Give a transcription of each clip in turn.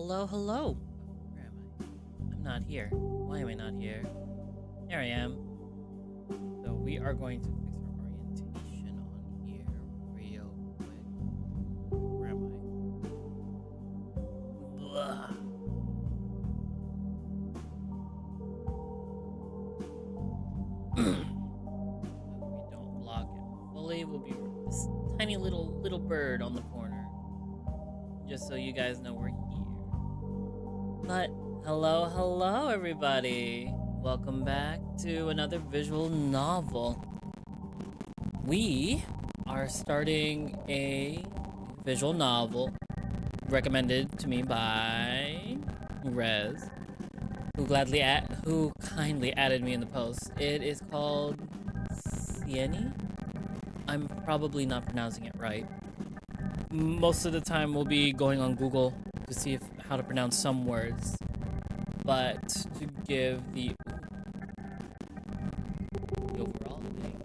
hello, hello. Where am I? I'm not here. Why am I not here? There I am. So we are going to fix our orientation on here real quick. Where am I? Blah. We don't block it fully. We'll be this tiny little bird on the corner. Just so you guys know we're here. But hello everybody. Welcome back to another visual novel. We are starting a visual novel recommended to me by Rez, who kindly added me in the post. It is called Cienie. I'm probably not pronouncing it right. Most of the time we'll be going on Google to see how to pronounce some words, but to give the overall thing,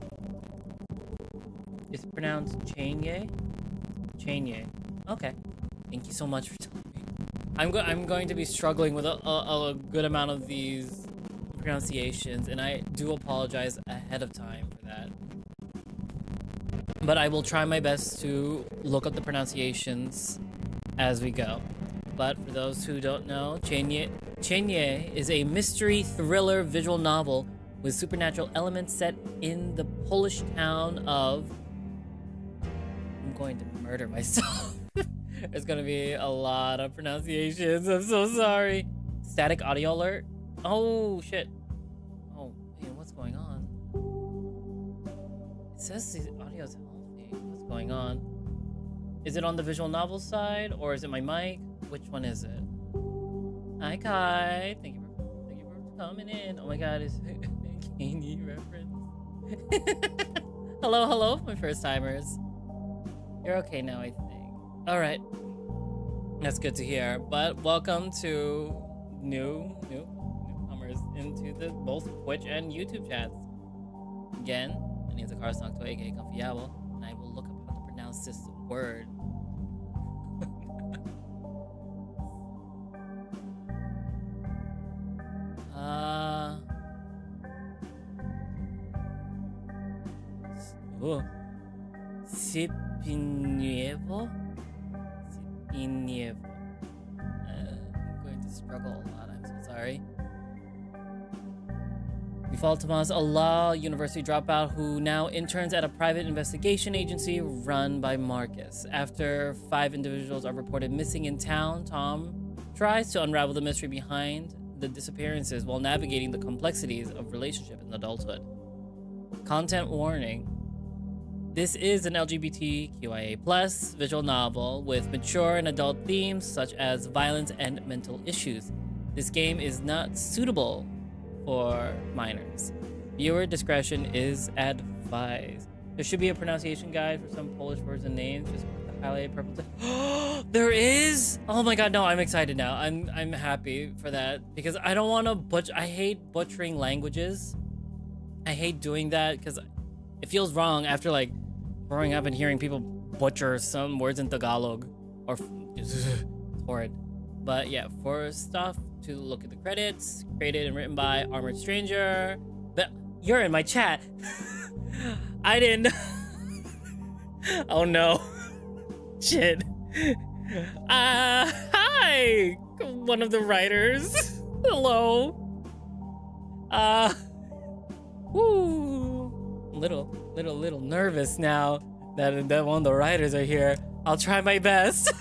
it's pronounced Cienie. Cienie. Okay. Thank you so much for telling me. I'm going to be struggling with a good amount of these pronunciations, and I do apologize ahead of time for that. But I will try my best to look up the pronunciations as we go. But for those who don't know, Cienie is a mystery thriller visual novel with supernatural elements set in the Polish town of... I'm going to murder myself. There's going to be a lot of pronunciations. I'm so sorry. Static audio alert. Oh, shit. Oh, man, what's going on? It says the audio's healthy. What's going on? Is it on the visual novel side, or is it my mic? Which one is it? Hi, Kai. Thank you for coming in. Oh my God, it's a Gabi reference. hello, my first timers. You're okay now, I think. All right, that's good to hear. But welcome to newcomers into the both Twitch and YouTube chats. Again, my name is Akara Sancto, aka Confiable, and I will look up how to pronounce this word. Sipinievo? Sipinievo. I'm going to struggle a lot, I'm so sorry. Default Tomas, a law university dropout who now interns at a private investigation agency run by Marcus. After 5 individuals are reported missing in town, Tom tries to unravel the mystery behind the disappearances while navigating the complexities of relationship and adulthood. Content warning. This is an LGBTQIA+ visual novel with mature and adult themes such as violence and mental issues. This game is not suitable for minors. Viewer discretion is advised. There should be a pronunciation guide for some Polish words and names. Just the highlighted purple. There is! Oh my God, no, I'm excited now. I'm happy for that because I don't want to I hate butchering languages. I hate doing that because it feels wrong after like growing up and hearing people butcher some words in Tagalog or it's horrid. But yeah, for stuff to look at the credits, created and written by ArmoredStranger. But you're in my chat. I didn't. Oh no. Shit. Hi, one of the writers. Hello. Woo. Little nervous now that one of the writers are here. I'll try my best.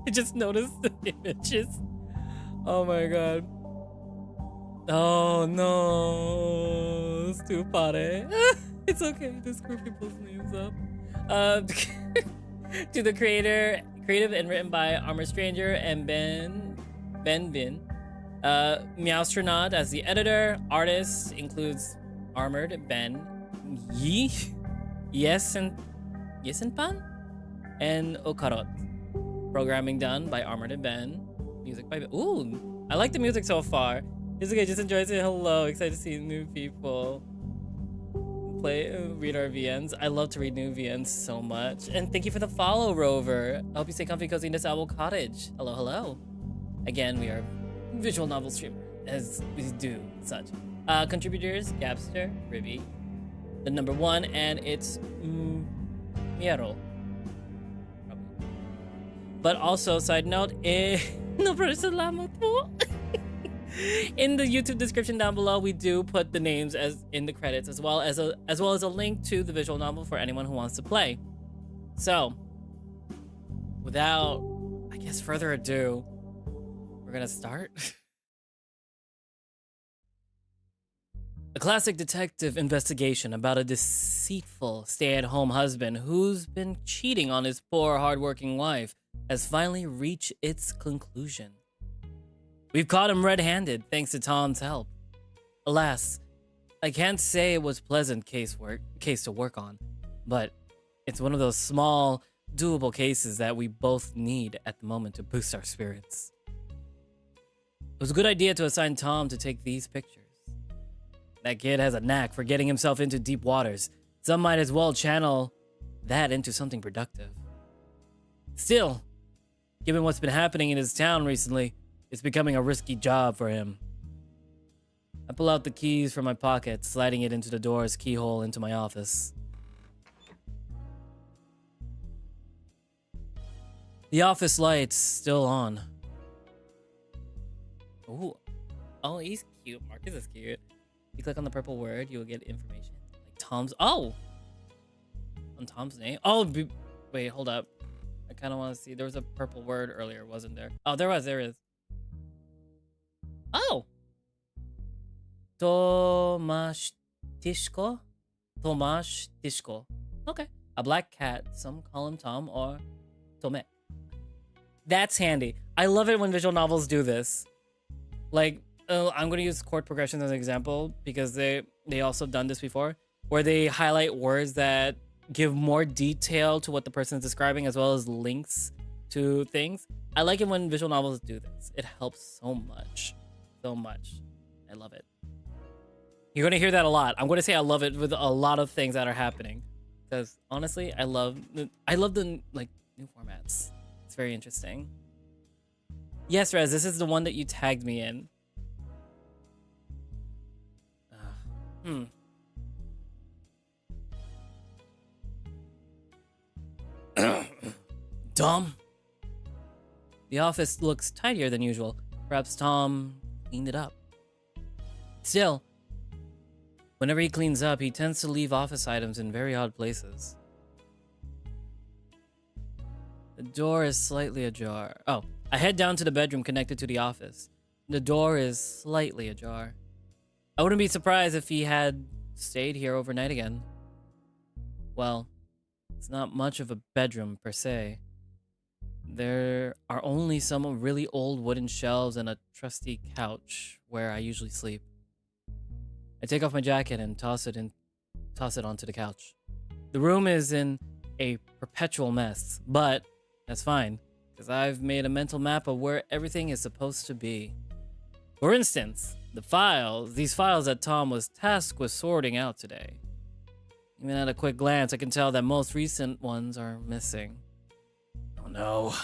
I just noticed the images. Oh my God. Oh no. Stupade. It's okay. Just screw people's names up. To the creative and written by ArmoredStranger and BenBinturong. Meowstronaut as the editor. Artist includes Armored, Ben, Yesenpan, and Okarot. Programming done by Armored and Ben. Music by Ben. Ooh, I like the music so far. Music I just enjoyed saying hello. Excited to see new people. Read our VNs. I love to read new VNs so much. And thank you for the follow, Rover. I hope you stay comfy, cozy in this owl cottage. Hello. Again, we are visual novel streamer, as we do such. Contributors, Gabster, Ribbeey, the number 1, and it's Mirelo. But also, side note, no salamat po. In the YouTube description down below, we do put the names as in the credits, as well as a link to the visual novel for anyone who wants to play. So, without, I guess, further ado, we're gonna start. A classic detective investigation about a deceitful stay-at-home husband who's been cheating on his poor, hardworking wife has finally reached its conclusion. We've caught him red-handed thanks to Tom's help. Alas, I can't say it was pleasant case to work on, but it's one of those small, doable cases that we both need at the moment to boost our spirits. It was a good idea to assign Tom to take these pictures. That kid has a knack for getting himself into deep waters. Some might as well channel that into something productive. Still, given what's been happening in his town recently, it's becoming a risky job for him. I pull out the keys from my pocket, sliding it into the door's keyhole into my office. The office light's still on. Ooh. Oh, he's cute. Marcus is cute. You click on the purple word, you will get information. Like Tom's... Oh! On Tom's name? Oh, wait, hold up. I kind of want to see. There was a purple word earlier, wasn't there? Oh, there is. Oh! Tomasz Tishko? Tomasz Tishko. Okay. A black cat. Some call him Tom or Tomek. That's handy. I love it when visual novels do this. Like, I'm going to use chord progressions as an example because they also done this before, where they highlight words that give more detail to what the person is describing as well as links to things. I like it when visual novels do this. It helps so much. So much. I love it. You're going to hear that a lot. I'm going to say I love it with a lot of things that are happening. Because honestly, I love the like new formats. It's very interesting. Yes, Rez, this is the one that you tagged me in. Tom? The office looks tidier than usual. Perhaps Tom cleaned it up. Still, whenever he cleans up, he tends to leave office items in very odd places. The door is slightly ajar. Oh, I head down to the bedroom connected to the office. The door is slightly ajar. I wouldn't be surprised if he had stayed here overnight again. Well, it's not much of a bedroom per se. There are only some really old wooden shelves and a trusty couch where I usually sleep. I take off my jacket and toss it onto the couch. The room is in a perpetual mess, but that's fine, because I've made a mental map of where everything is supposed to be. For instance, these files that Tom was tasked with sorting out today. Even at a quick glance, I can tell that most recent ones are missing. Oh no.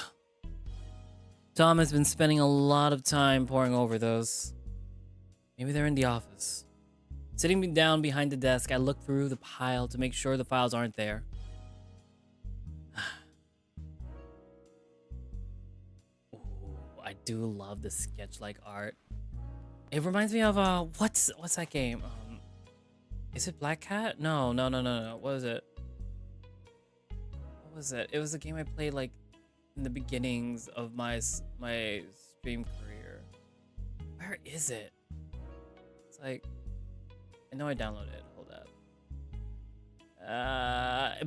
Tom has been spending a lot of time poring over those. Maybe they're in the office. Sitting me down behind the desk, I look through the pile to make sure the files aren't there. Ooh, I do love the sketch-like art. It reminds me of what's that game? Is it Black Cat? No. What was it? What was it? It was a game I played like in the beginnings of my stream career. Where is it? It's like, I know I downloaded it. Hold up.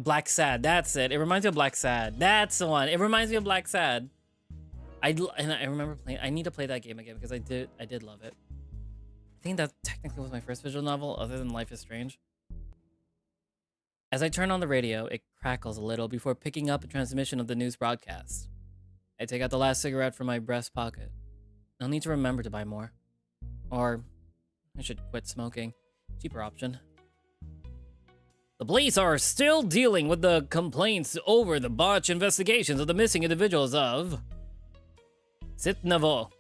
Black Sad. That's it. It reminds me of Black Sad. That's the one. It reminds me of Black Sad. I remember playing. I need to play that game again because I did love it. I think that technically was my first visual novel other than Life is Strange. As I turn on the radio, it crackles a little before picking up a transmission of the news broadcast. I take out the last cigarette from my breast pocket. I'll need to remember to buy more. Or I should quit smoking. Cheaper option. The police are still dealing with the complaints over the botched investigations of the missing individuals of... Sitnevo.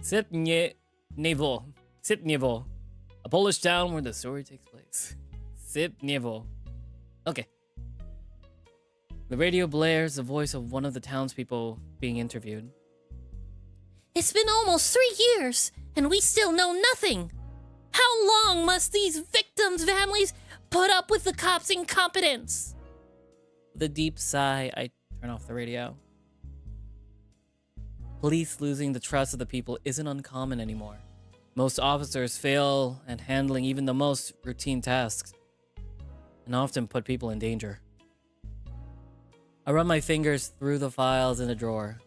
Sitniewo. Sitniewo. A Polish town where the story takes place. Sitniewo. Okay. The radio blares the voice of one of the townspeople being interviewed. It's been almost 3 years, and we still know nothing. How long must these victims' families put up with the cops' incompetence? With a deep sigh, I turn off the radio. Police losing the trust of the people isn't uncommon anymore. Most officers fail at handling even the most routine tasks, and often put people in danger. I run my fingers through the files in a drawer.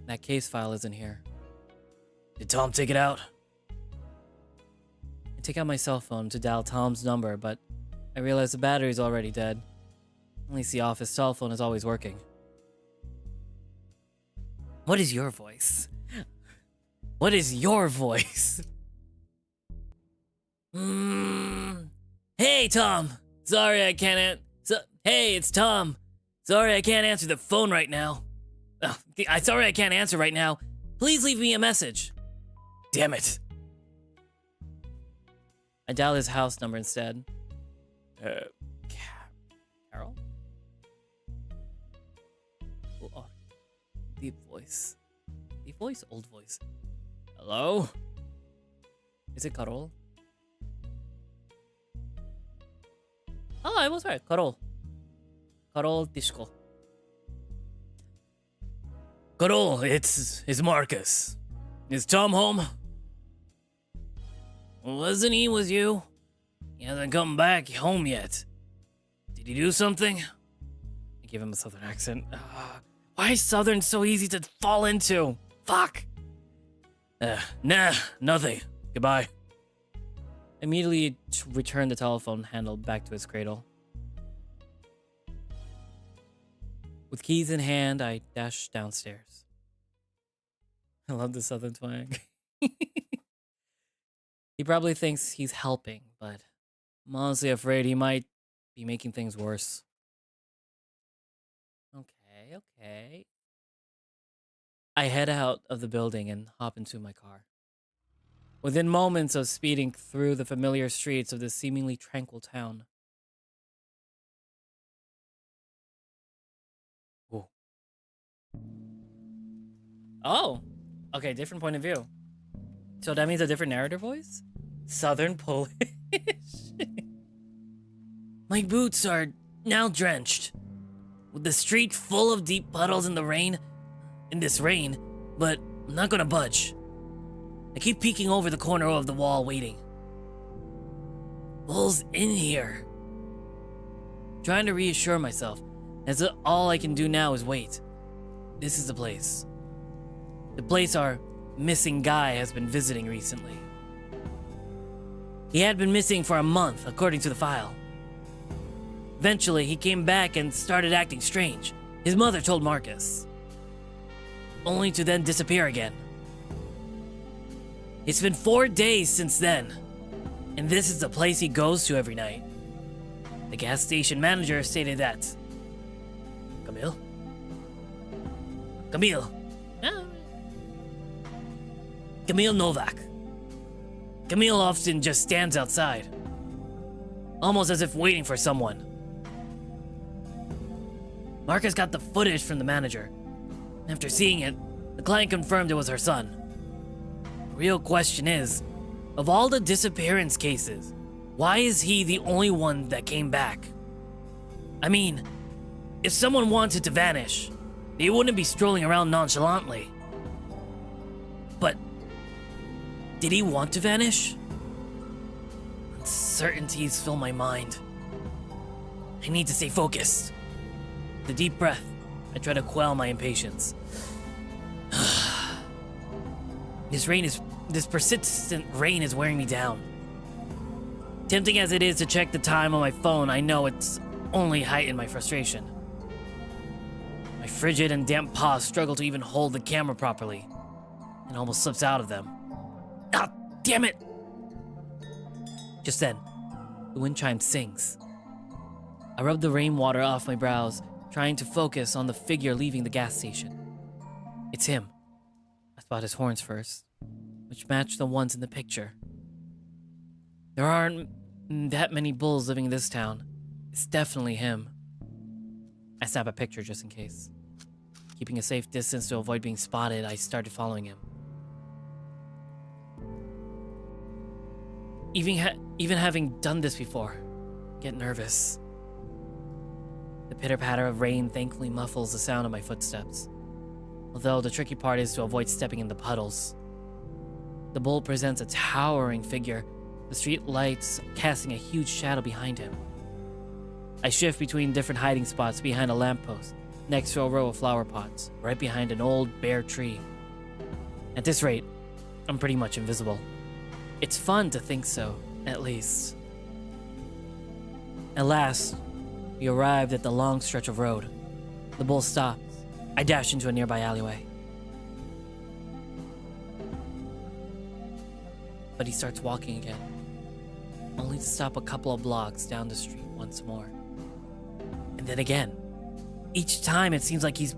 That case file isn't here. Did Tom take it out? I take out my cell phone to dial Tom's number, but I realize the battery's already dead. At least the office cell phone is always working. What is your voice? What is your voice? Hey, Tom. Sorry I can't Hey, it's Tom. Sorry I can't answer the phone right now. Sorry I can't answer right now. Please leave me a message. Damn it. I dial his house number instead. Carol? Oh, deep voice. Deep voice? Old voice. Hello? Is it Carol? Oh, I was right. Carol. Carol Tishko. Carol, it's Marcus. Is Tom home? Wasn't he with you? He hasn't come back home yet. Did he do something? I give him a southern accent. Why is southern so easy to fall into? Fuck. Nah, nothing. Goodbye. Immediately return the telephone handle back to its cradle. With keys in hand, I dash downstairs. I love the southern twang. He probably thinks he's helping, but I'm honestly afraid he might be making things worse. Okay. I head out of the building and hop into my car. Within moments of speeding through the familiar streets of this seemingly tranquil town. Whoa. Oh, okay, different point of view. So that means a different narrator voice? Southern Polish. My boots are now drenched, with the street full of deep puddles in this rain, but I'm not gonna budge. I keep peeking over the corner of the wall, waiting. Bull's in here. Trying to reassure myself, as all I can do now is wait. This is the place. The place our missing guy has been visiting recently. He had been missing for a month, according to the file. Eventually, he came back and started acting strange. His mother told Marcus. Only to then disappear again. It's been 4 days since then, and this is the place he goes to every night. The gas station manager stated that. Camille? Camille Novak. Camille often just stands outside, almost as if waiting for someone. Marcus got the footage from the manager. After seeing it, the client confirmed it was her son. The real question is, of all the disappearance cases, why is he the only one that came back? I mean, if someone wanted to vanish, they wouldn't be strolling around nonchalantly. But did he want to vanish? Uncertainties fill my mind. I need to stay focused. With a deep breath, I try to quell my impatience. This persistent rain is wearing me down. Tempting as it is to check the time on my phone, I know it's only heightened my frustration. My frigid and damp paws struggle to even hold the camera properly, and almost slips out of them. Ah, damn it! Just then, the wind chime sings. I rub the rainwater off my brows, trying to focus on the figure leaving the gas station. It's him. I spot his horns first, which match the ones in the picture. There aren't that many bulls living in this town. It's definitely him. I snap a picture just in case. Keeping a safe distance to avoid being spotted, I started following him. Even having done this before, I get nervous. The pitter-patter of rain thankfully muffles the sound of my footsteps. Although the tricky part is to avoid stepping in the puddles. The bull presents a towering figure, the street lights casting a huge shadow behind him. I shift between different hiding spots behind a lamppost, next to a row of flower pots, right behind an old bare tree. At this rate, I'm pretty much invisible. It's fun to think so, at least. At last, we arrived at the long stretch of road. The bull stops. I dash into a nearby alleyway. But he starts walking again, only to stop a couple of blocks down the street once more. And then again. Each time it seems like he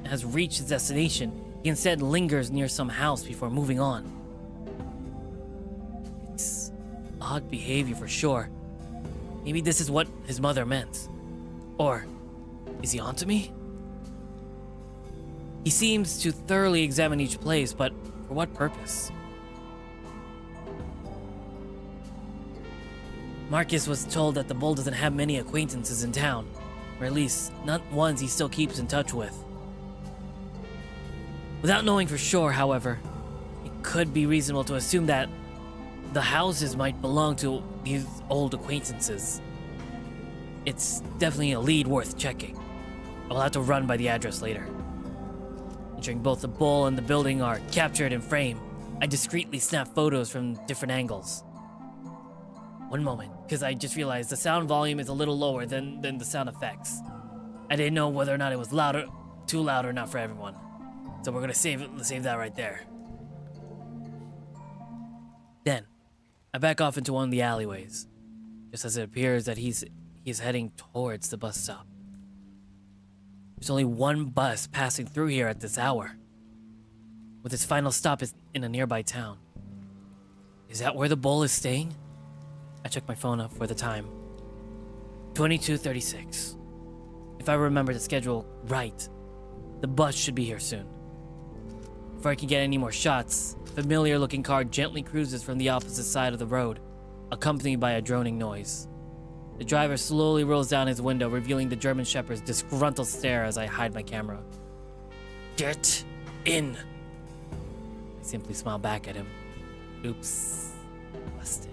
has reached his destination, he instead lingers near some house before moving on. It's odd behavior for sure. Maybe this is what his mother meant. Or is he onto me? He seems to thoroughly examine each place, but for what purpose? Marcus was told that the bull doesn't have many acquaintances in town, or at least not ones he still keeps in touch with. Without knowing for sure, however, it could be reasonable to assume that the houses might belong to these old acquaintances. It's definitely a lead worth checking. I'll have to run by the address later. Ensuring both the bull and the building are captured in frame, I discreetly snap photos from different angles. One moment, because I just realized the sound volume is a little lower than the sound effects. I didn't know whether or not it was too loud or not for everyone. So we're gonna save that right there. Then, I back off into one of the alleyways, just as it appears that he's heading towards the bus stop. There's only one bus passing through here at this hour, with its final stop is in a nearby town. Is that where the bull is staying? I check my phone up for the time. 22:36. If I remember the schedule right, the bus should be here soon. Before I can get any more shots, a familiar-looking car gently cruises from the opposite side of the road, accompanied by a droning noise. The driver slowly rolls down his window, revealing the German Shepherd's disgruntled stare as I hide my camera. Get in! I simply smile back at him. Oops. Busted.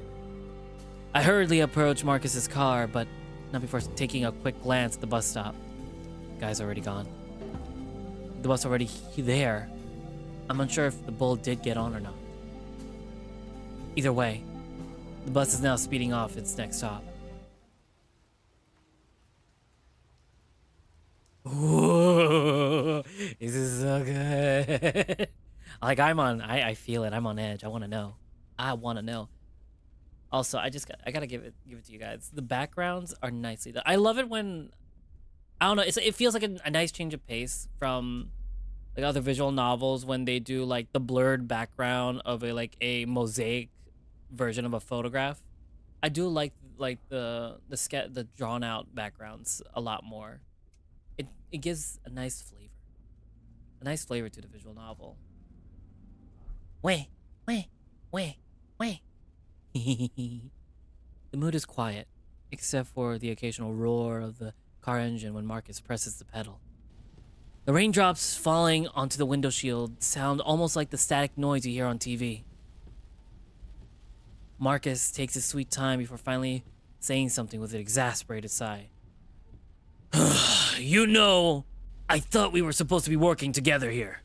I hurriedly approach Marcus's car, but not before taking a quick glance at the bus stop. The guy's already gone. The bus already there. I'm unsure if the bull did get on or not. Either way, the bus is now speeding off its next stop. Ooh, this is so good. Like I feel it. I'm on edge. I want to know. Also, I gotta give it to you guys. The backgrounds are nicely done. I love it when, I don't know, it feels like a nice change of pace from like other visual novels when they do like the blurred background of a mosaic version of a photograph. I do like the drawn out backgrounds a lot more. It gives a nice flavor to the visual novel. Wait. The mood is quiet, except for the occasional roar of the car engine when Marcus presses the pedal. The raindrops falling onto the window shield sound almost like the static noise you hear on TV. Marcus takes his sweet time before finally saying something with an exasperated sigh. You know, I thought we were supposed to be working together here.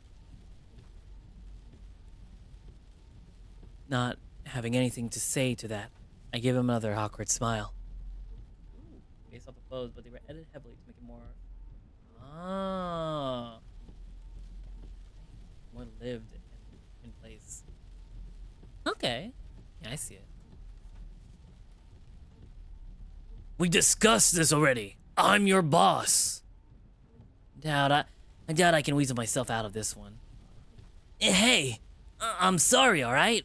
Not having anything to say to that, I give him another awkward smile. Ooh, based off the clothes, but they were edited heavily to make it more... more lived in place. Okay. Yeah, I see it. We discussed this already. I'm your boss. I doubt I can weasel myself out of this one. Hey, I'm sorry, alright?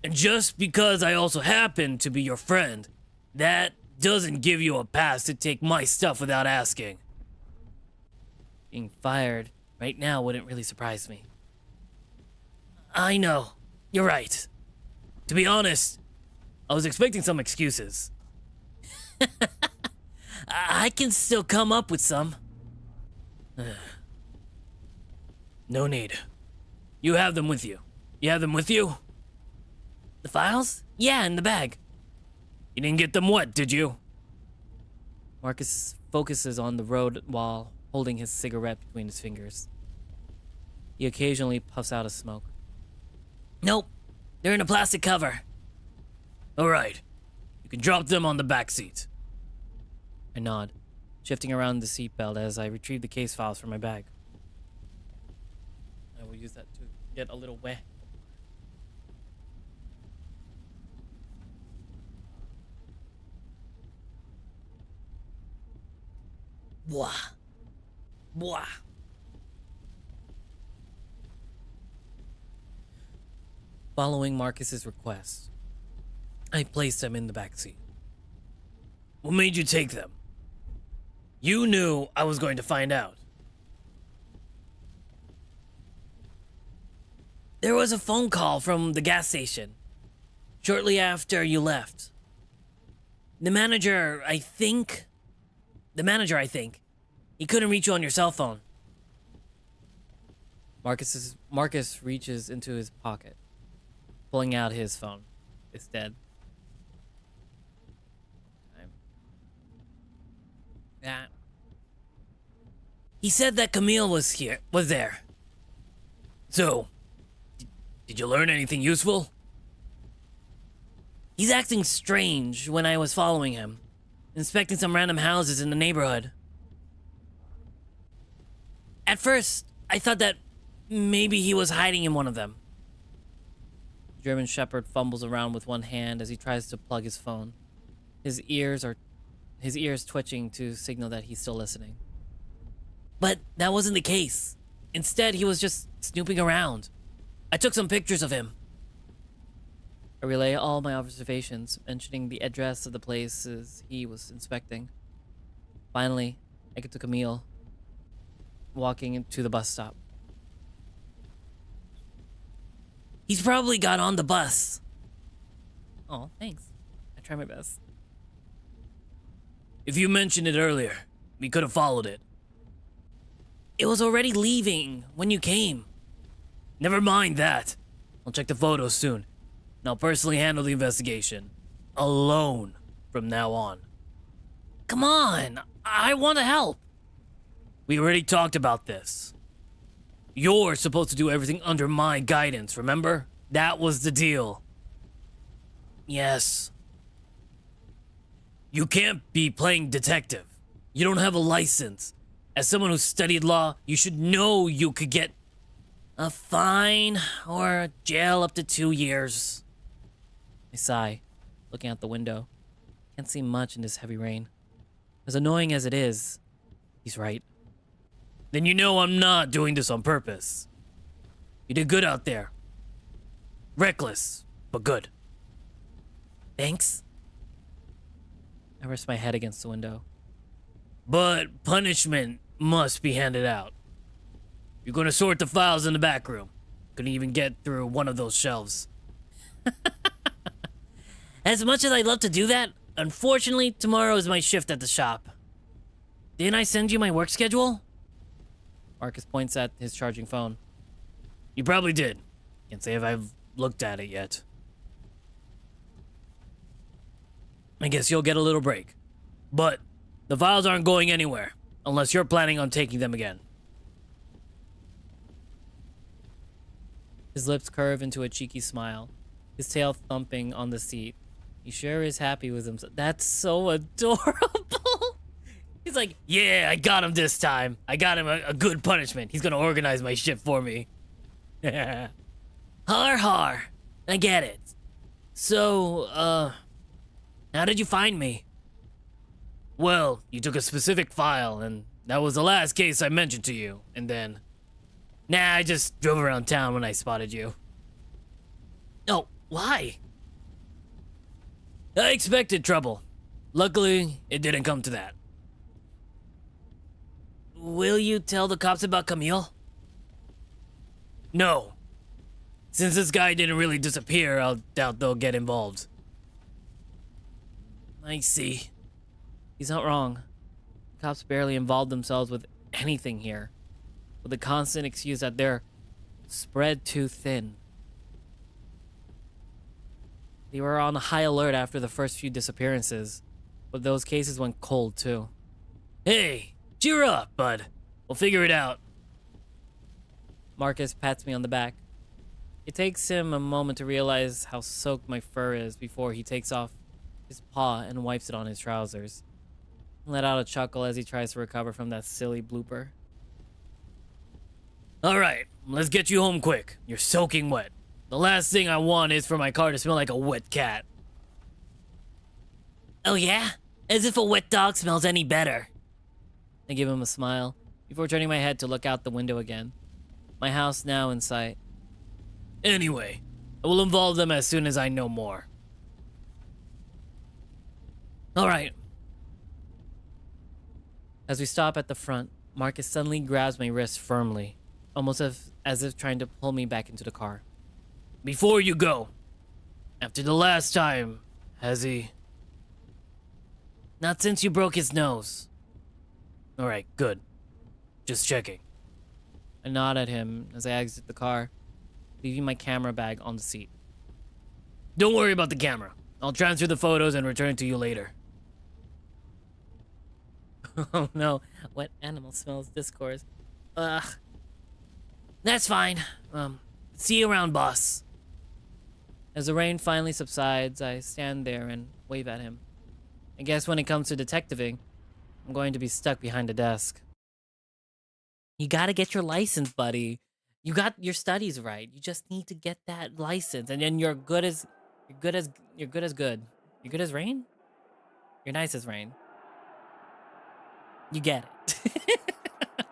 And just because I also happen to be your friend, that doesn't give you a pass to take my stuff without asking. Being fired right now wouldn't really surprise me. I know, you're right. To be honest, I was expecting some excuses. I can still come up with some. No need. You have them with you. You have them with you? The files? Yeah, in the bag. You didn't get them wet, did you? Marcus focuses on the road while holding his cigarette between his fingers. He occasionally puffs out a smoke. Nope. They're in a plastic cover. Alright. You can drop them on the back seat. I nod, shifting around the seatbelt as I retrieve the case files from my bag. I will use that to get a little wet. Blah. Blah. Following Marcus's request, I placed them in the back seat. What made you take them? You knew I was going to find out. There was a phone call from the gas station shortly after you left. The manager, I think, he couldn't reach you on your cell phone. Marcus reaches into his pocket, pulling out his phone. It's dead. Yeah. He said that Camille was there. So, did you learn anything useful? He's acting strange when I was following him, inspecting some random houses in the neighborhood. At first, I thought that maybe he was hiding in one of them. The German Shepherd fumbles around with one hand as he tries to plug his phone. His ears twitching to signal that he's still listening. But that wasn't the case. Instead, he was just snooping around. I took some pictures of him. I relay all my observations, mentioning the address of the places he was inspecting. Finally, I get to Camille, walking into the bus stop. He's probably got on the bus. Oh, thanks. I try my best. If you mentioned it earlier, we could have followed it. It was already leaving when you came. Never mind that. I'll check the photos soon. And I'll personally handle the investigation. Alone from now on. Come on, I want to help. We already talked about this. You're supposed to do everything under my guidance, remember? That was the deal. Yes. You can't be playing detective. You don't have a license. As someone who studied law, you should know you could get a fine or jail up to 2 years. I sigh, looking out the window. Can't see much in this heavy rain. As annoying as it is, he's right. Then you know I'm not doing this on purpose. You did good out there. Reckless, but good. Thanks. I rest my head against the window. But punishment must be handed out. You're gonna sort the files in the back room. Couldn't even get through one of those shelves. As much as I'd love to do that, unfortunately, tomorrow is my shift at the shop. Didn't I send you my work schedule? Marcus points at his charging phone. You probably did. Can't say if I've looked at it yet. I guess you'll get a little break. But the files aren't going anywhere, unless you're planning on taking them again. His lips curve into a cheeky smile, his tail thumping on the seat. He sure is happy with himself. That's so adorable. He's like, yeah, I got him this time. I got him a good punishment. He's gonna organize my shit for me. har har. I get it. So, how did you find me? Well, you took a specific file, and that was the last case I mentioned to you. And then, Nah, I just drove around town when I spotted you. Oh, why? I expected trouble. Luckily, it didn't come to that. Will you tell the cops about Camille? No. Since this guy didn't really disappear, I doubt they'll get involved. I see. He's not wrong. Cops barely involve themselves with anything here, with the constant excuse that they're spread too thin. They were on high alert after the first few disappearances, but those cases went cold too. Hey, cheer up, bud. We'll figure it out. Marcus pats me on the back. It takes him a moment to realize how soaked my fur is before he takes off his paw and wipes it on his trousers. I let out a chuckle as he tries to recover from that silly blooper. Alright, let's get you home quick. You're soaking wet. The last thing I want is for my car to smell like a wet cat. Oh yeah? As if a wet dog smells any better. I give him a smile before turning my head to look out the window again. My house now in sight. Anyway, I will involve them as soon as I know more. Alright. As we stop at the front, Marcus suddenly grabs my wrist firmly, almost as if trying to pull me back into the car. Before you go, after the last time, has he? Not since you broke his nose. Alright, good. Just checking. I nod at him as I exit the car, leaving my camera bag on the seat. Don't worry about the camera. I'll transfer the photos and return to you later. Oh no, wet animal smells discourse. Ugh. That's fine. See you around, boss. As the rain finally subsides, I stand there and wave at him. I guess when it comes to detectiving, I'm going to be stuck behind a desk. You gotta get your license, buddy. You got your studies right. You just need to get that license, and then you're good as good. You're good as rain. You're nice as rain. You get it.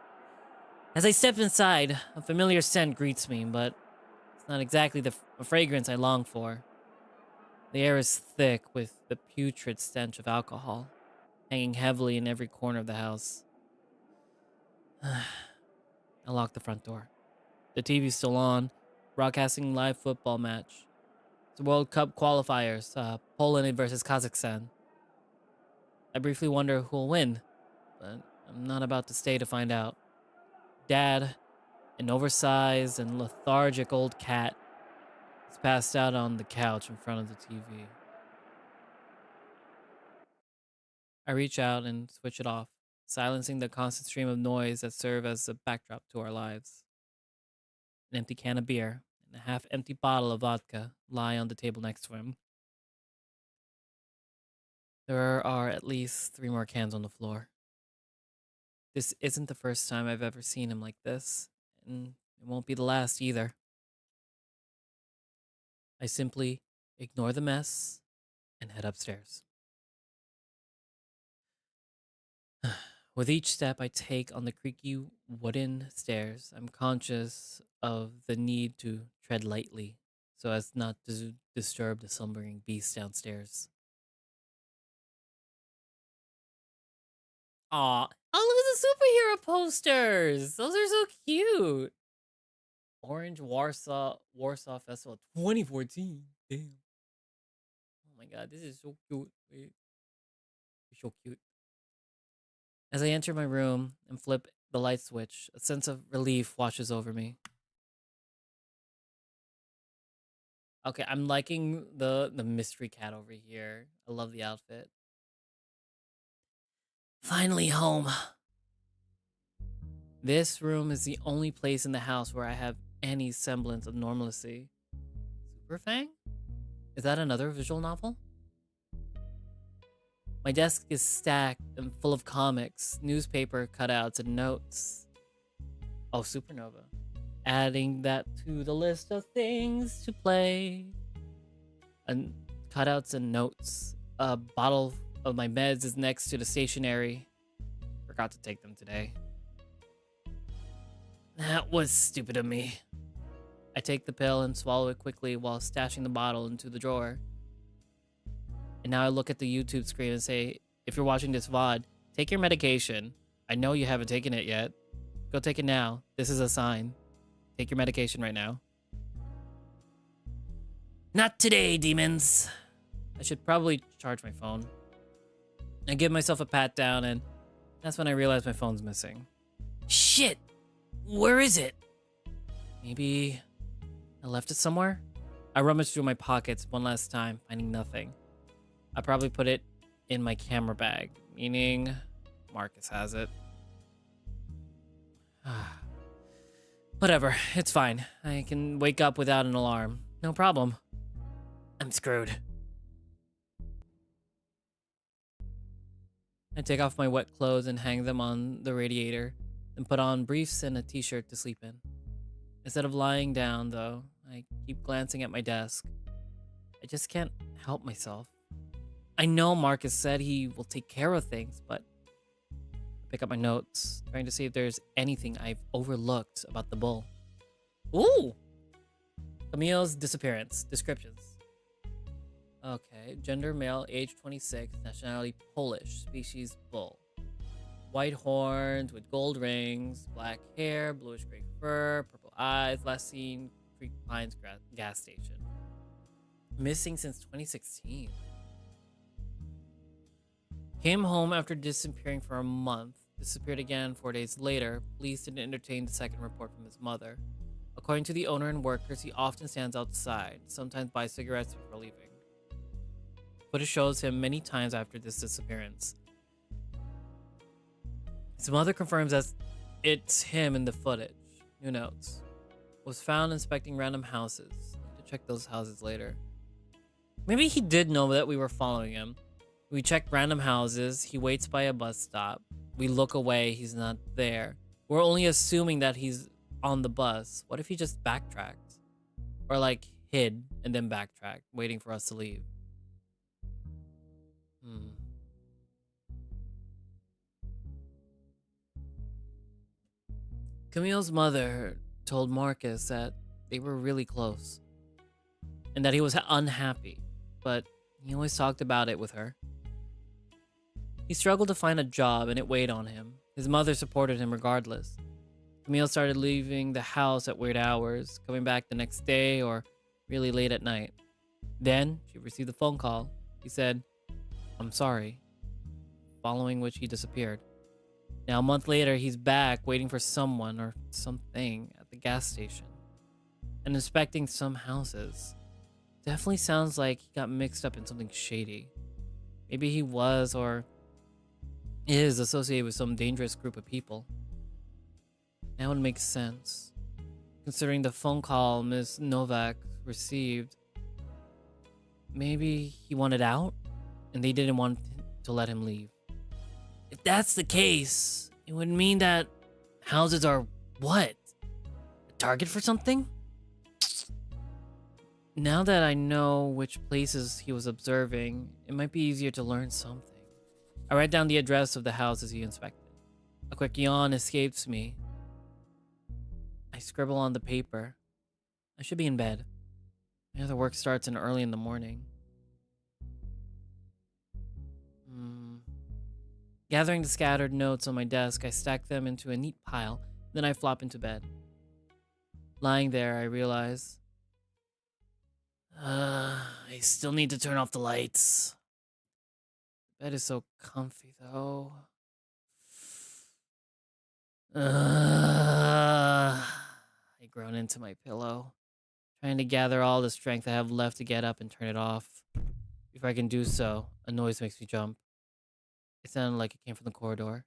As I step inside, a familiar scent greets me, but it's not exactly the fragrance I long for. The air is thick with the putrid stench of alcohol, hanging heavily in every corner of the house. I lock the front door. The TV's still on, broadcasting live football match. It's the World Cup qualifiers, Poland versus Kazakhstan. I briefly wonder who'll win, but I'm not about to stay to find out. Dad, an oversized and lethargic old cat, is passed out on the couch in front of the TV. I reach out and switch it off, silencing the constant stream of noise that serve as a backdrop to our lives. An empty can of beer and a half-empty bottle of vodka lie on the table next to him. There are at least 3 more cans on the floor. This isn't the first time I've ever seen him like this, and it won't be the last either. I simply ignore the mess and head upstairs. With each step I take on the creaky wooden stairs, I'm conscious of the need to tread lightly so as not to disturb the slumbering beast downstairs. Aw, oh, look at the superhero posters! Those are so cute! Orange Warsaw Festival 2014. Damn. Oh my god, this is so cute. Wait. It's so cute. As I enter my room and flip the light switch, a sense of relief washes over me. Okay, I'm liking the mystery cat over here. I love the outfit. Finally home. This room is the only place in the house where I have any semblance of normalcy. Superfang? Is that another visual novel? My desk is stacked and full of comics, newspaper cutouts, and notes. Oh, Supernova. Adding that to the list of things to play. And cutouts and notes. A bottle of my meds is next to the stationery. Forgot to take them today. That was stupid of me. I take the pill and swallow it quickly while stashing the bottle into the drawer. And now I look at the YouTube screen and say, if you're watching this VOD, take your medication. I know you haven't taken it yet. Go take it now. This is a sign. Take your medication right now. Not today, demons. I should probably charge my phone. I give myself a pat down, and that's when I realize my phone's missing. Shit. Where is it? Maybe I left it somewhere? I rummaged through my pockets one last time, finding nothing. I probably put it in my camera bag, meaning Marcus has it. Whatever, it's fine. I can wake up without an alarm. No problem. I'm screwed. I take off my wet clothes and hang them on the radiator, then put on briefs and a t-shirt to sleep in. Instead of lying down, though, I keep glancing at my desk. I just can't help myself. I know Marcus said he will take care of things, but I pick up my notes, trying to see if there's anything I've overlooked about the bull. Ooh! Camille's disappearance. Descriptions. Okay, gender male, age 26, nationality Polish, species bull. White horns with gold rings, black hair, bluish gray fur, purple eyes, last seen Creek Pines gas station. Missing since 2016. Came home after disappearing for a month, disappeared again 4 days later. Police didn't entertain the second report from his mother. According to the owner and workers, he often stands outside, sometimes buys cigarettes before leaving. Footage shows him many times after this disappearance. His mother confirms that it's him in the footage. New notes. Was found inspecting random houses. Need to check those houses later. Maybe he did know that we were following him. We check random houses. He waits by a bus stop. We look away. He's not there. We're only assuming that he's on the bus. What if he just backtracked? Or like hid and then backtracked, waiting for us to leave? Camille's mother told Marcus that they were really close and that he was unhappy, but he always talked about it with her. He struggled to find a job and it weighed on him. His mother supported him regardless. Camille started leaving the house at weird hours, coming back the next day or really late at night. Then she received a phone call. He said, "I'm sorry," following which he disappeared. Now, a month later, he's back waiting for someone or something at the gas station and inspecting some houses. Definitely sounds like he got mixed up in something shady. Maybe he was or is associated with some dangerous group of people. That would make sense, considering the phone call Ms. Novak received. Maybe he wanted out and they didn't want to let him leave. If that's the case, it would mean that houses are what? A target for something? Now that I know which places he was observing, it might be easier to learn something. I write down the address of the houses he inspected. A quick yawn escapes me. I scribble on the paper. I should be in bed. My other work starts early in the morning. Gathering the scattered notes on my desk, I stack them into a neat pile, then I flop into bed. Lying there, I realize, I still need to turn off the lights. the bed is so comfy though. Uh, I groan into my pillow, trying to gather all the strength I have left to get up and turn it off. Before I can do so, a noise makes me jump. It sounded like it came from the corridor.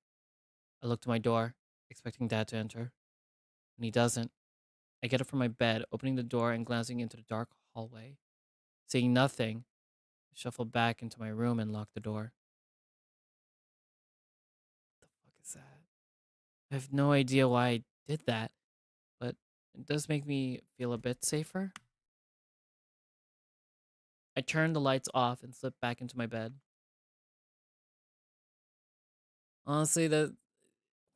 I look to my door, expecting Dad to enter. And he doesn't. I get up from my bed, opening the door and glancing into the dark hallway. Seeing nothing, I shuffle back into my room and lock the door. What the fuck is that? I have no idea why I did that, but it does make me feel a bit safer. I turn the lights off and slip back into my bed. Honestly,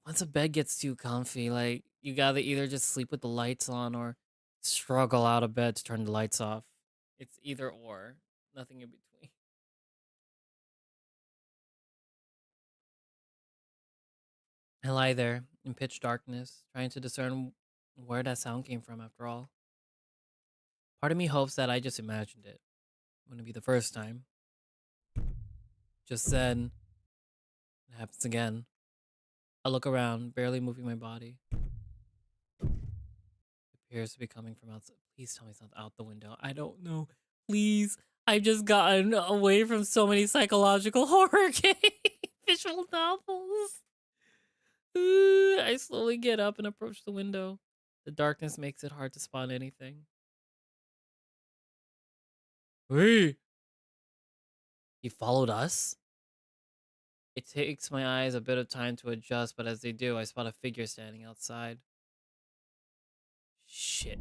once a bed gets too comfy, like, You gotta either just sleep with the lights on or struggle out of bed to turn the lights off. It's either or, nothing in between. I lie there in pitch darkness, trying to discern where that sound came from after all. Part of me hopes that I just imagined it. Wouldn't be the first time. Just then, it happens again. I look around, barely moving my body. It appears to be coming from outside. Please tell me it's not out the window. I don't know. Please. I've just gotten away from so many psychological horror games, visual novels. I slowly get up and approach the window. The darkness makes it hard to spot anything. Hey! He followed us? It takes my eyes a bit of time to adjust, but as they do, I spot a figure standing outside. Shit.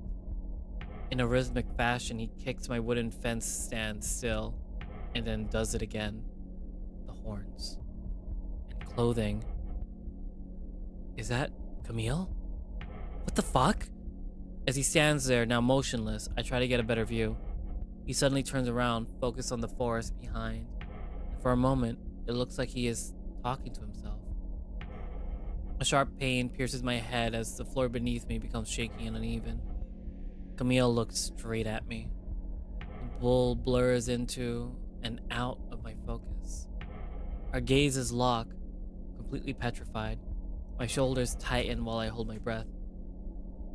In a rhythmic fashion, he kicks my wooden fence stand still, and then does it again. The horns. And clothing. Is that Camille? What the fuck? As he stands there, now motionless, I try to get a better view. He suddenly turns around, focused on the forest behind. And for a moment, it looks like he is talking to himself. A sharp pain pierces my head as the floor beneath me becomes shaky and uneven. Camille looks straight at me. The bull blurs into and out of my focus. Our gaze is locked, completely petrified. My shoulders tighten while I hold my breath.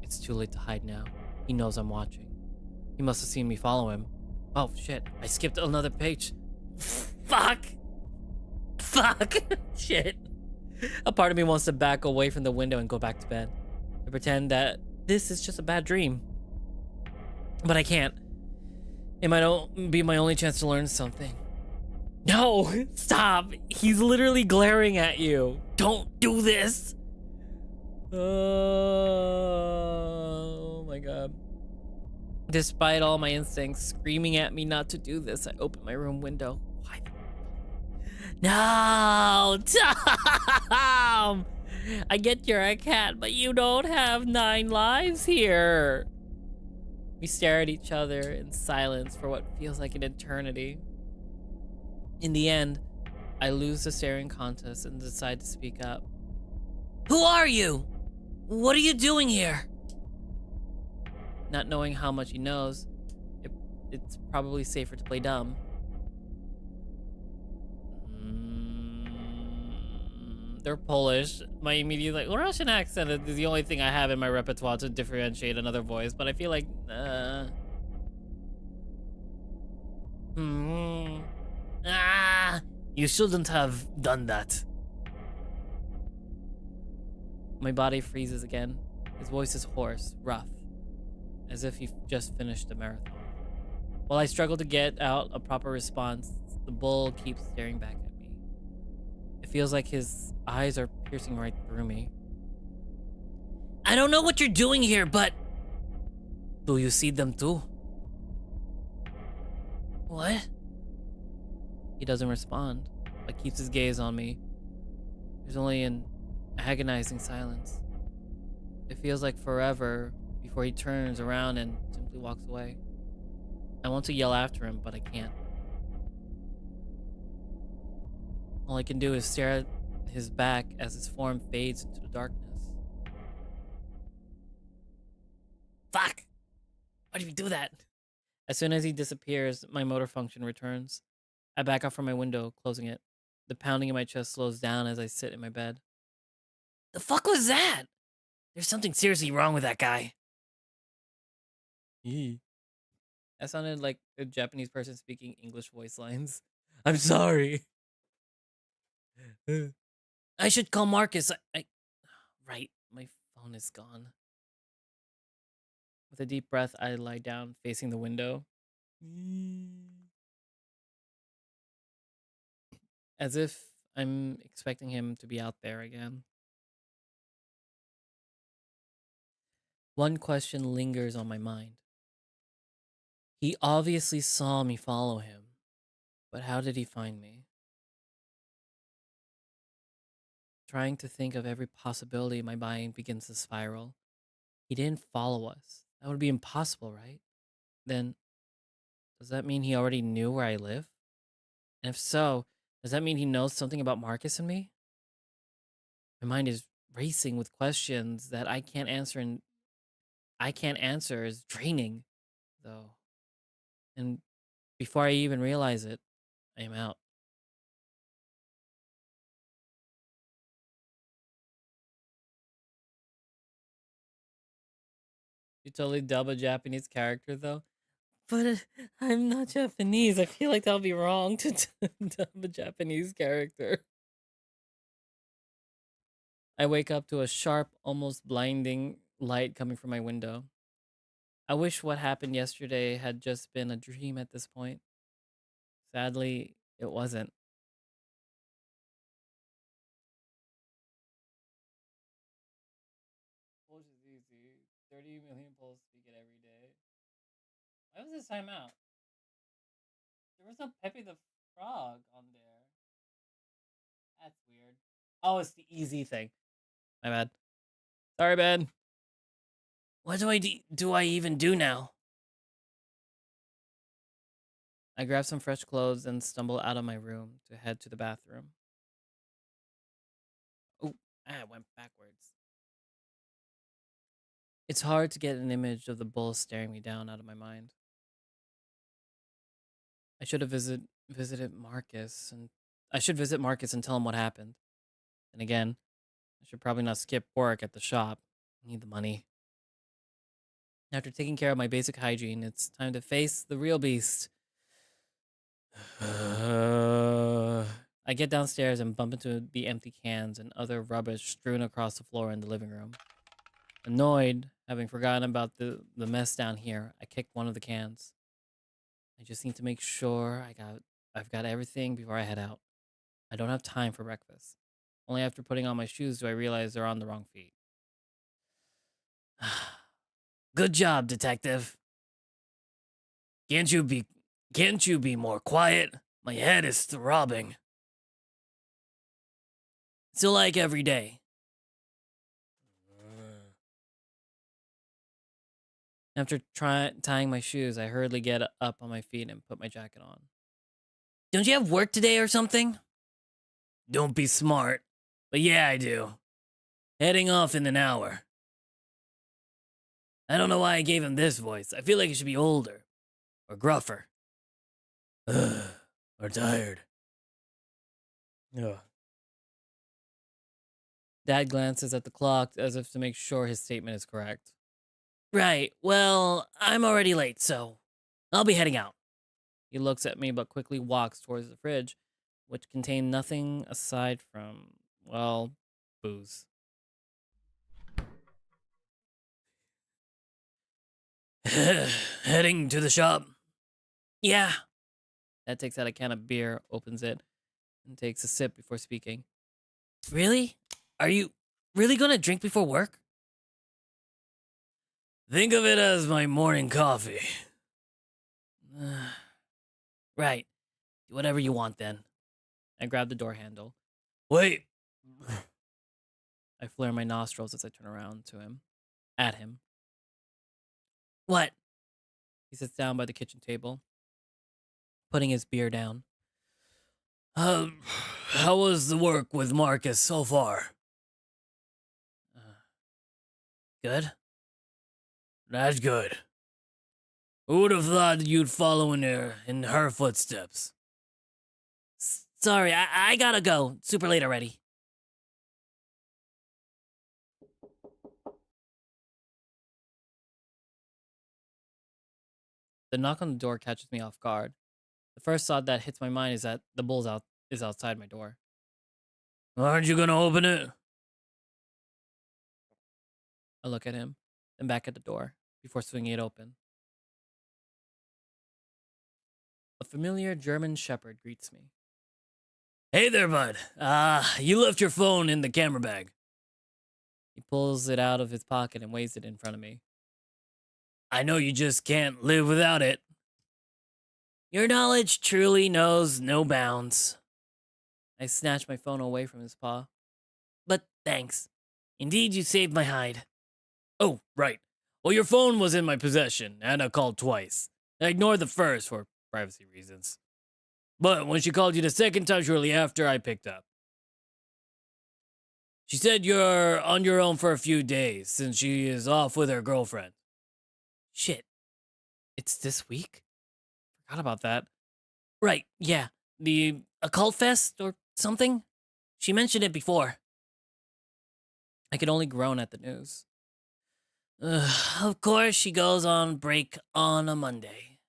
It's too late to hide now. He knows I'm watching. He must have seen me follow him. Oh shit, I skipped another page. Fuck! Fuck! Shit. A part of me wants to back away from the window and go back to bed. To pretend that this is just a bad dream. But I can't. It might be my only chance to learn something. No! Stop! He's literally glaring at you. Don't do this! Oh my god. Despite all my instincts screaming at me not to do this, I open my room window. Why? No! Tom! I get you're a cat, but you don't have 9 lives here. We stare at each other in silence for what feels like an eternity. In the end, I lose the staring contest and decide to speak up. Who are you? What are you doing here? Not knowing how much he knows, it's probably safer to play dumb. They're Polish. My immediate Russian accent is the only thing I have in my repertoire to differentiate another voice, but I feel like You shouldn't have done that. My body freezes again. His voice is hoarse, rough, as if he just finished a marathon. While I struggle to get out a proper response, the bull keeps staring back at me. It feels like his eyes are piercing right through me. I don't know what you're doing here, but... Do you see them too? What? He doesn't respond, but keeps his gaze on me. There's only an agonizing silence. It feels like forever before he turns around and simply walks away. I want to yell after him, but I can't. All I can do is stare at his back as his form fades into the darkness. Fuck! Why did we do that? As soon as he disappears, my motor function returns. I back up from my window, closing it. The pounding in my chest slows down as I sit in my bed. The fuck was that? There's something seriously wrong with that guy. That sounded like a Japanese person speaking English voice lines. I'm sorry. I should call Marcus. Right, my phone is gone. With a deep breath, I lie down, facing the window. As if I'm expecting him to be out there again. One question lingers on my mind. He obviously saw me follow him, but how did he find me? Trying to think of every possibility, my mind begins to spiral. He didn't follow us. That would be impossible, right? Then, does that mean he already knew where I live? And if so, does that mean he knows something about Marcus and me? My mind is racing with questions that I can't answer, and I can't answer is draining, though. And before I even realize it, I am out. You totally dub a Japanese character, though. But I'm not Japanese. I feel like that would be wrong to dub a Japanese character. I wake up to a sharp, almost blinding light coming from my window. I wish what happened yesterday had just been a dream at this point. Sadly, it wasn't. Pulse is easy. 30 million pulse we get every day. Why was this time out? There was no Pepe the Frog on there. That's weird. Oh, it's the easy thing. My bad. Sorry, Ben. What do I even do now? I grab some fresh clothes and stumble out of my room to head to the bathroom. Oh, I went backwards. It's hard to get an image of the bull staring me down out of my mind. I should have visited Marcus, and I should visit Marcus and tell him what happened. And again, I should probably not skip work at the shop. I need the money. After taking care of my basic hygiene, it's time to face the real beast. I get downstairs and bump into the empty cans and other rubbish strewn across the floor in the living room. Annoyed, having forgotten about the mess down here, I kick one of the cans. I just need to make sure I've got everything before I head out. I don't have time for breakfast. Only after putting on my shoes do I realize they're on the wrong feet. Good job, detective. Can't you be more quiet? My head is throbbing. So like every day. After tying my shoes, I hurriedly get up on my feet and put my jacket on. Don't you have work today or something? Don't be smart. But yeah, I do. Heading off in an hour. I don't know why I gave him this voice. I feel like it should be older. Or gruffer. Or tired. Ugh. Dad glances at the clock as if to make sure his statement is correct. Right, well, I'm already late, so I'll be heading out. He looks at me but quickly walks towards the fridge, which contained nothing aside from, well, booze. Heading to the shop? Yeah. Dad takes out a can of beer, opens it, and takes a sip before speaking. Really? Are you really gonna drink before work? Think of it as my morning coffee. Right. Do whatever you want then. I grab the door handle. Wait. I flare my nostrils as I turn around at him. What? He sits down by the kitchen table, putting his beer down. How was the work with Marcus so far? Good? That's good. Who would have thought you'd follow in her footsteps? Sorry, I gotta go. Super late already. The knock on the door catches me off guard. The first thought that hits my mind is that the bull is outside my door. Aren't you gonna open it? I look at him, then back at the door, before swinging it open. A familiar German shepherd greets me. Hey there, bud. You left your phone in the camera bag. He pulls it out of his pocket and waves it in front of me. I know you just can't live without it. Your knowledge truly knows no bounds. I snatch my phone away from his paw. But thanks. Indeed, you saved my hide. Oh, right. Well, your phone was in my possession, and I called twice. I ignored the first for privacy reasons. But when she called you the second time shortly after, I picked up. She said you're on your own for a few days, since she is off with her girlfriend. Shit. It's this week? Forgot about that. Right, yeah. The Occult Fest or something? She mentioned it before. I could only groan at the news. Of course, she goes on break on a Monday.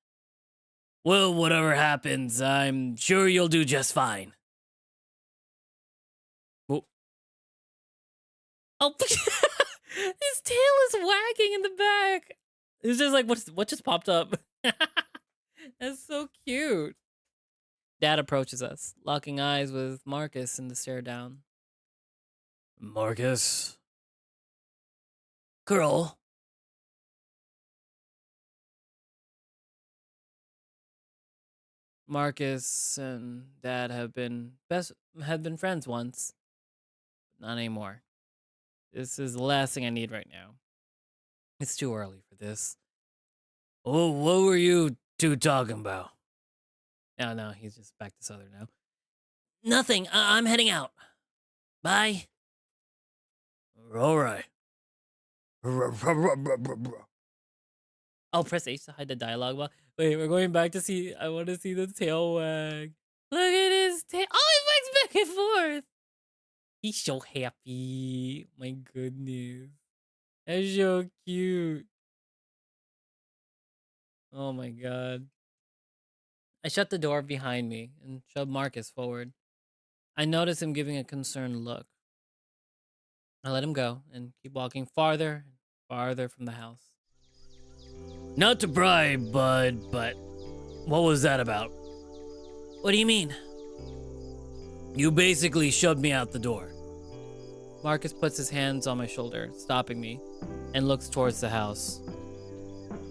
Well, whatever happens, I'm sure you'll do just fine. Oh, his tail is wagging in the back. It's just like, what just popped up? That's so cute. Dad approaches us, locking eyes with Marcus in the stare down. Marcus? Girl. Marcus and Dad have been friends once. Not anymore. This is the last thing I need right now. It's too early for this. Oh, what were you two talking about? Oh, no, he's just back to Southern now. Nothing. I'm heading out. Bye. All right. Oh, press H to hide the dialogue. Wait, we're going back to see. I want to see the tail wag. Look at his tail. Oh, he wags back and forth. He's so happy. My goodness. That's so cute. Oh my god. I shut the door behind me and shoved Marcus forward. I noticed him giving a concerned look. I let him go and keep walking farther and farther from the house. Not to pry, bud, but what was that about? What do you mean? You basically shoved me out the door. Marcus puts his hands on my shoulder, stopping me, and looks towards the house.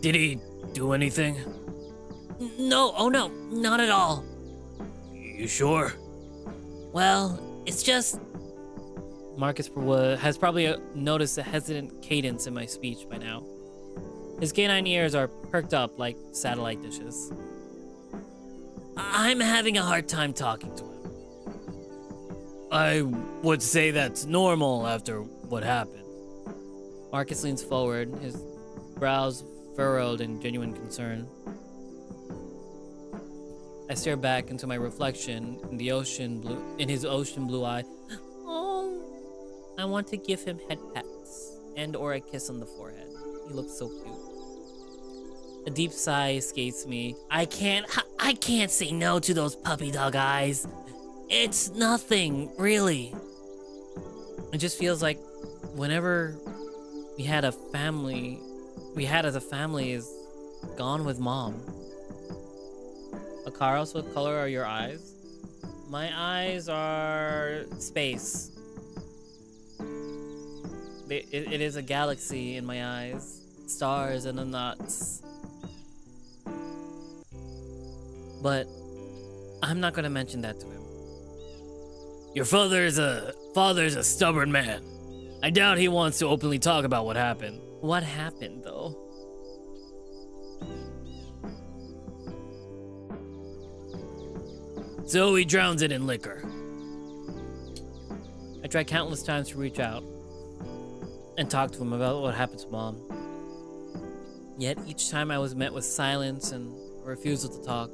Did he do anything? No, oh no, not at all. You sure? Well, it's just... Marcus has probably noticed a hesitant cadence in my speech by now. His canine ears are perked up like satellite dishes. I'm having a hard time talking to him. I would say that's normal after what happened. Marcus leans forward, his brows furrowed in genuine concern. I stare back into my reflection in his ocean blue eye. Oh, I want to give him head pats and or a kiss on the forehead. He looks so cute. A deep sigh escapes me. I can't say no to those puppy dog eyes. It's nothing, really. It just feels like whenever we had as a family is gone with Mom. Akaros, what color are your eyes? My eyes are space. It is a galaxy in my eyes. Stars and the nuts. But I'm not gonna mention that to him. Your father's a stubborn man. I doubt he wants to openly talk about what happened. What happened, though? So he drowns it in liquor. I tried countless times to reach out and talk to him about what happened to Mom. Yet each time I was met with silence and a refusal to talk.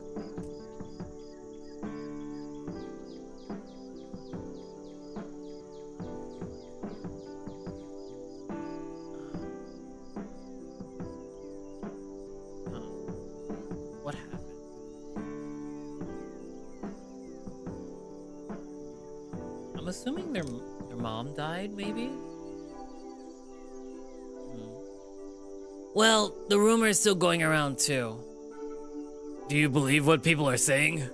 What happened? I'm assuming their mom died, maybe? Well, the rumor is still going around too. Do you believe what people are saying?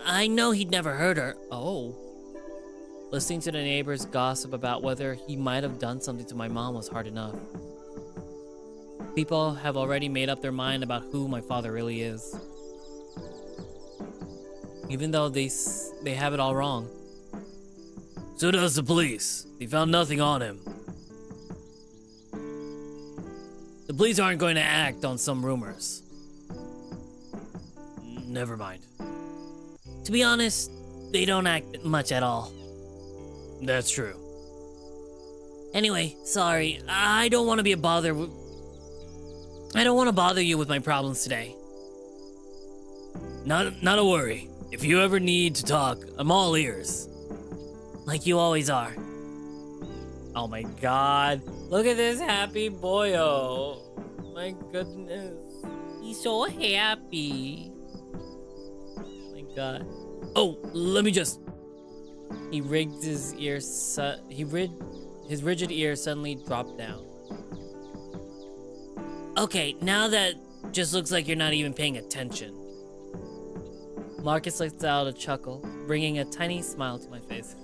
I know he'd never hurt her. Oh. Listening to the neighbors gossip about whether he might have done something to my mom was hard enough. People have already made up their mind about who my father really is. Even though they have it all wrong. So does the police. They found nothing on him. The police aren't going to act on some rumors. Never mind. To be honest, they don't act much at all. That's true. Anyway, sorry. I don't want to be a bother. I don't want to bother you with my problems today. Not a worry. If you ever need to talk, I'm all ears. Like you always are. Oh my god. Look at this happy boyo. My goodness. He's so happy. My god. Oh, let me just... He rigged his ears. His rigid ears suddenly dropped down. Okay, now that just looks like you're not even paying attention. Marcus lets out a chuckle, bringing a tiny smile to my face.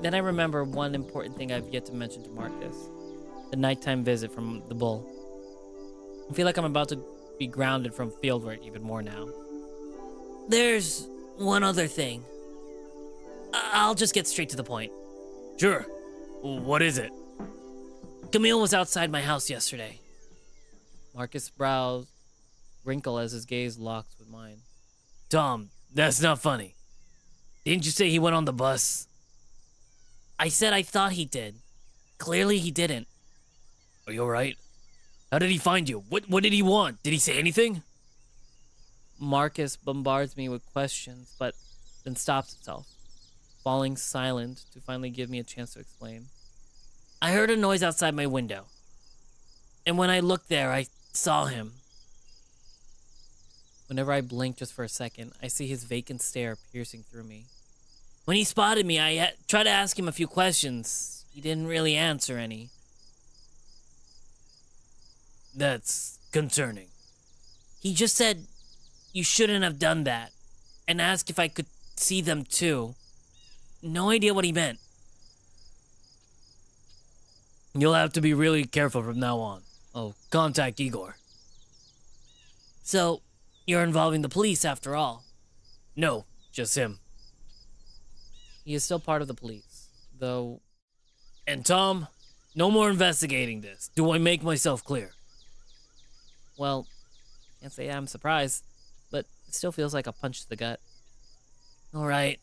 Then I remember one important thing I've yet to mention to Marcus. The nighttime visit from the bull. I feel like I'm about to be grounded from fieldwork even more now. There's one other thing. I'll just get straight to the point. Sure. What is it? Camille was outside my house yesterday. Marcus' brows wrinkle as his gaze locks with mine. Tom, that's not funny. Didn't you say he went on the bus? I said I thought he did. Clearly he didn't. Are you alright? How did he find you? What did he want? Did he say anything? Marcus bombards me with questions, but then stops himself, falling silent to finally give me a chance to explain. I heard a noise outside my window. And when I looked there, I saw him. Whenever I blink just for a second, I see his vacant stare piercing through me. When he spotted me, I tried to ask him a few questions. He didn't really answer any. That's concerning. He just said, "You shouldn't have done that," and asked if I could see them too. No idea what he meant. You'll have to be really careful from now on. I'll contact Igor. So, you're involving the police after all? No, just him. He is still part of the police, though. And Tom, no more investigating this. Do I make myself clear? Well, can't say I'm surprised, but it still feels like a punch to the gut. All right.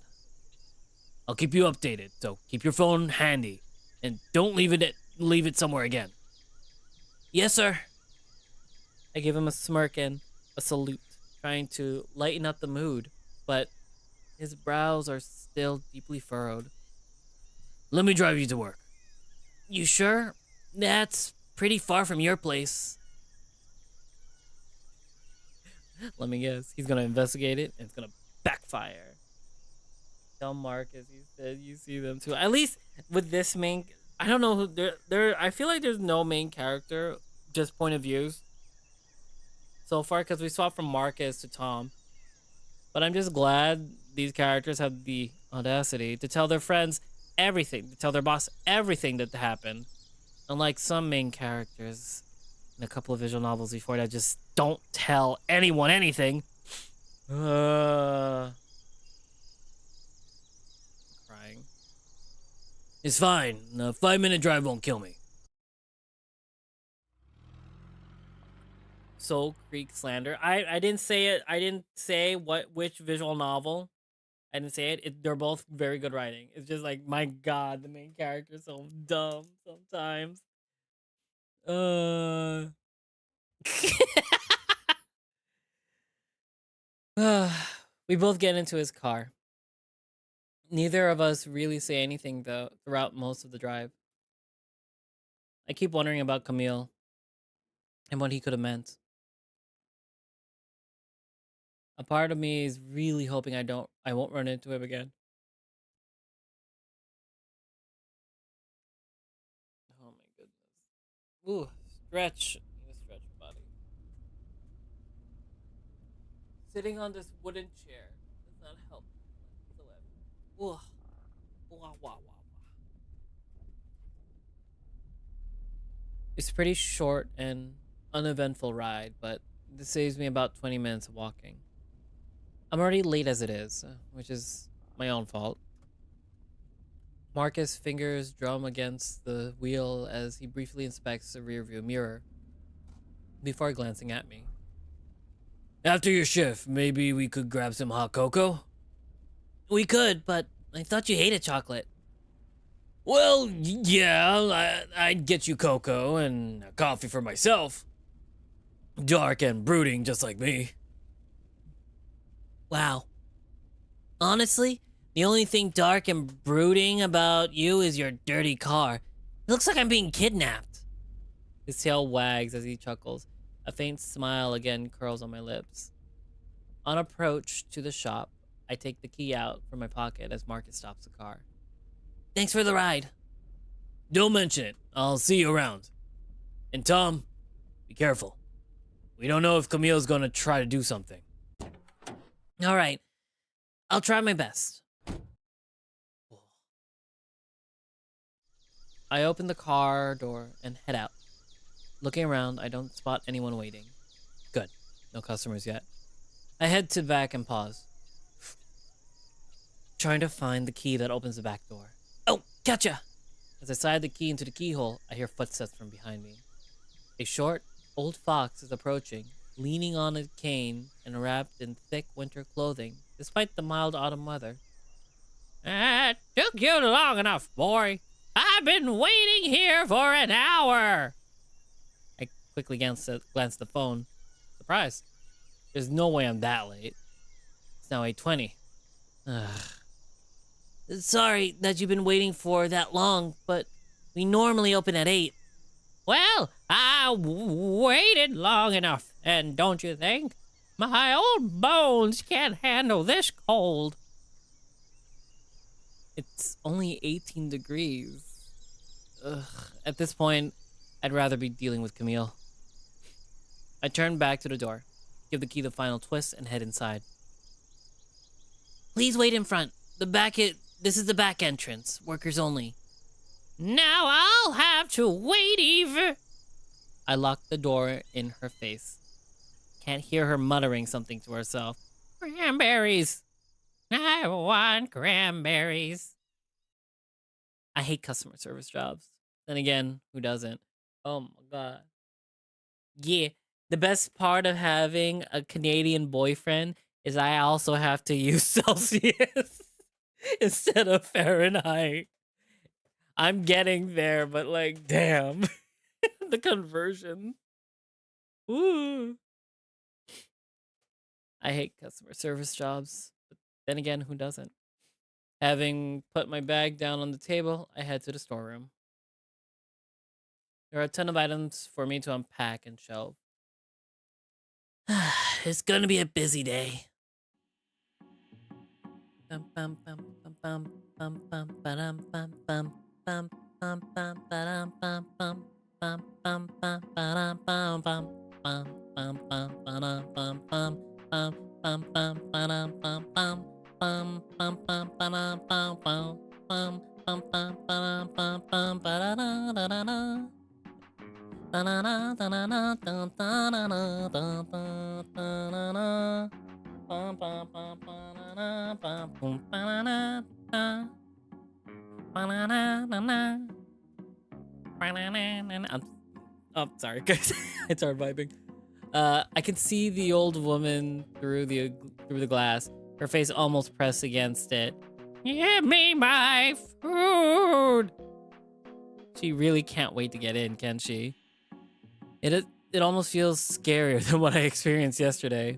I'll keep you updated, so keep your phone handy. And don't leave it somewhere again. Yes, sir. I give him a smirk and a salute, trying to lighten up the mood, but his brows are still deeply furrowed. Let me drive you to work. You sure? That's pretty far from your place. Let me guess. He's gonna investigate it, and it's gonna backfire. Tell Marcus he said you see them too. At least with this main, I don't know who there. I feel like there's no main character, just point of views. So far, because we swapped from Marcus to Tom. But I'm just glad these characters have the audacity to tell their friends everything, to tell their boss everything that happened. Unlike some main characters in a couple of visual novels before that just don't tell anyone anything. Crying. It's fine. A 5-minute drive won't kill me. Soul Creek slander. I didn't say it. I didn't say which visual novel. I didn't say it. They're both very good writing. It's just like, my god, the main character is so dumb sometimes. We both get into his car. Neither of us really say anything though throughout most of the drive. I keep wondering about Camille and what he could have meant. A part of me is really hoping I won't run into him again. Oh my goodness. Ooh, stretch. Need a stretch, buddy. Sitting on this wooden chair does not help whatsoever. Ooh. Wah, wah, wah, wah. It's a pretty short and uneventful ride, but this saves me about 20 minutes of walking. I'm already late as it is, which is my own fault. Marcus' fingers drum against the wheel as he briefly inspects the rearview mirror before glancing at me. After your shift, maybe we could grab some hot cocoa? We could, but I thought you hated chocolate. Well, yeah, I'd get you cocoa and a coffee for myself. Dark and brooding, just like me. Wow. Honestly, the only thing dark and brooding about you is your dirty car. It looks like I'm being kidnapped. His tail wags as he chuckles. A faint smile again curls on my lips. On approach to the shop, I take the key out from my pocket as Marcus stops the car. Thanks for the ride. Don't mention it. I'll see you around. And Tom, be careful. We don't know if Camille's gonna try to do something. All right. I'll try my best. I open the car door and head out. Looking around, I don't spot anyone waiting. Good. No customers yet. I head to the back and pause. Trying to find the key that opens the back door. Oh, gotcha! As I slide the key into the keyhole, I hear footsteps from behind me. A short, old fox is approaching, leaning on a cane and wrapped in thick winter clothing, despite the mild autumn weather. It took you long enough, boy. I've been waiting here for an hour. I quickly glance at the phone. Surprised. There's no way I'm that late. It's now 8:20. Sorry that you've been waiting for that long, but we normally open at 8. Well, I waited long enough, and don't you think? My old bones can't handle this cold. It's only 18 degrees. At this point, I'd rather be dealing with Camille. I turn back to the door, give the key the final twist, and head inside. Please wait in front. This is the back entrance. Workers only. Now I'll have to wait even. I lock the door in her face. Can't hear her muttering something to herself. Cranberries. I want cranberries. I hate customer service jobs. Then again, who doesn't? Oh my god. Yeah, the best part of having a Canadian boyfriend is I also have to use Celsius instead of Fahrenheit. I'm getting there, but like, damn. The conversion. Ooh. I hate customer service jobs. But then again, who doesn't? Having put my bag down on the table, I head to the storeroom. There are a ton of items for me to unpack and shelve. It's gonna be a busy day. Bum, bum, bum, bum, bum, bum, bum, ba-dum, bum, bum, bum, bum, bum, ba-dum, bum, bum, bum, bum, bum, ba-dum, bum, bum, bum, bum, bum, ba-dum, bum, bum, bum, bum, bum, ba-dum, bum, bum, bum, bum, bum, ba-dum, bum, bum, bum, bum, bum, ba-dum, bum, bum, ba-da-da-da-da-da. Da-na-na, da-na-na, da-da-na-na, da-da-da-da-da. Bum, bum, bum, ba-na-na, bum, boom, ba-na-na, da. Ba-na-na-na-na. Ba-na-na-na-na. Oh, sorry, guys. I started vibing. I can see the old woman through the glass. Her face almost pressed against it. Give me my food. She really can't wait to get in, can she? It almost feels scarier than what I experienced yesterday.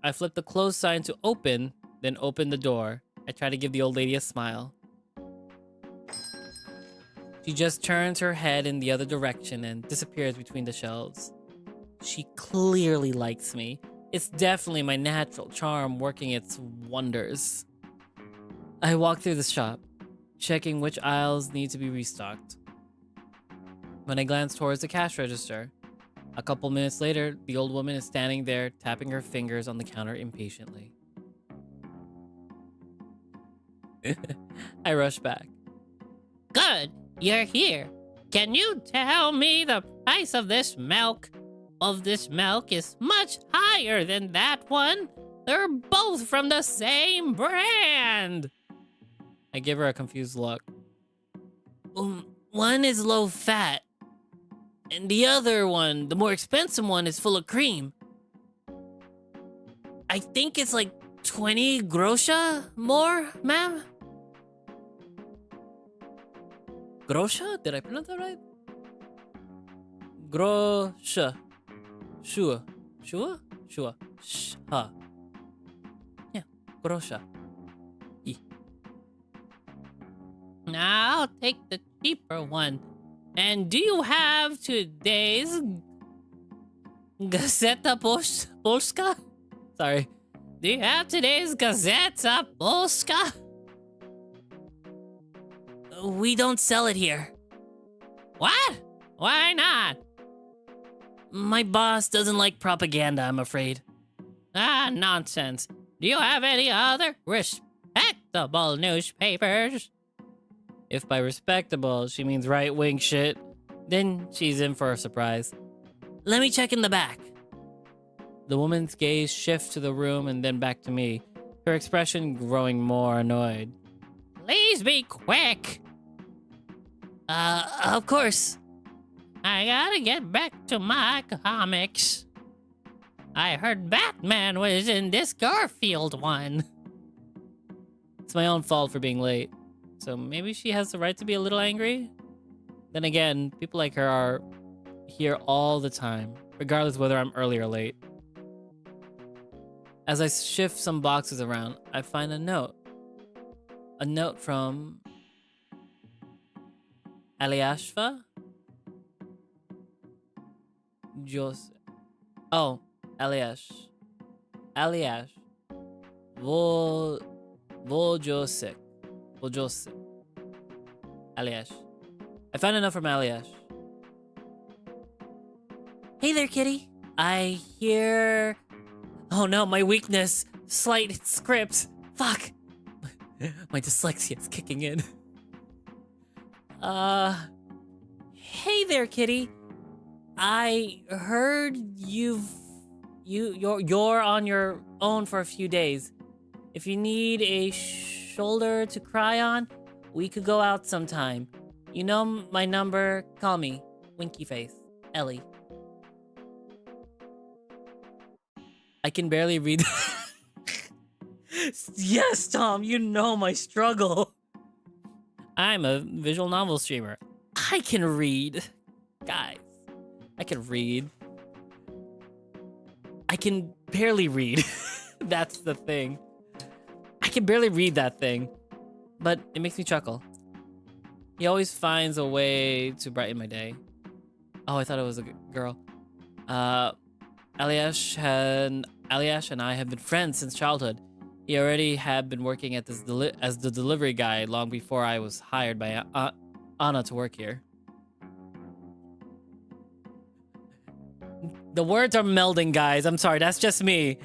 I flip the close sign to open, then open the door. I try to give the old lady a smile. She just turns her head in the other direction and disappears between the shelves. She clearly likes me. It's definitely my natural charm working its wonders. I walk through the shop, checking which aisles need to be restocked. When I glance towards the cash register, a couple minutes later, the old woman is standing there, tapping her fingers on the counter impatiently. I rush back. Good, you're here. Can you tell me the price of this milk? Of this milk is much higher than that one. They're both from the same brand. I give her a confused look. One is low fat, and the other one, the more expensive one, is full of cream. I think it's like 20 grosha more, ma'am? Grosha? Did I pronounce that right? Grosha. Shua. Shua? Shua. Shha. Yeah, grosha. I'll take the cheaper one. And do you have today's Gazeta Polska? Sorry. Do you have today's Gazeta Polska? We don't sell it here. What? Why not? My boss doesn't like propaganda, I'm afraid. Ah, nonsense. Do you have any other respectable newspapers? If by respectable she means right-wing shit, then she's in for a surprise. Let me check in the back. The woman's gaze shifts to the room and then back to me, her expression growing more annoyed. Please be quick. Of course. I gotta get back to my comics. I heard Batman was in this Garfield one. It's my own fault for being late. So maybe she has the right to be a little angry? Then again, people like her are here all the time, regardless whether I'm early or late. As I shift some boxes around, I find a note. A note from Aliashva? Jose. Oh, Aliash. Aliash. Vojosik. Vojosik. Aliash. I found a note from Aliash. Hey there, kitty. I hear... Oh no, my weakness. Slight script. Fuck. My dyslexia is kicking in. Hey there, kitty. I heard you're on your own for a few days. If you need a shoulder to cry on, we could go out sometime. You know my number. Call me. Winky face. Ellie. I can barely read. Yes, Tom, you know my struggle. I'm a visual novel streamer. I can read. Guys, I can read. I can barely read. That's the thing. I can barely read that thing, but it makes me chuckle. He always finds a way to brighten my day. Oh, I thought it was a girl. Aliash and I have been friends since childhood. He already had been working at this as the delivery guy long before I was hired by Anna to work here. The words are melding, guys. I'm sorry, that's just me.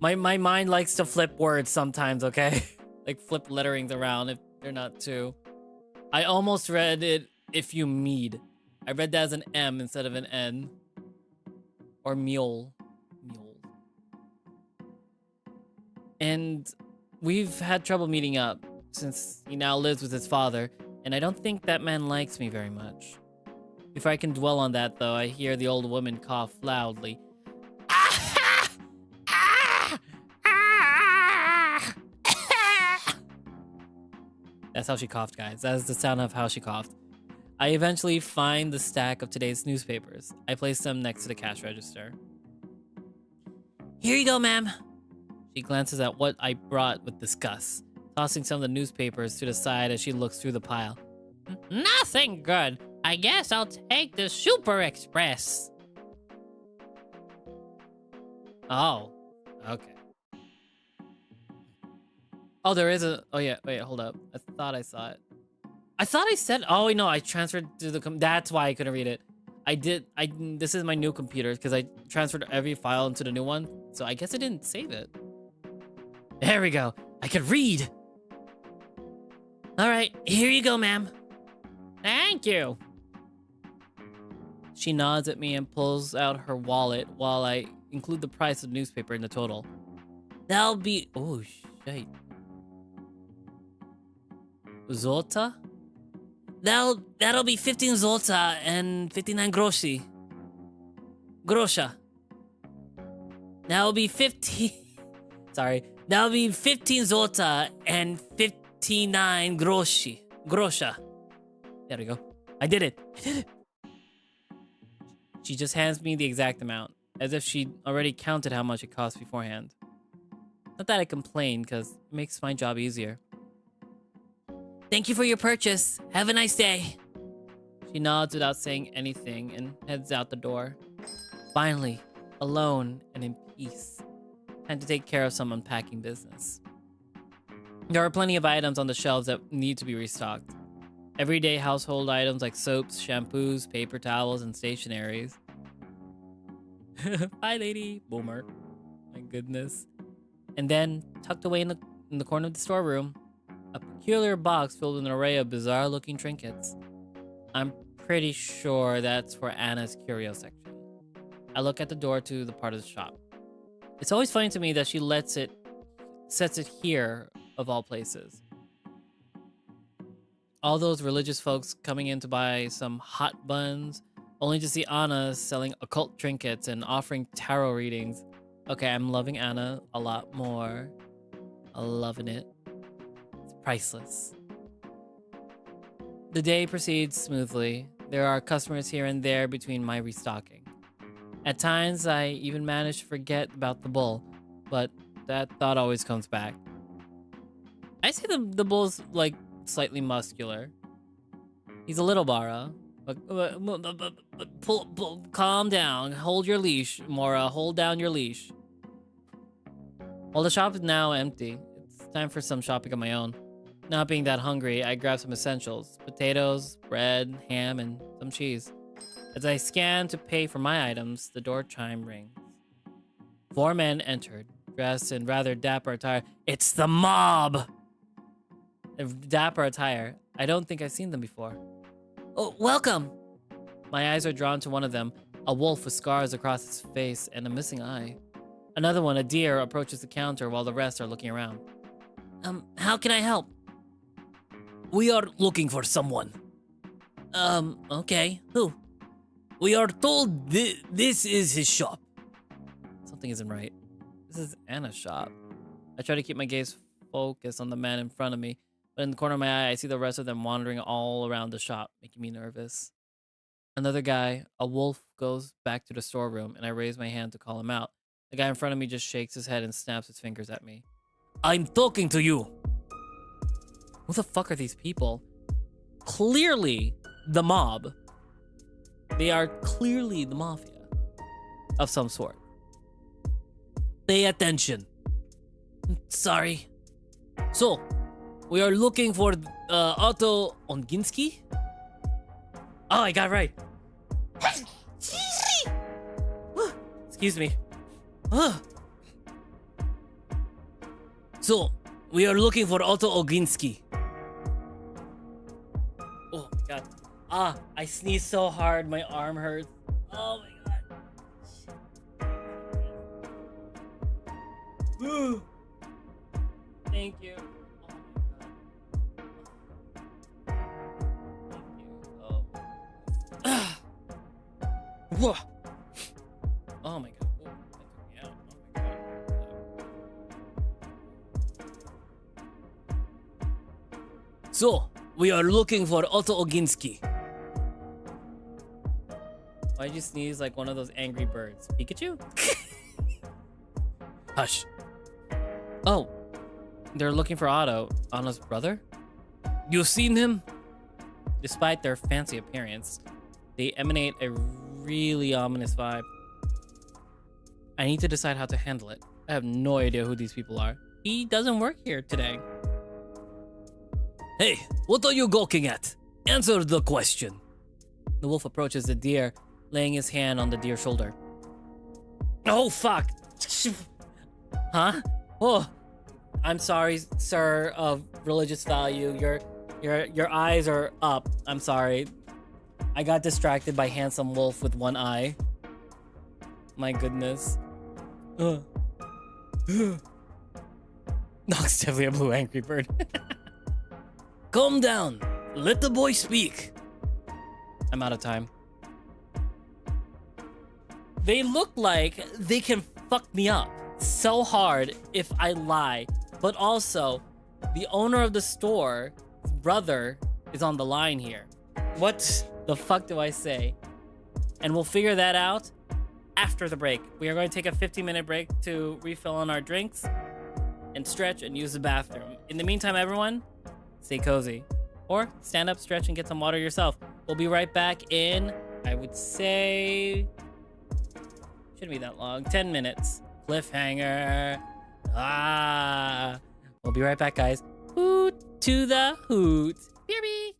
My mind likes to flip words sometimes, okay? Like flip letterings around if they're not two. I almost read it if you mead. I read that as an M instead of an N. Or mule. And we've had trouble meeting up since he now lives with his father, and I don't think that man likes me very much. Before I can dwell on that, though, I hear the old woman cough loudly. That's how she coughed, guys. That is the sound of how she coughed. I eventually find the stack of today's newspapers. I place them next to the cash register. Here you go, ma'am. She glances at what I brought with disgust, tossing some of the newspapers to the side as she looks through the pile. Nothing good. I guess I'll take the Super Express. Oh, okay. Oh, there is a... Oh, yeah. Wait, hold up. I thought I saw it. I thought I said... Oh, wait, no. I transferred to the... That's why I couldn't read it. This is my new computer because I transferred every file into the new one. So I guess I didn't save it. There we go. I can read. All right. Here you go, ma'am. Thank you. She nods at me and pulls out her wallet while I include the price of the newspaper in the total. That'll be... Oh, shit. Zolta? That'll be 15 zlota and 59 groszy. Grosza. That'll be 15. Sorry. That'll be 15 zlota and 59 groszy. Grosza. There we go. I did it. She just hands me the exact amount, as if she already counted how much it cost beforehand. Not that I complain, because it makes my job easier. Thank you for your purchase. Have a nice day. She nods without saying anything and heads out the door. Finally, alone and in peace. Time to take care of some unpacking business. There are plenty of items on the shelves that need to be restocked. Everyday household items like soaps, shampoos, paper towels, and stationaries. Bye, lady. Boomer. My goodness. And then, tucked away in the corner of the storeroom, a peculiar box filled with an array of bizarre-looking trinkets. I'm pretty sure that's for Anna's curio section. I look at the door to the part of the shop. It's always funny to me that she sets it here, of all places. All those religious folks coming in to buy some hot buns, only to see Anna selling occult trinkets and offering tarot readings. Okay, I'm loving Anna a lot more. I'm loving it. It's priceless. The day proceeds smoothly. There are customers here and there between my restocking. At times, I even manage to forget about the bull, but that thought always comes back. I say the bull's like slightly muscular. He's a little Bara, but calm down. Hold your leash, Mora. Hold down your leash. While the shop is now empty, it's time for some shopping of my own. Not being that hungry, I grab some essentials: potatoes, bread, ham, and some cheese. As I scan to pay for my items, the door chime rings. 4 men entered, dressed in rather dapper attire. It's the mob! Dapper attire. I don't think I've seen them before. Oh, welcome! My eyes are drawn to one of them, a wolf with scars across his face and a missing eye. Another one, a deer, approaches the counter while the rest are looking around. How can I help? We are looking for someone. Okay. Who? We are told this is his shop. Something isn't right. This is Anna's shop. I try to keep my gaze focused on the man in front of me, but in the corner of my eye, I see the rest of them wandering all around the shop, making me nervous. Another guy, a wolf, goes back to the storeroom, and I raise my hand to call him out. The guy in front of me just shakes his head and snaps his fingers at me. I'm talking to you. Who the fuck are these people? Clearly the mob. They are clearly the mafia of some sort. Pay attention. Sorry. So, we are looking for Otto Onginski? Oh, I got it right. Excuse me. So, we are looking for Otto Oginski. Oh my god. I sneezed so hard, my arm hurts. Oh my god. Thank you. Oh my god. Thank you. Oh. Oh my god. Oh, that took me out. Oh my god. So, we are looking for Otto Oginski. Why'd you sneeze like one of those angry birds? Pikachu? Hush. Oh, they're looking for Otto, Anna's brother? You seen him? Despite their fancy appearance, they emanate a really ominous vibe. I need to decide how to handle it. I have no idea who these people are. He doesn't work here today. Hey, what are you gawking at? Answer the question. The wolf approaches the deer, laying his hand on the deer's shoulder. Oh, fuck. Huh? Oh, I'm sorry, sir, of religious value. Your eyes are up. I'm sorry. I got distracted by handsome wolf with one eye. My goodness. Nox definitely a blue angry bird. Calm down. Let the boy speak. I'm out of time. They look like they can fuck me up so hard if I lie. But also, the owner of the store, his brother, is on the line here. What the fuck do I say? And we'll figure that out after the break. We are going to take a 15-minute break to refill on our drinks and stretch and use the bathroom. In the meantime, everyone, stay cozy. Or stand up, stretch, and get some water yourself. We'll be right back in, I would say, shouldn't be that long, 10 minutes. Cliffhanger. We'll be right back, guys. Hoot to the hoot. Beerby.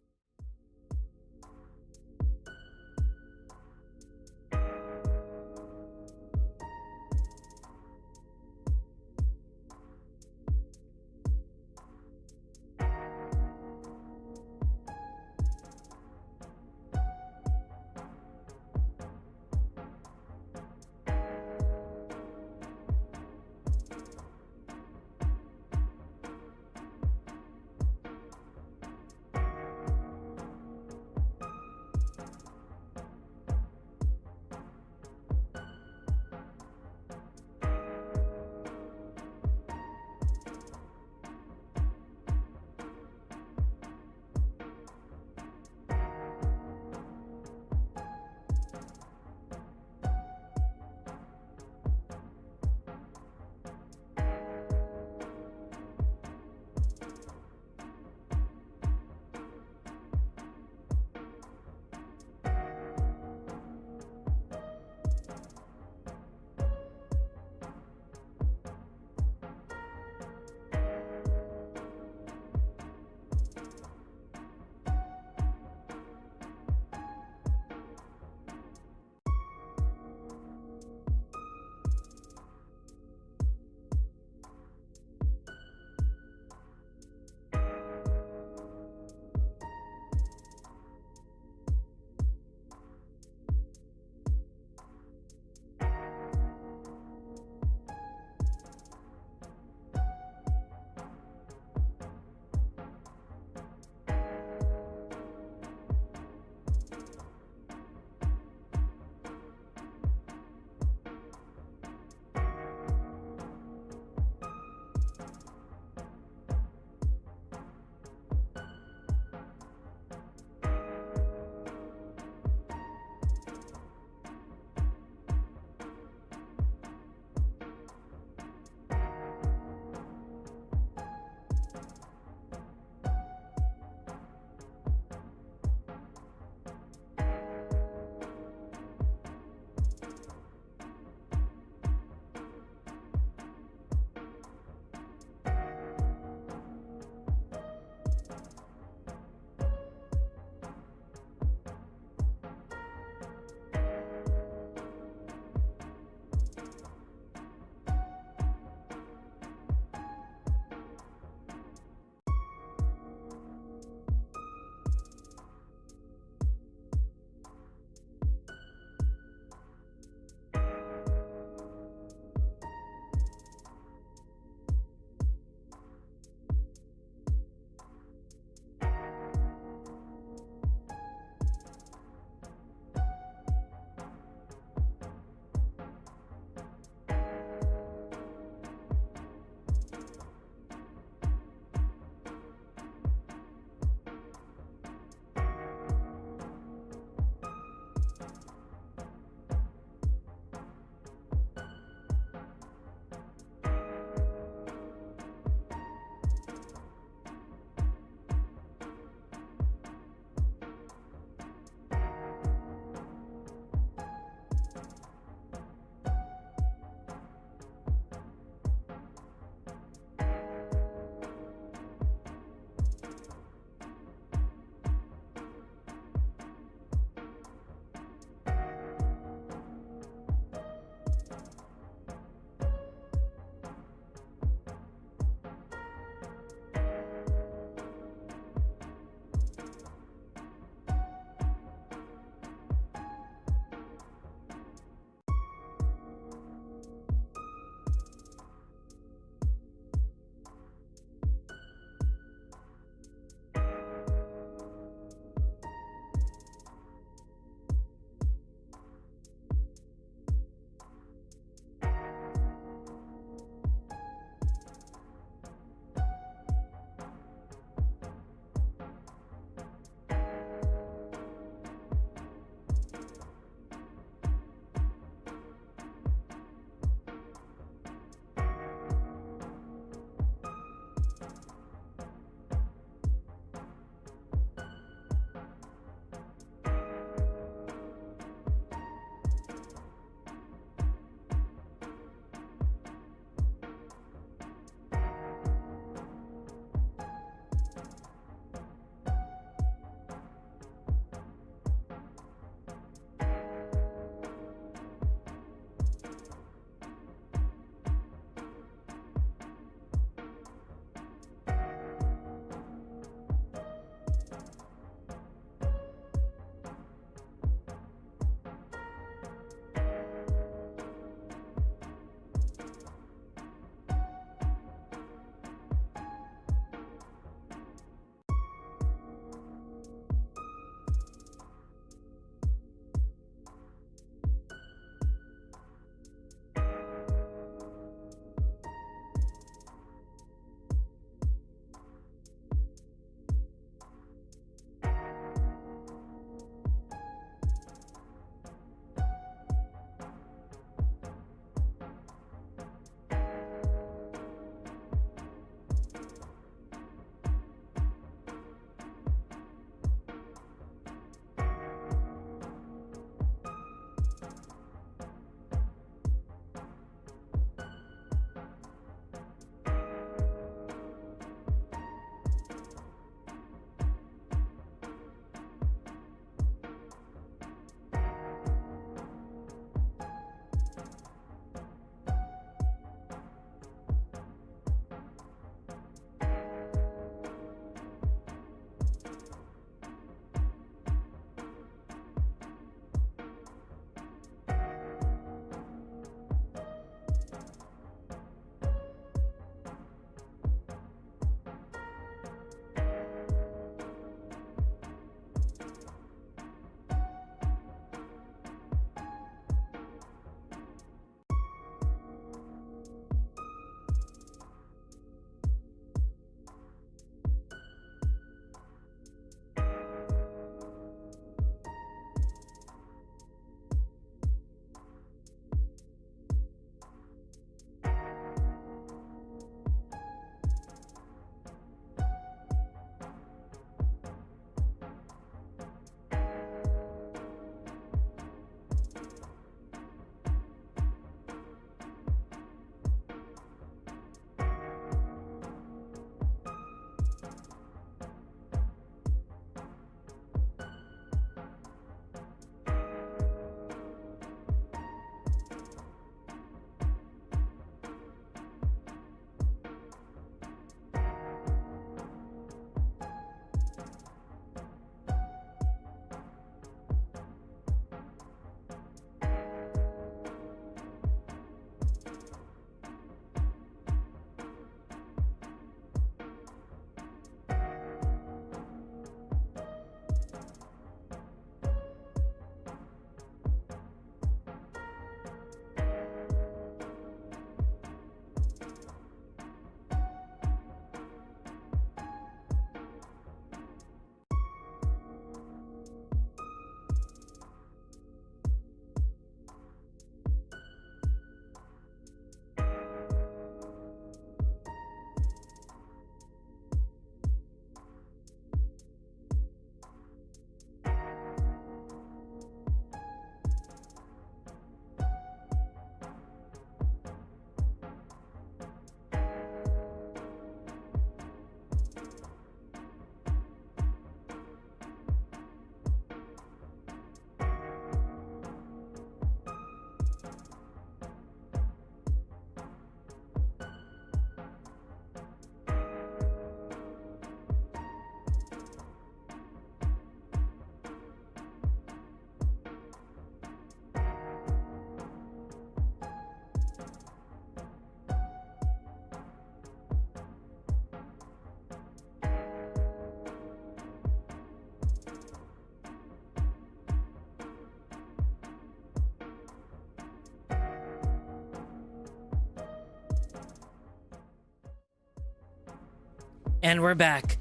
And we're back.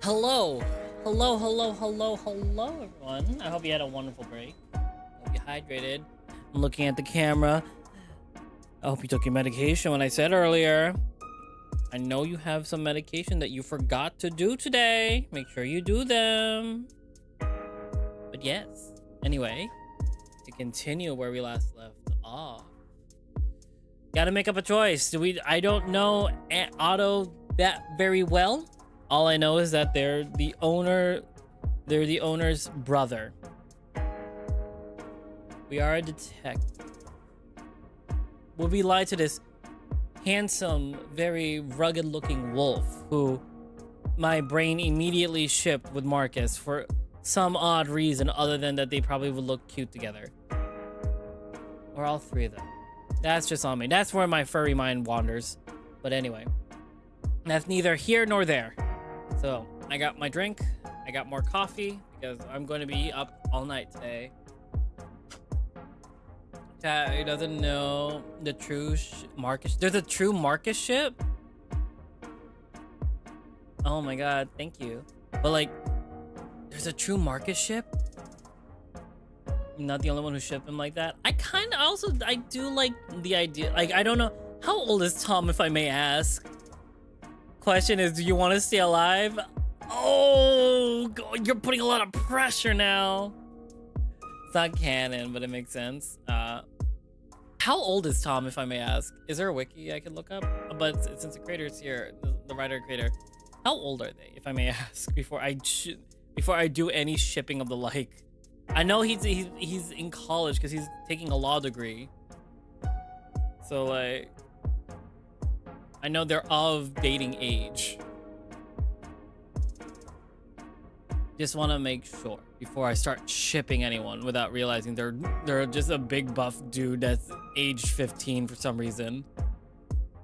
Hello. Hello, hello, hello, hello, everyone. I hope you had a wonderful break. I hope you hydrated. I'm looking at the camera. I hope you took your medication when I said earlier. I know you have some medication that you forgot to do today. Make sure you do them. But yes. Anyway, to continue where we last left off. Gotta make up a choice. I don't know Otto that very well. All I know is that they're the owner's brother. We are a detective. Would we lie to this handsome, very rugged-looking wolf who my brain immediately shipped with Marcus for some odd reason other than that they probably would look cute together? Or all three of them. That's just on me. That's where my furry mind wanders. But anyway, that's neither here nor there. So I got my drink. I got more coffee because I'm going to be up all night today. Chat, who doesn't know the true Marcus? There's a true Marcus ship? Oh my god, thank you. But like, there's a true Marcus ship? I'm not the only one who shipped him like that. I do like the idea. Like, I don't know. How old is Tom, if I may ask? Question is, do you want to stay alive? Oh, God, you're putting a lot of pressure now. It's not canon, but it makes sense. How old is Tom, if I may ask? Is there a wiki I could look up? But since the creator's here, the writer-creator, how old are they, if I may ask, before I do any shipping of the like? I know he's in college because he's taking a law degree. So like, I know they're of dating age. Just want to make sure before I start shipping anyone without realizing they're just a big buff dude that's age 15 for some reason.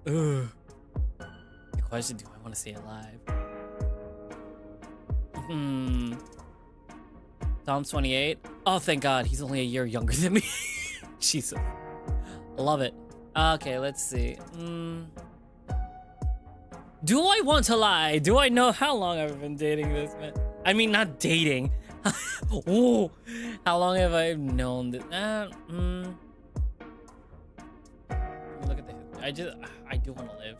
Ugh. The question, do I want to stay alive? Tom's 28. Oh, thank God. He's only a year younger than me. Jesus. Love it. Okay, let's see. Do I want to lie? Do I know how long I've been dating this man? I mean, not dating. Ooh, how long have I known this? Look at the. I do want to live.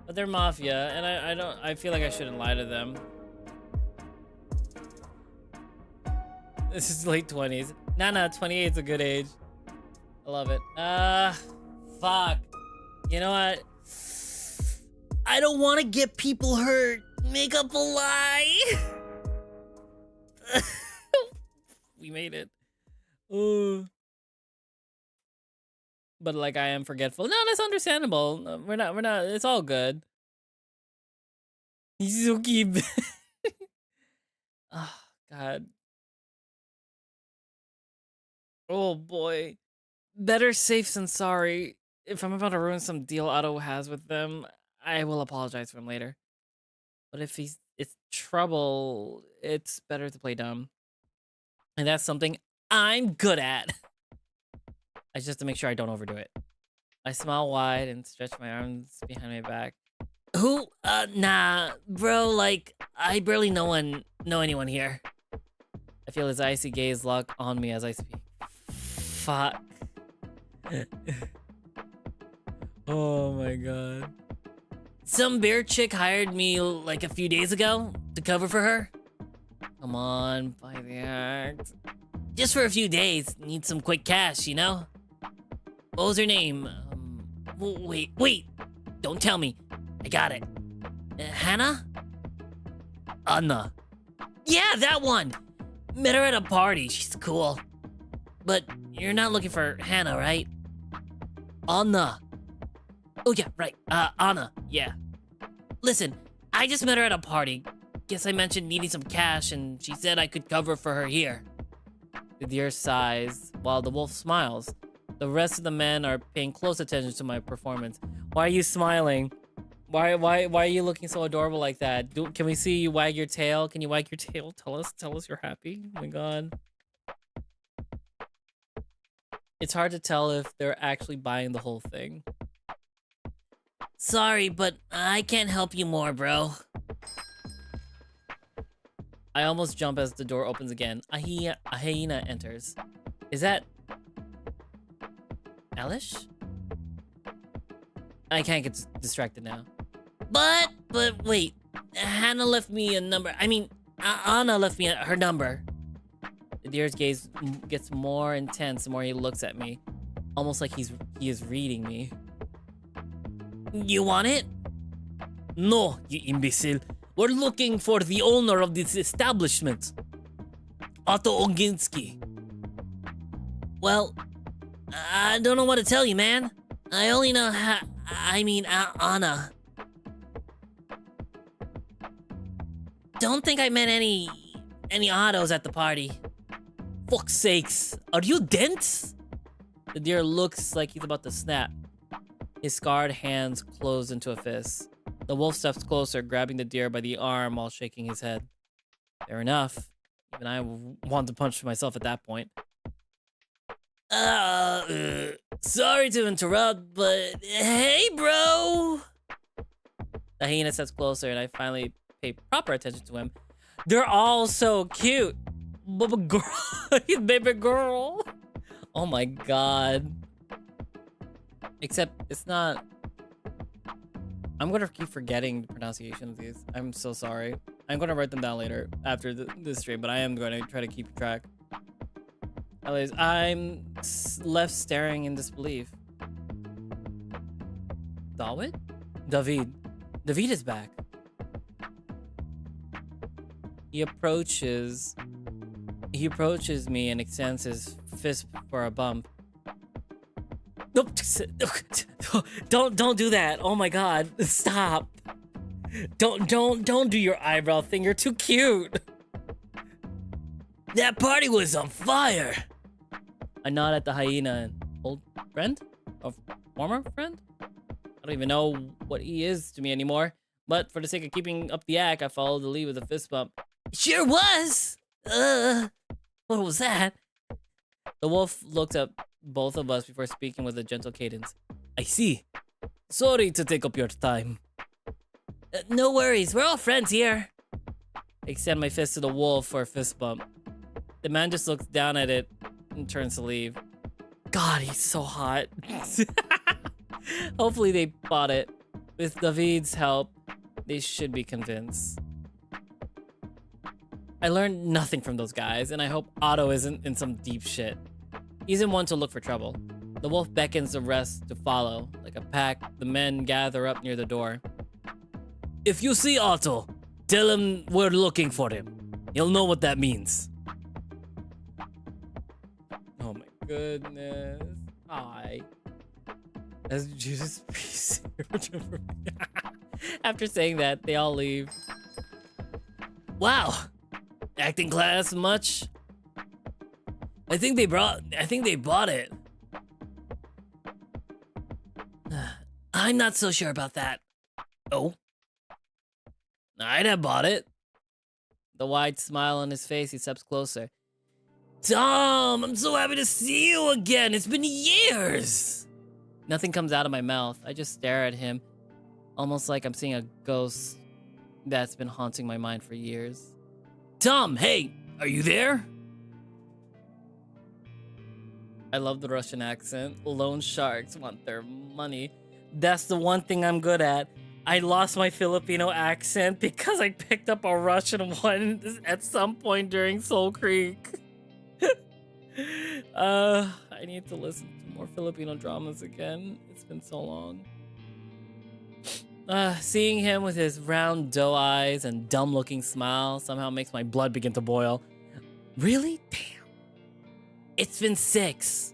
But they're mafia, and I feel like I shouldn't lie to them. This is late 20s. Nah, 28 is a good age. I love it. Fuck. You know what? I don't want to get people hurt. Make up a lie. We made it. Ooh. But like, I am forgetful. No, that's understandable. No, we're not. It's all good. He's so cute. Oh, God. Oh, boy. Better safe than sorry. If I'm about to ruin some deal Otto has with them, I will apologize to him later. But if it's trouble, it's better to play dumb. And that's something I'm good at. I just have to make sure I don't overdo it. I smile wide and stretch my arms behind my back. Who? Nah, bro, like, I barely know anyone here. I feel his icy gaze lock on me as I speak. Fuck. Oh my god. Some bear chick hired me like a few days ago to cover for her. Come on, buy the act. Just for a few days, need some quick cash, you know? What was her name? Wait, don't tell me. I got it. Hannah? Anna. Yeah, that one! Met her at a party, she's cool. But you're not looking for Hannah, right? Anna. Oh yeah, right, Anna, yeah. Listen, I just met her at a party. Guess I mentioned needing some cash and she said I could cover for her here. The deer sighs while the wolf smiles. The rest of the men are paying close attention to my performance. Why are you smiling? Why are you looking so adorable like that? Can we see you wag your tail? Can you wag your tail? Tell us you're happy. Oh my god. It's hard to tell if they're actually buying the whole thing. Sorry, but I can't help you more, bro. I almost jump as the door opens again. A hyena enters. Is that... Elish? I can't get distracted now. But wait. Hannah left me a number. I mean, Anna left me her number. The deer's gaze gets more intense the more he looks at me. Almost like he is reading me. You want it? No, you imbecile. We're looking for the owner of this establishment. Otto Oginski. Well, I don't know what to tell you, man. I only know Anna. Don't think I met any Ottos at the party. Fuck's sakes, are you dense? The deer looks like he's about to snap. His scarred hands close into a fist. The wolf steps closer, grabbing the deer by the arm while shaking his head. Fair enough. Even I want to punch myself at that point. Sorry to interrupt, but hey, bro! The hyena steps closer and I finally pay proper attention to him. They're all so cute. Baby girl. Baby girl. Oh my god. Except it's not... I'm gonna keep forgetting the pronunciation of these. I'm so sorry. I'm gonna write them down later after this stream, but I am going to try to keep track. Anyways, I'm left staring in disbelief. David? David. David is back. He approaches me and extends his fist for a bump. Nope. Don't do that. Oh my god. Stop. Don't do your eyebrow thing. You're too cute. That party was on fire. I nod at the hyena. Old friend? A former friend? I don't even know what he is to me anymore. But for the sake of keeping up the act, I follow the lead with a fist bump. Sure was! What was that? The wolf looked at both of us before speaking with a gentle cadence. I see. Sorry to take up your time. No worries, we're all friends here. I extend my fist to the wolf for a fist bump. The man just looks down at it and turns to leave. God, he's so hot. Hopefully they bought it. With David's help, they should be convinced. I learned nothing from those guys, and I hope Otto isn't in some deep shit. He's in one to look for trouble. The wolf beckons the rest to follow. Like a pack, the men gather up near the door. If you see Otto, tell him we're looking for him. He'll know what that means. Oh my goodness. Hi. As Judas Priest. After saying that, they all leave. Wow. Acting class much? I think they bought it. I'm not so sure about that. Oh? I'd have bought it. The wide smile on his face, he steps closer. Tom, I'm so happy to see you again. It's been years. Nothing comes out of my mouth. I just stare at him, almost like I'm seeing a ghost that's been haunting my mind for years. Tom, hey, are you there? I love the Russian accent. Loan sharks want their money. That's the one thing I'm good at. I lost my Filipino accent because I picked up a Russian one at some point during Soul Creek. I need to listen to more Filipino dramas again. It's been so long. Seeing him with his round doe eyes and dumb-looking smile somehow makes my blood begin to boil. Really? Damn. It's been 6.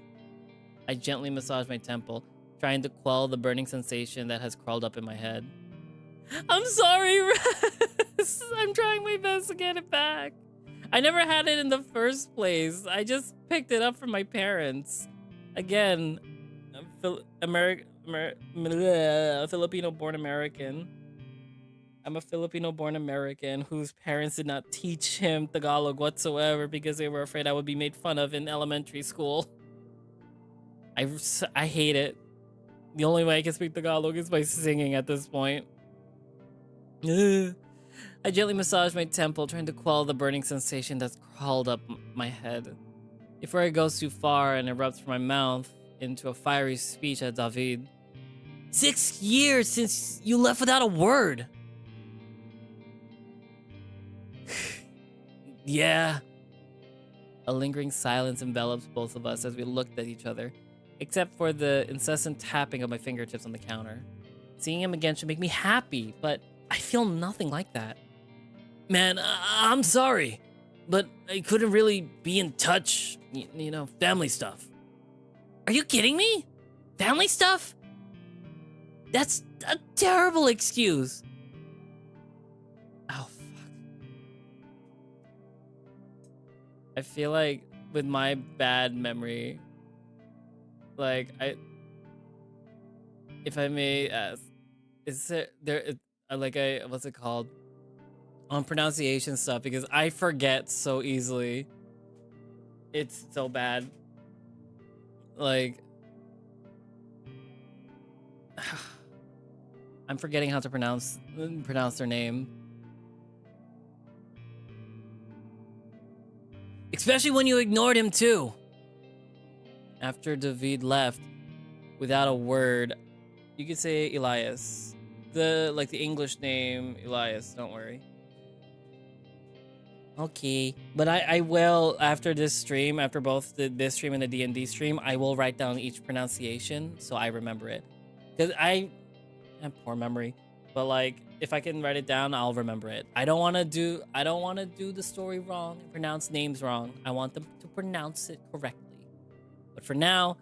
I gently massage my temple, trying to quell the burning sensation that has crawled up in my head. I'm sorry, Rez. I'm trying my best to get it back. I never had it in the first place. I just picked it up from my parents. Again, Filipino-born American. I'm a Filipino-born American whose parents did not teach him Tagalog whatsoever because they were afraid I would be made fun of in elementary school. I hate it. The only way I can speak Tagalog is by singing at this point. I gently massage my temple, trying to quell the burning sensation that's crawled up my head. Before it goes too far and erupts from my mouth into a fiery speech at David. 6 years since you left without a word. Yeah. A lingering silence envelops both of us as we looked at each other, except for the incessant tapping of my fingertips on the counter. Seeing him again should make me happy, but I feel nothing like that. Man, I'm sorry, but I couldn't really be in touch. You know, family stuff. Are you kidding me? Family stuff? That's a terrible excuse. Oh, fuck. I feel like with my bad memory, like, if I may ask, is there like what's it called? On pronunciation stuff, because I forget so easily. It's so bad. Like, I'm forgetting how to pronounce their name. Especially when you ignored him too. After David left, without a word, you could say Elias. The English name Elias, don't worry. Okay, but I will, after this stream, after both this stream and the D&D stream, I will write down each pronunciation so I remember it. Because I have poor memory, but like, if I can write it down, I'll remember it. I don't want to do the story wrong and pronounce names wrong. I want them to pronounce it correctly. But for now,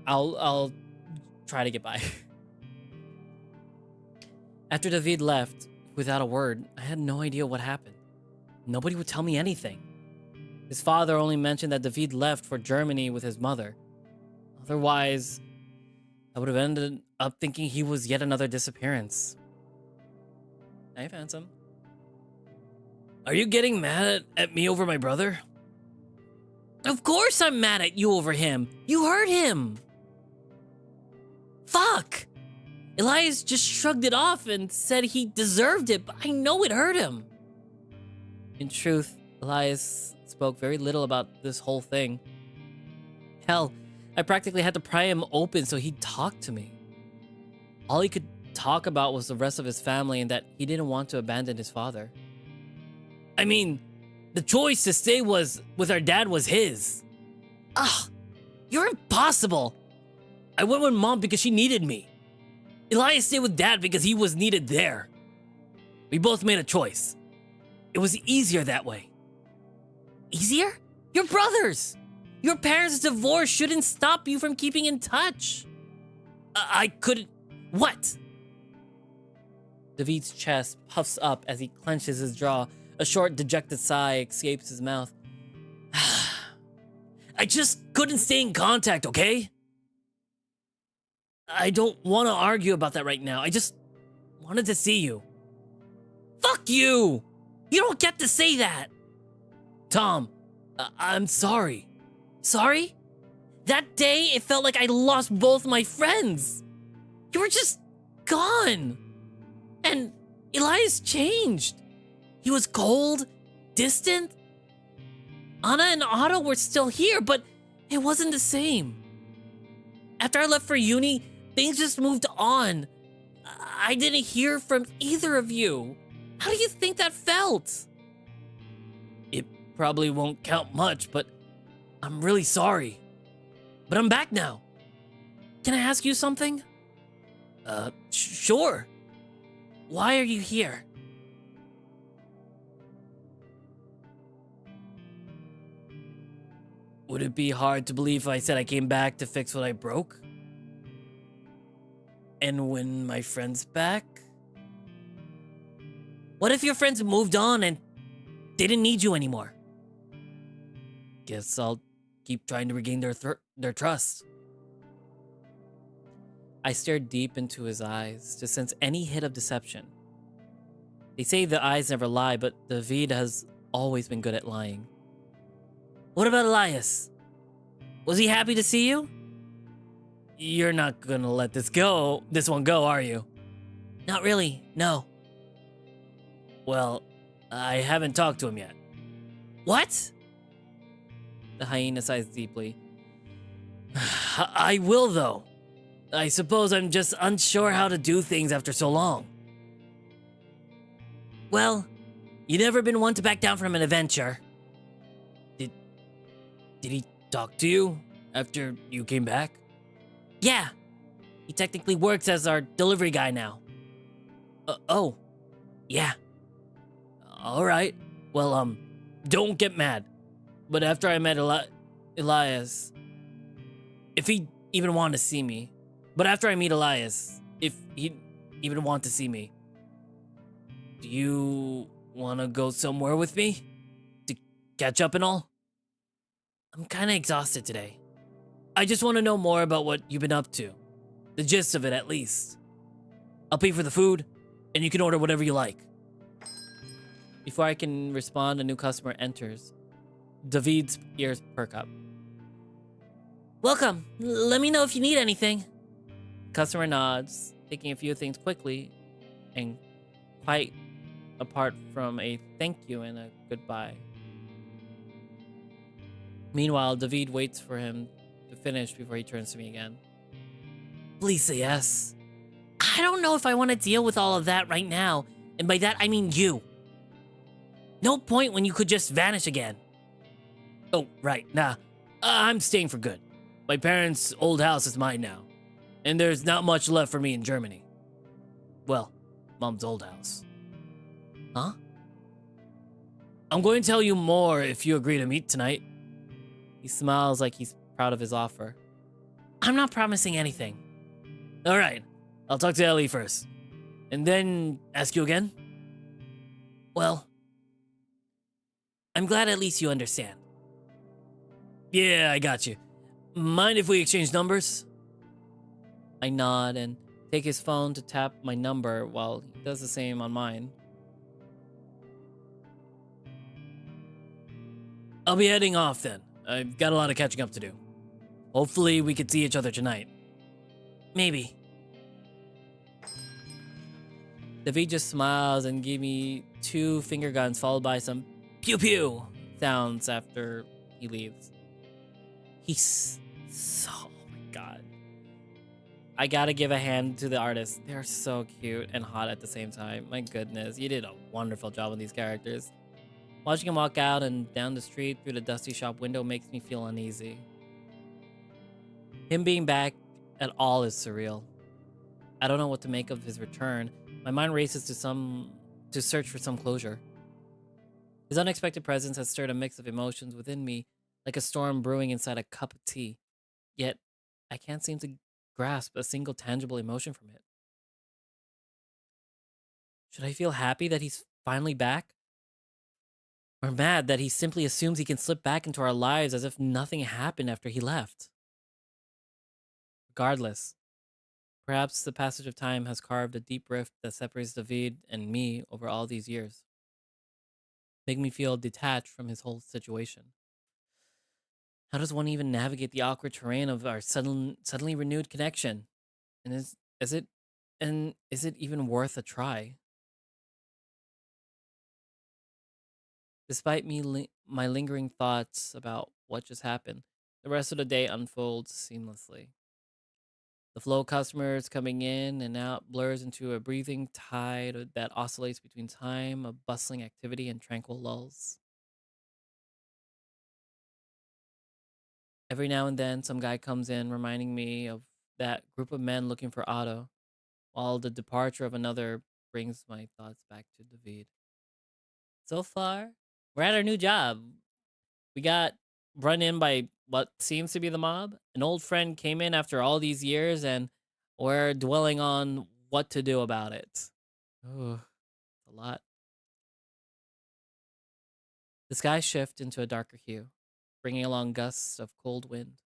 I'll try to get by. After David left, without a word, I had no idea what happened. Nobody would tell me anything. His father only mentioned that David left for Germany with his mother. Otherwise, I would have ended up thinking he was yet another disappearance. Hey, Phantom. Are you getting mad at me over my brother? Of course I'm mad at you over him. You hurt him. Fuck. Elias just shrugged it off and said he deserved it, but I know it hurt him. In truth, Elias spoke very little about this whole thing. Hell, I practically had to pry him open so he'd talk to me. All he could talk about was the rest of his family and that he didn't want to abandon his father. I mean, the choice to stay with our dad was his. Ugh, you're impossible. I went with mom because she needed me. Elias stayed with dad because he was needed there. We both made a choice. It was easier that way. Easier? You're brothers. Your parents' divorce shouldn't stop you from keeping in touch. I couldn't... What? David's chest puffs up as he clenches his jaw. A short, dejected sigh escapes his mouth. I just couldn't stay in contact, okay? I don't want to argue about that right now. I just wanted to see you. Fuck you! You don't get to say that! Tom, I'm sorry. Sorry? That day, it felt like I lost both my friends. You were just gone. And Elias changed. He was cold, distant. Anna and Otto were still here, but it wasn't the same. After I left for uni, things just moved on. I didn't hear from either of you. How do you think that felt? It probably won't count much, but I'm really sorry. But I'm back now. Can I ask you something? Sure. Why are you here? Would it be hard to believe if I said I came back to fix what I broke? And win my friends back? What if your friends moved on and didn't need you anymore? Guess I'll keep trying to regain their trust. I stared deep into his eyes to sense any hint of deception. They say the eyes never lie, but David has always been good at lying. What about Elias? Was he happy to see you? You're not gonna let this one go, are you? Not really, no. Well, I haven't talked to him yet. What? The hyena sighs deeply. I will, though. I suppose I'm just unsure how to do things after so long. Well, you never been one to back down from an adventure. Did he talk to you after you came back? Yeah. He technically works as our delivery guy now. Oh, Yeah. all right. Well, don't get mad. But after I met Elias, if he even wanted to see me, but after I meet Elias, if he even want to see me, do you want to go somewhere with me to catch up and all? I'm kinda exhausted today. I just want to know more about what you've been up to. The gist of it, at least. I'll pay for the food, and you can order whatever you like. Before I can respond, a new customer enters. David's ears perk up. Welcome. Let me know if you need anything. Customer nods, taking a few things quickly, and quite apart from a thank you and a goodbye. Meanwhile, David waits for him to finish before he turns to me again. Please say yes. I don't know if I want to deal with all of that right now, and by that I mean you. No point when you could just vanish again. Oh, right, nah. I'm staying for good. My parents' old house is mine now, and there's not much left for me in Germany. Well, Mom's old house. Huh? I'm going to tell you more if you agree to meet tonight. He smiles like he's proud of his offer. I'm not promising anything. All right, I'll talk to Ellie first, and then ask you again. Well, I'm glad at least you understand. Yeah, I got you. Mind if we exchange numbers? I nod and take his phone to tap my number while he does the same on mine. I'll be heading off then. I've got a lot of catching up to do. Hopefully we could see each other tonight. Maybe. David just smiles and gives me 2 finger guns followed by some pew pew sounds after he leaves. He's so, oh my god. I gotta give a hand to the artists. They're so cute and hot at the same time. My goodness, you did a wonderful job on these characters. Watching him walk out and down the street through the dusty shop window makes me feel uneasy. Him being back at all is surreal. I don't know what to make of his return. My mind races to search for some closure. His unexpected presence has stirred a mix of emotions within me, like a storm brewing inside a cup of tea. Yet, I can't seem to grasp a single tangible emotion from it. Should I feel happy that he's finally back? Or mad that he simply assumes he can slip back into our lives as if nothing happened after he left? Regardless, perhaps the passage of time has carved a deep rift that separates David and me over all these years, making me feel detached from his whole situation. How does one even navigate the awkward terrain of our suddenly renewed connection? And is it even worth a try? Despite my lingering thoughts about what just happened, the rest of the day unfolds seamlessly. The flow of customers coming in and out blurs into a breathing tide that oscillates between time of bustling activity and tranquil lulls. Every now and then, some guy comes in reminding me of that group of men looking for Otto, while the departure of another brings my thoughts back to David. So far, we're at our new job. We got run in by what seems to be the mob. An old friend came in after all these years, and we're dwelling on what to do about it. Oh, a lot. The skies shift into a darker hue, bringing along gusts of cold wind.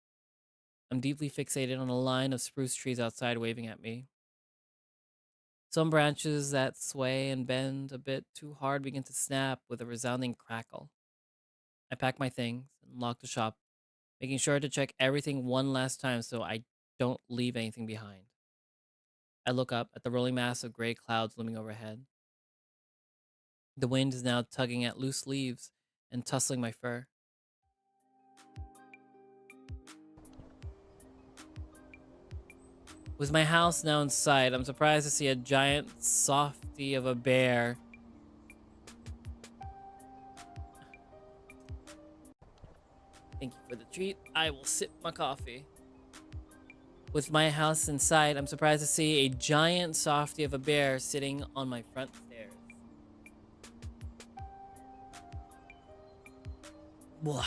I'm deeply fixated on a line of spruce trees outside waving at me. Some branches that sway and bend a bit too hard begin to snap with a resounding crackle. I pack my things and lock the shop, making sure to check everything one last time so I don't leave anything behind. I look up at the rolling mass of gray clouds looming overhead. The wind is now tugging at loose leaves and tussling my fur. With my house now in sight, I'm surprised to see a giant softy of a bear. Thank you for the treat. I will sip my coffee. With my house in sight, I'm surprised to see a giant softy of a bear sitting on my front stairs. Whoa.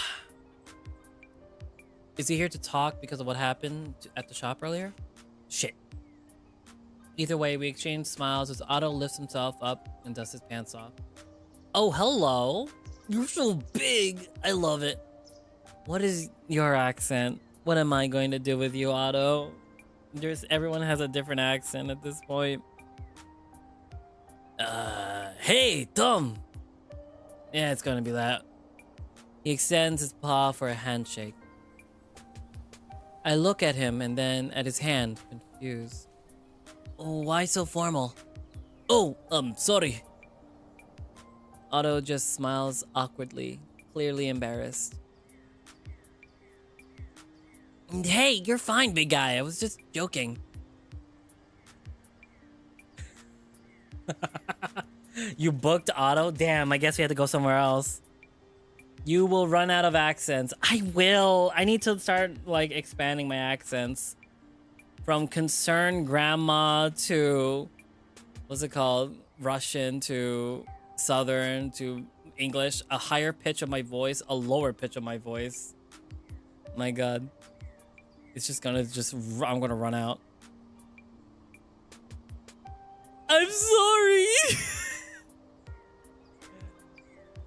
Is he here to talk because of what happened at the shop earlier? Shit. Either way, we exchange smiles as Otto lifts himself up and dusts his pants off. Oh, hello. You're so big. I love it. What is your accent? What am I going to do with you, Otto? Everyone has a different accent at this point. Hey, Tom. Yeah, it's gonna be that. He extends his paw for a handshake. I look at him and then at his hand, confused. Oh, why so formal? Oh, sorry. Otto just smiles awkwardly, clearly embarrassed. Hey, you're fine, big guy. I was just joking. You booked Otto? Damn, I guess we have to go somewhere else. You will run out of accents. I will. I need to start like expanding my accents. From concerned grandma to, what's it called? Russian to Southern to English. A higher pitch of my voice, a lower pitch of my voice. My God. It's just gonna I'm gonna run out. I'm sorry.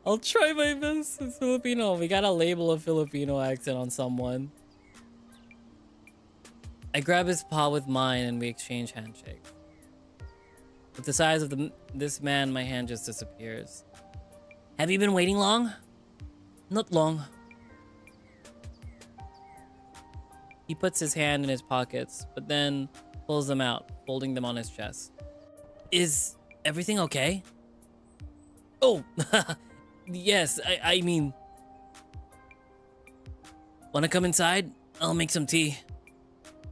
I'll try my best. It's Filipino. We gotta label a Filipino accent on someone. I grab his paw with mine and we exchange handshakes. With the size of this man, my hand just disappears. Have you been waiting long? Not long. He puts his hand in his pockets, but then pulls them out, folding them on his chest. Is everything okay? Oh, yes, I mean... Wanna come inside? I'll make some tea.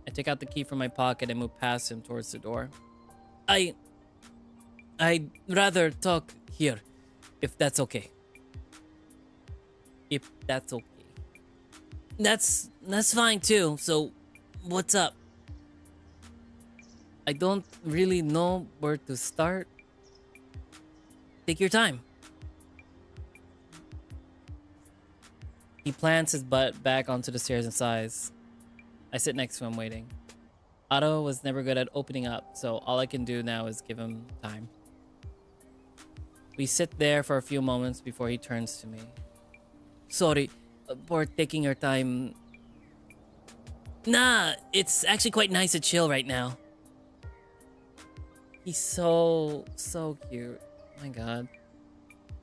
I take out the key from my pocket and move past him towards the door. I'd rather talk here, if that's okay. If that's okay. That's fine too, so what's up? I don't really know where to start. Take your time. He plants his butt back onto the stairs and sighs. I sit next to him waiting. Otto was never good at opening up, so all I can do now is give him time. We sit there for a few moments before he turns to me. Sorry for taking your time. Nah, it's actually quite nice to chill right now. He's so cute. My God.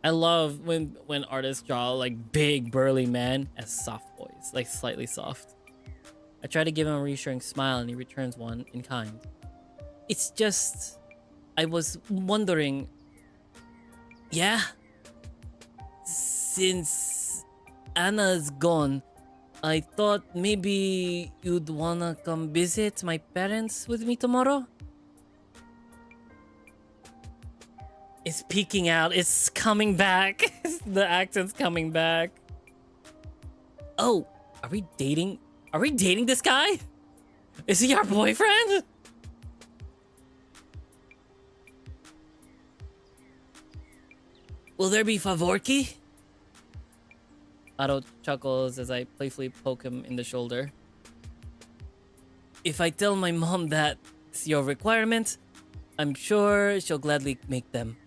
I love when artists draw like big burly men as soft boys, like slightly soft. I try to give him a reassuring smile and he returns one in kind. It's just, I was wondering. Yeah? Since Anna's gone, I thought maybe you'd wanna come visit my parents with me tomorrow? It's peeking out. It's coming back. The accent's coming back. Oh, are we dating? Are we dating this guy? Is he our boyfriend? Will there be favorki? Otto chuckles as I playfully poke him in the shoulder. If I tell my mom that's your requirement, I'm sure she'll gladly make them.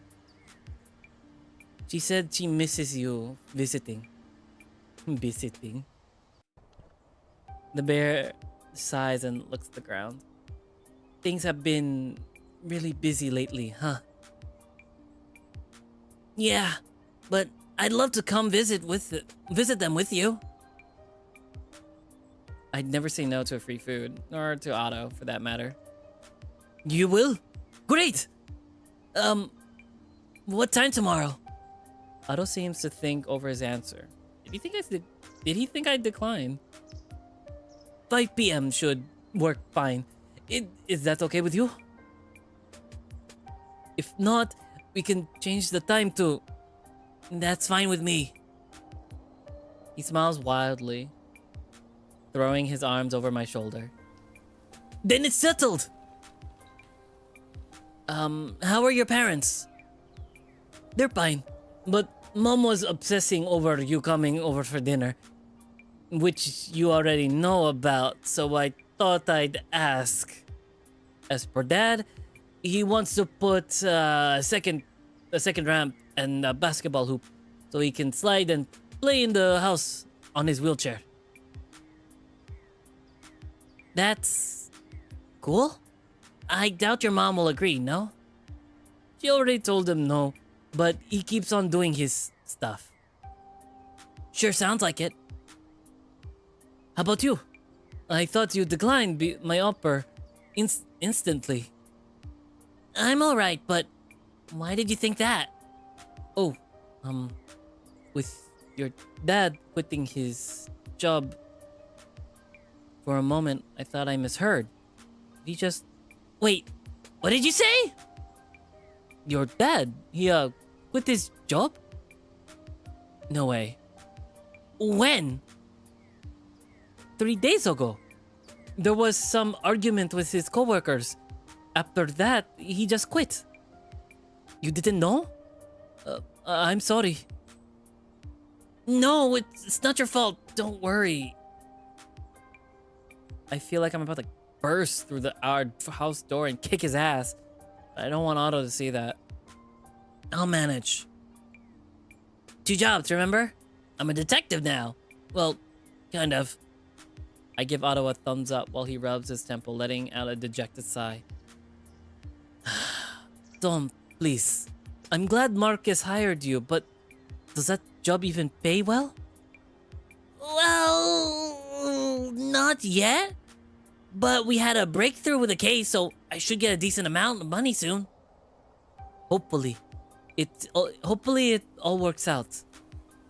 She said she misses you visiting. Visiting. The bear sighs and looks at the ground. Things have been really busy lately, huh? Yeah, but I'd love to come visit them with you. I'd never say no to free food, or to Otto for that matter. You will? Great! What time tomorrow? Otto seems to think over his answer. Did he think I'd decline? 5 p.m. should work fine. Is that okay with you? If not, we can change the time to... That's fine with me. He smiles wildly, throwing his arms over my shoulder. Then it's settled! How are your parents? They're fine, but Mom was obsessing over you coming over for dinner, which you already know about, so I thought I'd ask. As for Dad, he wants to put a second ramp and a basketball hoop so he can slide and play in the house on his wheelchair. That's cool. I doubt your mom will agree, no? She already told him no, but he keeps on doing his stuff. Sure sounds like it. How about you? I thought you declined my offer instantly. I'm alright, but why did you think that? Oh, with your dad quitting his job, for a moment I thought I misheard. He just... Wait, what did you say? Your dad, he quit his job? No way. When? 3 days ago. There was some argument with his coworkers. After that, he just quit. You didn't know? I'm sorry. No, it's not your fault. Don't worry. I feel like I'm about to burst through our house door and kick his ass. I don't want Otto to see that. I'll manage. 2 jobs, remember? I'm a detective now. Well, kind of. I give Otto a thumbs up while he rubs his temple, letting out a dejected sigh. Tom, please. I'm glad Marcus hired you, but does that job even pay well? Well, not yet. But we had a breakthrough with a case, so I should get a decent amount of money soon. Hopefully it all works out.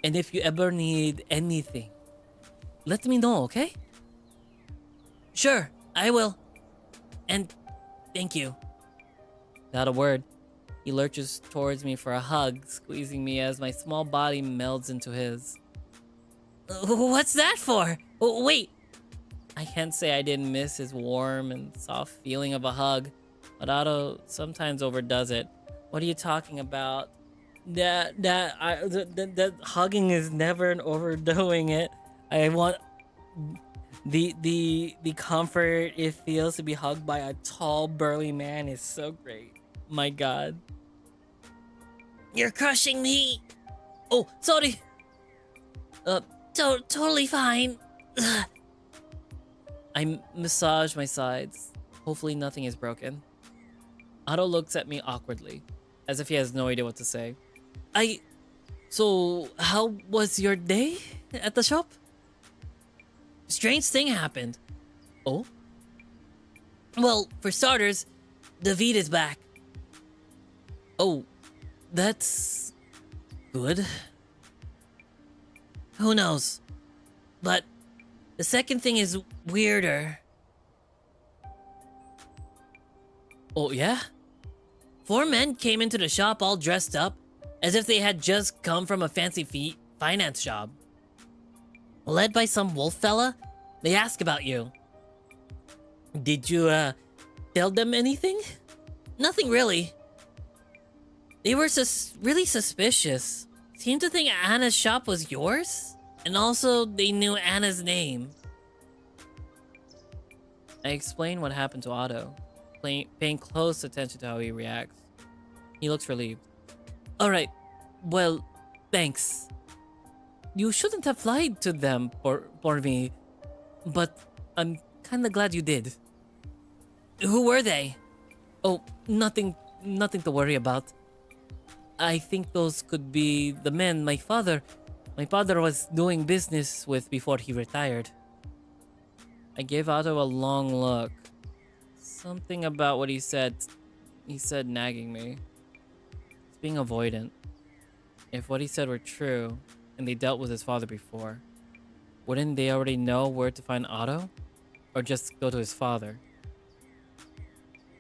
And if you ever need anything, let me know, okay? Sure, I will. And thank you. Without a word, he lurches towards me for a hug, squeezing me as my small body melds into his. What's that for? Wait. I can't say I didn't miss his warm and soft feeling of a hug, but Otto sometimes overdoes it. What are you talking about? That hugging is never an overdoing it. I want the comfort it feels to be hugged by a tall, burly man is so great. My God. You're crushing me. Oh, sorry. Totally fine. I massage my sides. Hopefully nothing is broken. Otto looks at me awkwardly, as if he has no idea what to say. So, how was your day at the shop? Strange thing happened. Oh? Well, for starters, David is back. Oh, that's good. Who knows? But the second thing is weirder. Oh, yeah? 4 men came into the shop all dressed up, as if they had just come from a fancy finance job. Led by some wolf fella, they asked about you. Did you, tell them anything? Nothing really. They were really suspicious. Seemed to think Anna's shop was yours? And also, they knew Anna's name. I explain what happened to Otto, paying close attention to how he reacts. He looks relieved. Alright, well, thanks. You shouldn't have lied to them for me, but I'm kinda glad you did. Who were they? Oh, nothing to worry about. I think those could be the men my father was doing business with before he retired. I gave Otto a long look. Something about what he said nagging me. He's being avoidant. If what he said were true, and they dealt with his father before, wouldn't they already know where to find Otto? Or just go to his father?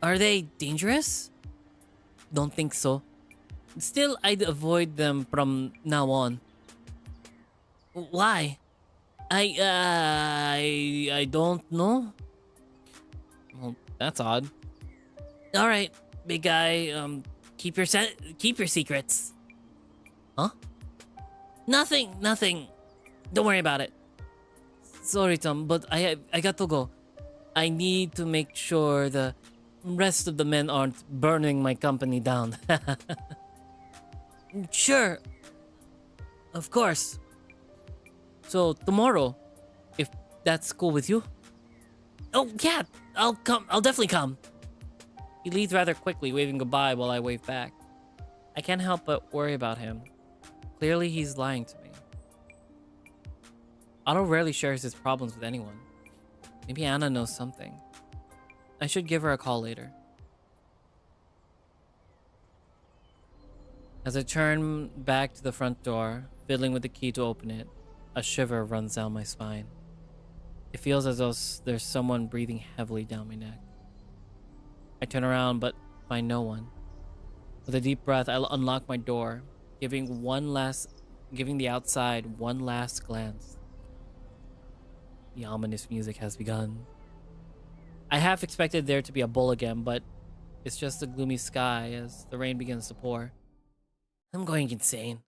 Are they dangerous? Don't think so. Still, I'd avoid them from now on. Why? I don't know. Well, that's odd. All right, big guy. Keep your secrets. Huh? Nothing. Don't worry about it. Sorry, Tom, but I got to go. I need to make sure the rest of the men aren't burning my company down. Sure. Of course. So tomorrow, if that's cool with you. Oh yeah, I'll come. I'll definitely come. He leaves rather quickly, waving goodbye while I wave back. I can't help but worry about him. Clearly, he's lying to me. Otto rarely shares his problems with anyone. Maybe Anna knows something. I should give her a call later. As I turn back to the front door, fiddling with the key to open it, a shiver runs down my spine. It feels as though there's someone breathing heavily down my neck. I turn around but find no one. With a deep breath, I unlock my door, giving the outside one last glance. The ominous music has begun. I half expected there to be a bull again, but it's just a gloomy sky as the rain begins to pour. I'm going insane.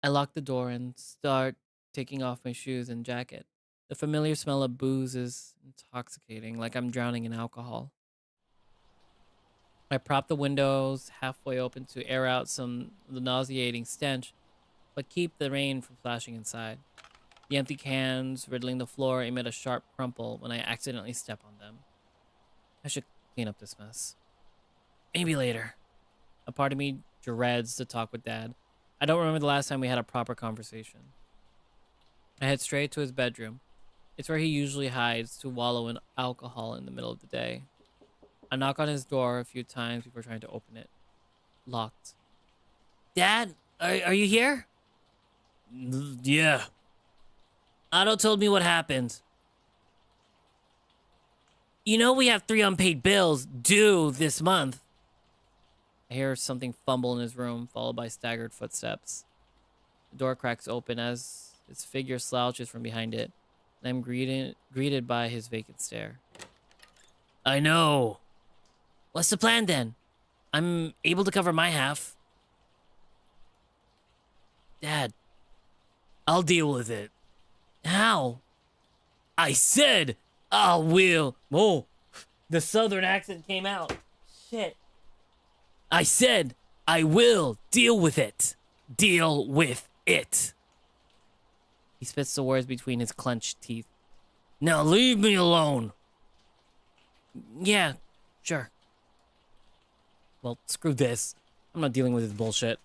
I lock the door and start taking off my shoes and jacket. The familiar smell of booze is intoxicating, like I'm drowning in alcohol. I prop the windows halfway open to air out some of the nauseating stench, but keep the rain from splashing inside. The empty cans riddling the floor emit a sharp crumple when I accidentally step on them. I should clean up this mess. Maybe later. A part of me dreads to talk with Dad. I don't remember the last time we had a proper conversation. I head straight to his bedroom. It's where he usually hides to wallow in alcohol in the middle of the day. I knock on his door a few times before trying to open it. Locked. Dad, are you here? Yeah. Otto told me what happened. You know we have 3 unpaid bills due this month. I hear something fumble in his room, followed by staggered footsteps. The door cracks open as his figure slouches from behind it, and I'm greeted by his vacant stare. I know. What's the plan then? I'm able to cover my half. Dad, I'll deal with it. How? I said I will. Whoa, the southern accent came out. Shit. I said I will deal with it. Deal with it. He spits the words between his clenched teeth. Now leave me alone. Yeah, sure. Well, screw this. I'm not dealing with his bullshit.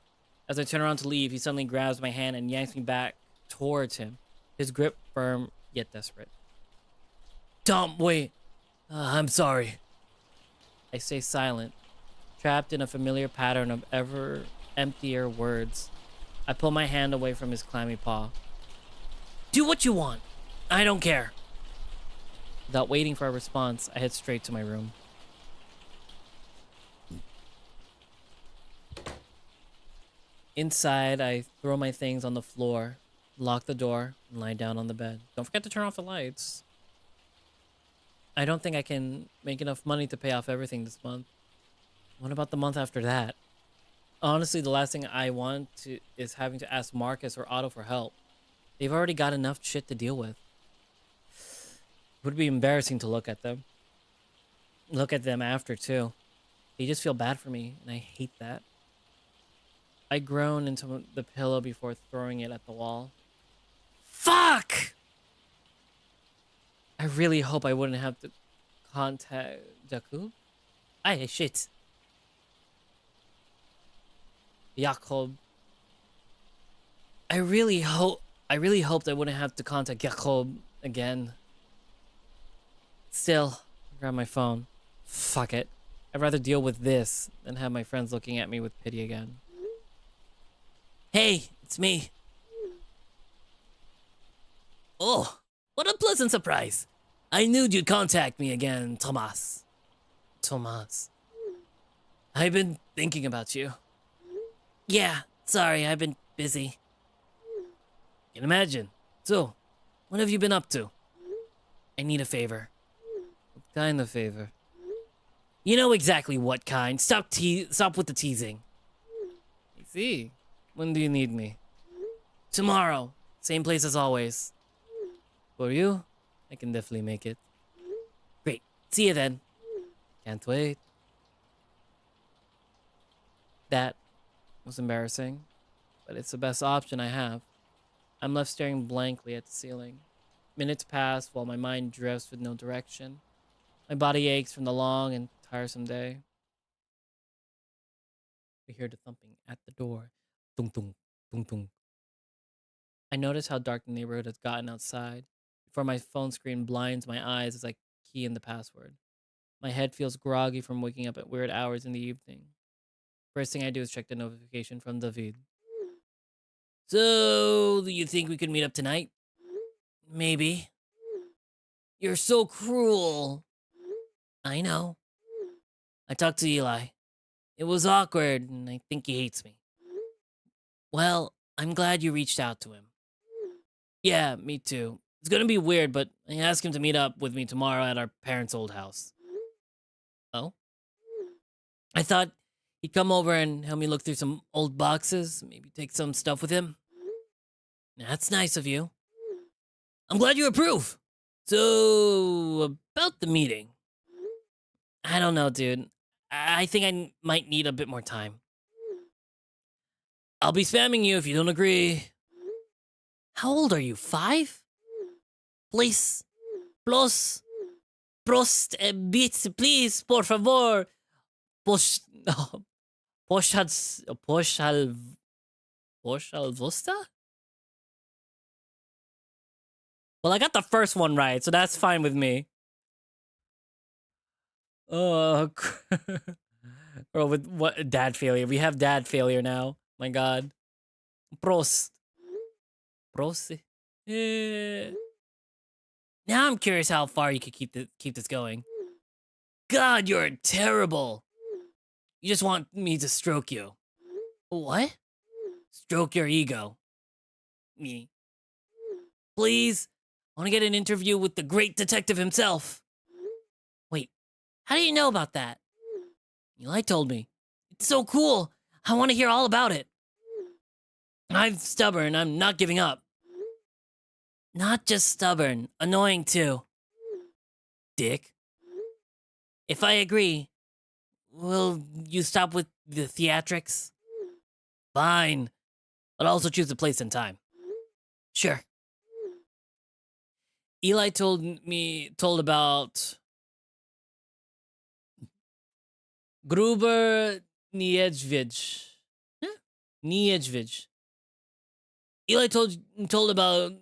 As I turn around to leave, he suddenly grabs my hand and yanks me back towards him, his grip firm yet desperate. Tom, wait. I'm sorry. I stay silent, trapped in a familiar pattern of ever emptier words. I pull my hand away from his clammy paw. Do what you want. I don't care. Without waiting for a response, I head straight to my room. Inside, I throw my things on the floor, lock the door, and lie down on the bed. Don't forget to turn off the lights. I don't think I can make enough money to pay off everything this month. What about the month after that? Honestly, the last thing I want is having to ask Marcus or Otto for help. They've already got enough shit to deal with. It would be embarrassing to look at them. Look at them after, too. They just feel bad for me, and I hate that. I groan into the pillow before throwing it at the wall. Fuck! I really hope I wouldn't have to contact Jakub. Ay, shit. Jakob. I really hoped I wouldn't have to contact Jacob again. Still, grab my phone. Fuck it. I'd rather deal with this than have my friends looking at me with pity again. Hey, it's me. Oh, what a pleasant surprise. I knew you'd contact me again, Thomas. Tomas. I've been thinking about you. Yeah, sorry, I've been busy. Can imagine. So, what have you been up to? I need a favor. What kind of favor? You know exactly what kind. Stop with the teasing. I see. When do you need me? Tomorrow, same place as always. For you? I can definitely make it. Great. See you then. Can't wait. That was embarrassing, but it's the best option I have. I'm left staring blankly at the ceiling. Minutes pass while my mind drifts with no direction. My body aches from the long and tiresome day. We hear the thumping at the door. Tung tung, tung tung. I notice how dark the neighborhood has gotten outside. Before my phone screen blinds my eyes as I key in the password. My head feels groggy from waking up at weird hours in the evening. First thing I do is check the notification from David. So, do you think we could meet up tonight? Maybe. You're so cruel. I know. I talked to Eli. It was awkward, and I think he hates me. Well, I'm glad you reached out to him. Yeah, me too. It's gonna be weird, but I asked him to meet up with me tomorrow at our parents' old house. Oh? I thought he'd come over and help me look through some old boxes, maybe take some stuff with him. That's nice of you. I'm glad you approve. So, about the meeting. I don't know, dude. I think I might need a bit more time. I'll be spamming you if you don't agree. How old are you? 5? Please. Plus. Prost bits, please, por favor. Posh... Poshal... Vosta? Well, I got the first one right, so that's fine with me. Oh, bro, with what dad failure? We have dad failure now. My God. Prost. Prost. Now I'm curious how far you could keep this going. God, you're terrible. You just want me to stroke you. What? Stroke your ego. Me. Please. I want to get an interview with the great detective himself. Wait, how do you know about that? Eli told me. It's so cool. I want to hear all about it. I'm stubborn. I'm not giving up. Not just stubborn. Annoying too. Dick. If I agree, will you stop with the theatrics? Fine. But also choose a place and time. Sure. Eli told about Gruber Niedzwiedź. Niedzwiedź. Eli told about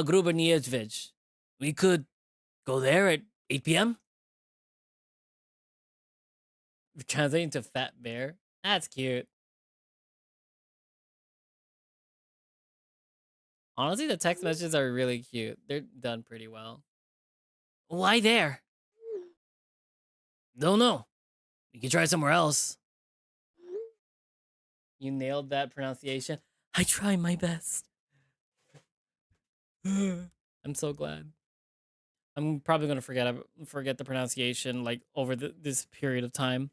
Gruber Niedzwiedź. We could go there at 8 p.m. We're translating to Fat Bear. That's cute. Honestly, the text messages are really cute. They're done pretty well. Why there? Don't know. We could try somewhere else. You nailed that pronunciation. I try my best. I'm so glad. I'm probably gonna forget the pronunciation like over this period of time.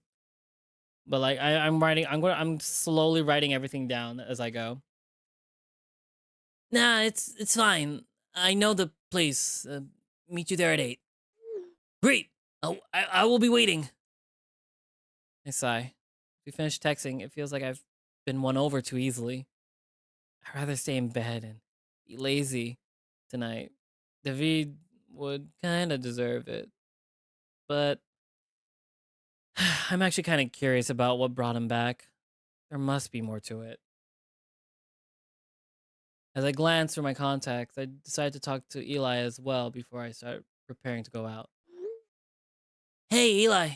But like I'm slowly writing everything down as I go. Nah, it's fine. I know the place. Meet you there at 8. Great. I will be waiting. I sigh. We finish texting. It feels like I've been won over too easily. I'd rather stay in bed and be lazy tonight. David would kind of deserve it. But I'm actually kind of curious about what brought him back. There must be more to it. As I glance through my contacts, I decide to talk to Eli as well before I start preparing to go out. Hey, Eli.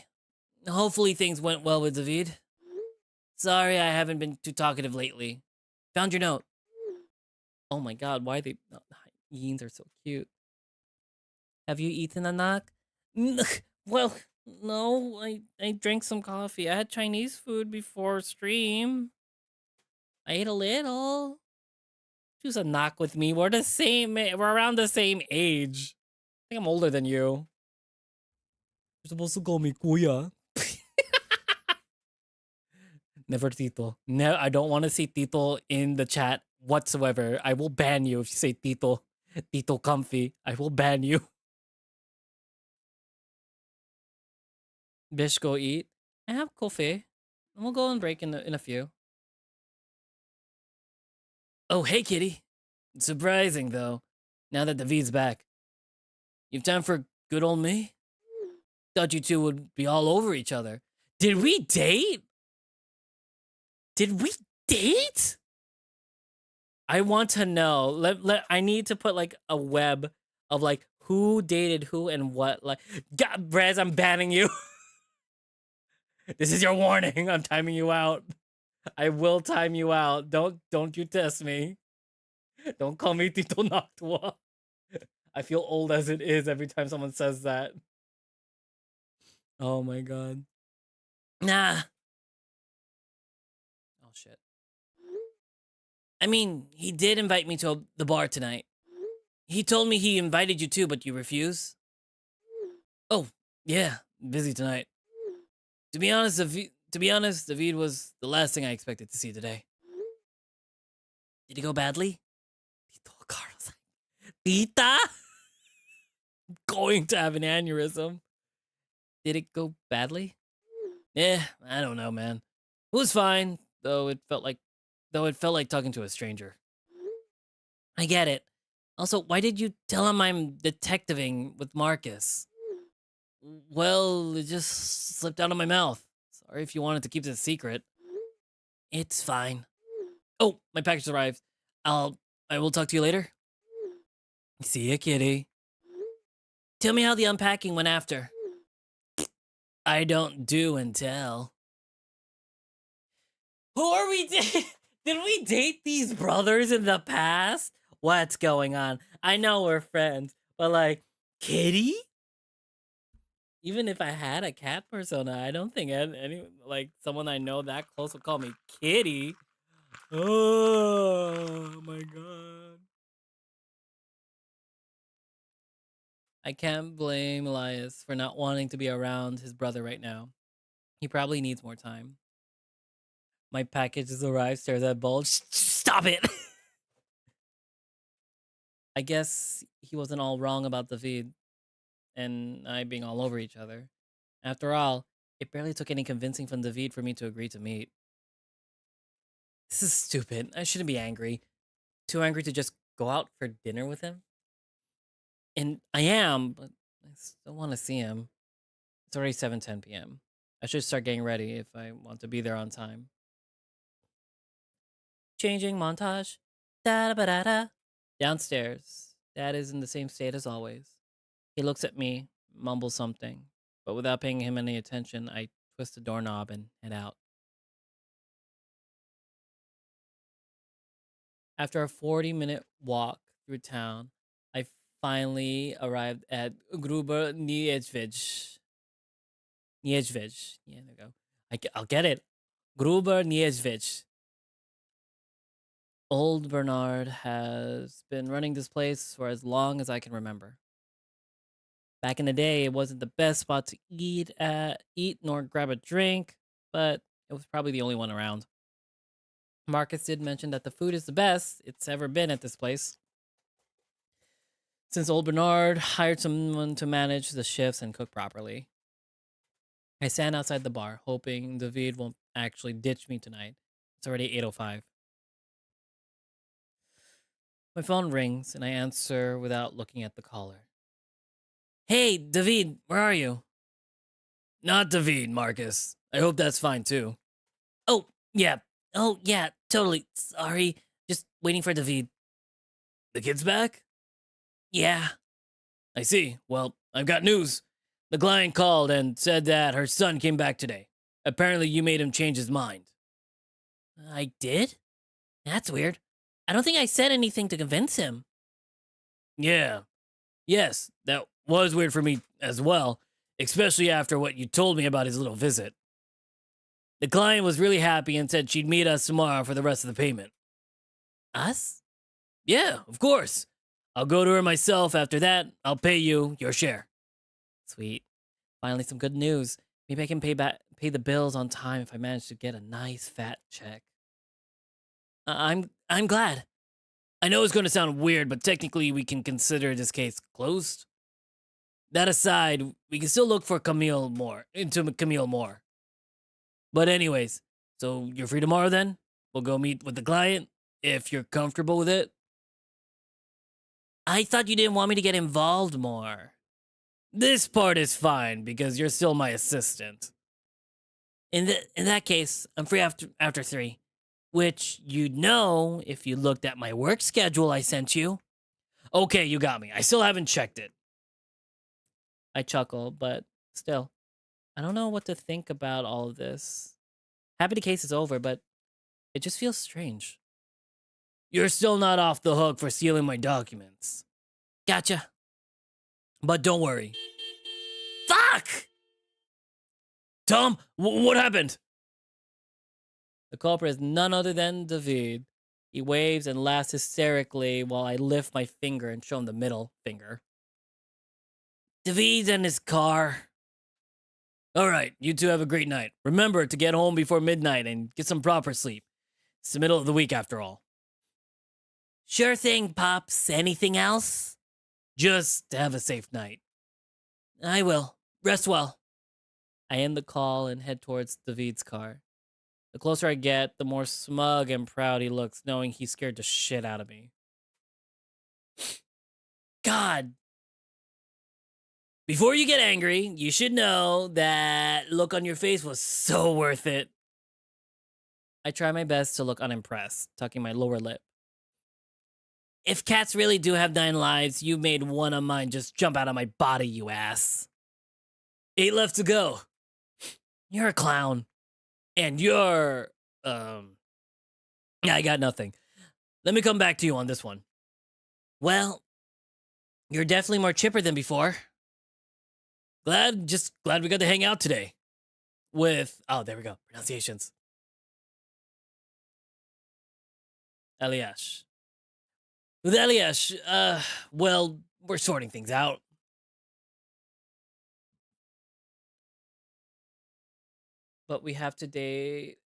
Hopefully things went well with David. Sorry I haven't been too talkative lately. Found your note. Oh my god, why they... hyenas are so cute. Have you eaten, anak? Well, no, I drank some coffee. I had Chinese food before stream. I ate a little. She's a knock with me. We're the same. We're around the same age. I think I'm older than you. You're supposed to call me Kuya. Never Tito. No, I don't want to see Tito in the chat whatsoever. I will ban you if you say Tito. Tito comfy. I will ban you. Bish, go eat. I have coffee. And we'll go on break in a few. Oh, hey, kitty. Surprising, though, now that David's back. You've time for good old me? Thought you two would be all over each other. Did we date? Did we date? I want to know. I need to put like a web of like who dated who and what. Like, God, Brez, I'm banning you. This is your warning. I'm timing you out. I will time you out. Don't you test me. Don't call me Tito Noctua. I feel old as it is every time someone says that. Oh my god. Nah. Oh shit. I mean, he did invite me to the bar tonight. He told me he invited you too, but you refuse. Oh, yeah, busy tonight. To be honest, David was the last thing I expected to see today. Did it go badly? Tito Carlos. Tita? Going to have an aneurysm. Did it go badly? Yeah, I don't know, man. It was fine, though it felt like talking to a stranger. I get it. Also, why did you tell him I'm detectiving with Marcus? Well, it just slipped out of my mouth. Sorry if you wanted to keep this a secret. It's fine. Oh, my package arrived. I will talk to you later. See ya, kitty. Tell me how the unpacking went after. I don't do and tell. Who are we? Did we date these brothers in the past? What's going on? I know we're friends, but like, kitty? Even if I had a cat persona, I don't think any like someone I know that close would call me kitty. Oh my god. I can't blame Elias for not wanting to be around his brother right now. He probably needs more time. My package has arrived, stares at Bulge. Stop it! I guess he wasn't all wrong about the feed and I being all over each other. After all, it barely took any convincing from David for me to agree to meet. This is stupid. I shouldn't be angry. Too angry to just go out for dinner with him? And I am, but I still want to see him. It's already 7:10 p.m. I should start getting ready if I want to be there on time. Changing montage. Da-da-ba-da-da. Downstairs. Dad is in the same state as always. He looks at me, mumbles something, but without paying him any attention, I twist the doorknob and head out. After a 40-minute walk through town, I finally arrived at Gruber Niedzvej. Yeah, there we go. I'll get it. Gruber Niedzvej. Old Bernard has been running this place for as long as I can remember. Back in the day, it wasn't the best spot to eat nor grab a drink, but it was probably the only one around. Marcus did mention that the food is the best it's ever been at this place. Since old Bernard hired someone to manage the shifts and cook properly. I stand outside the bar, hoping David won't actually ditch me tonight. It's already 8:05. My phone rings and I answer without looking at the caller. Hey, David, where are you? Not David, Marcus. I hope that's fine too. Oh, yeah, totally. Sorry. Just waiting for David. The kid's back? Yeah. I see. Well, I've got news. The client called and said that her son came back today. Apparently, you made him change his mind. I did? That's weird. I don't think I said anything to convince him. Yeah. Yes, that was weird for me as well, especially after what you told me about his little visit. The client was really happy and said she'd meet us tomorrow for the rest of the payment. Us? Yeah, of course. I'll go to her myself after that. I'll pay you your share. Sweet. Finally, some good news. Maybe I can pay the bills on time if I manage to get a nice fat check. I'm glad. I know it's going to sound weird, but technically we can consider this case closed. That aside, we can still look for Camille more. But anyways, so you're free tomorrow then? We'll go meet with the client if you're comfortable with it. I thought you didn't want me to get involved more. This part is fine because you're still my assistant. In that case, I'm free after 3. Which you'd know if you looked at my work schedule I sent you. Okay, you got me. I still haven't checked it. I chuckle, but still, I don't know what to think about all of this. Happy the case is over, but it just feels strange. You're still not off the hook for stealing my documents. Gotcha. But don't worry. Fuck! Tom, what happened? The culprit is none other than David. He waves and laughs hysterically while I lift my finger and show him the middle finger. David's in his car. All right, you two have a great night. Remember to get home before midnight and get some proper sleep. It's the middle of the week after all. Sure thing, Pops. Anything else? Just have a safe night. I will. Rest well. I end the call and head towards David's car. The closer I get, the more smug and proud he looks, knowing he scared the shit out of me. God. Before you get angry, you should know that look on your face was so worth it. I try my best to look unimpressed, tucking my lower lip. If cats really do have 9 lives, you made one of mine just jump out of my body, you ass. 8 left to go. You're a clown. And you're, yeah, I got nothing. Let me come back to you on this one. Well, you're definitely more chipper than before. Glad we got to hang out today. With, oh, there we go, pronunciations. Eliash. With Eliash, well, we're sorting things out. But we have a date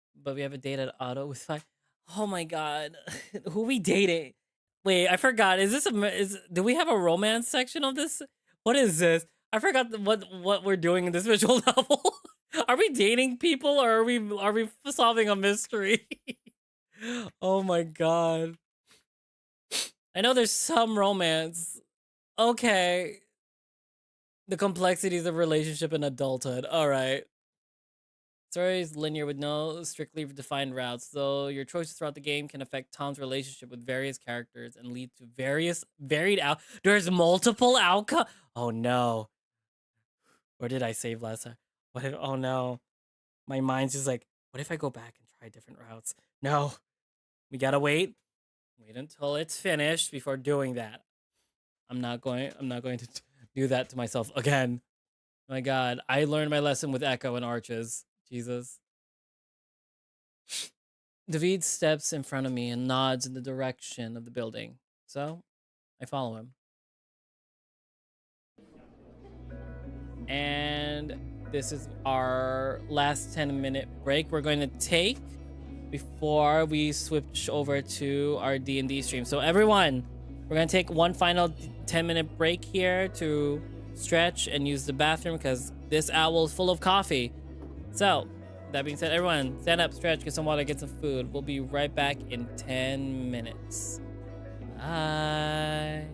at Auto with 5. Oh my god. Who we dating? Wait, I forgot. Do we have a romance section of this? What is this? I forgot what we're doing in this visual novel. Are we dating people or are we solving a mystery? Oh my god. I know there's some romance. Okay. The complexities of relationship and adulthood. All right. Story is linear with no strictly defined routes, though your choices throughout the game can affect Tom's relationship with various characters and lead to varied out. There's multiple outcomes. Oh no. Where did I save last time? Oh no. My mind's just like, what if I go back and try different routes? No. We gotta wait. Wait until it's finished before doing that. I'm not going to do that to myself again. My god, I learned my lesson with Echo and Arches. Jesus. David steps in front of me and nods in the direction of the building. So, I follow him. And this is our last 10-minute break we're going to take before we switch over to our D&D stream. So everyone, we're going to take one final 10-minute break here to stretch and use the bathroom because this owl is full of coffee. So, that being said, everyone, stand up, stretch, get some water, get some food. We'll be right back in 10 minutes. Bye.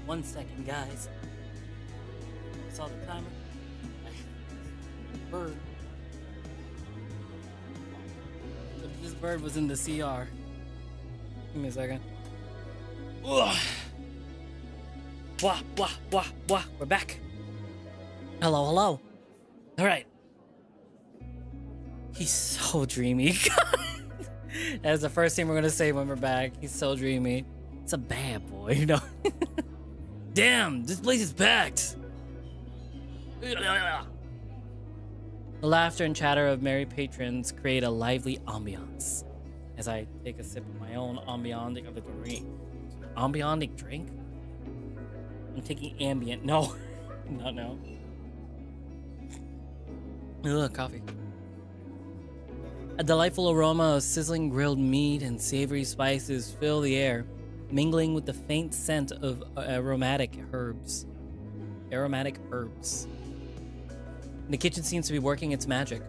1 second, guys. I saw the timer. Bird. This bird was in the CR. Give me a second. Wah, wah, wah, wah. We're back. Hello, hello. All right. He's so dreamy. That's the first thing we're gonna say when we're back. He's so dreamy. It's a bad boy, you know. Damn, this place is packed. The laughter and chatter of merry patrons create a lively ambiance. As I take a sip of my own ambionic of a drink. Ambionic drink? I'm taking ambient. No. No. Ugh, coffee. A delightful aroma of sizzling grilled meat and savory spices fill the air, mingling with the faint scent of aromatic herbs. The kitchen seems to be working its magic.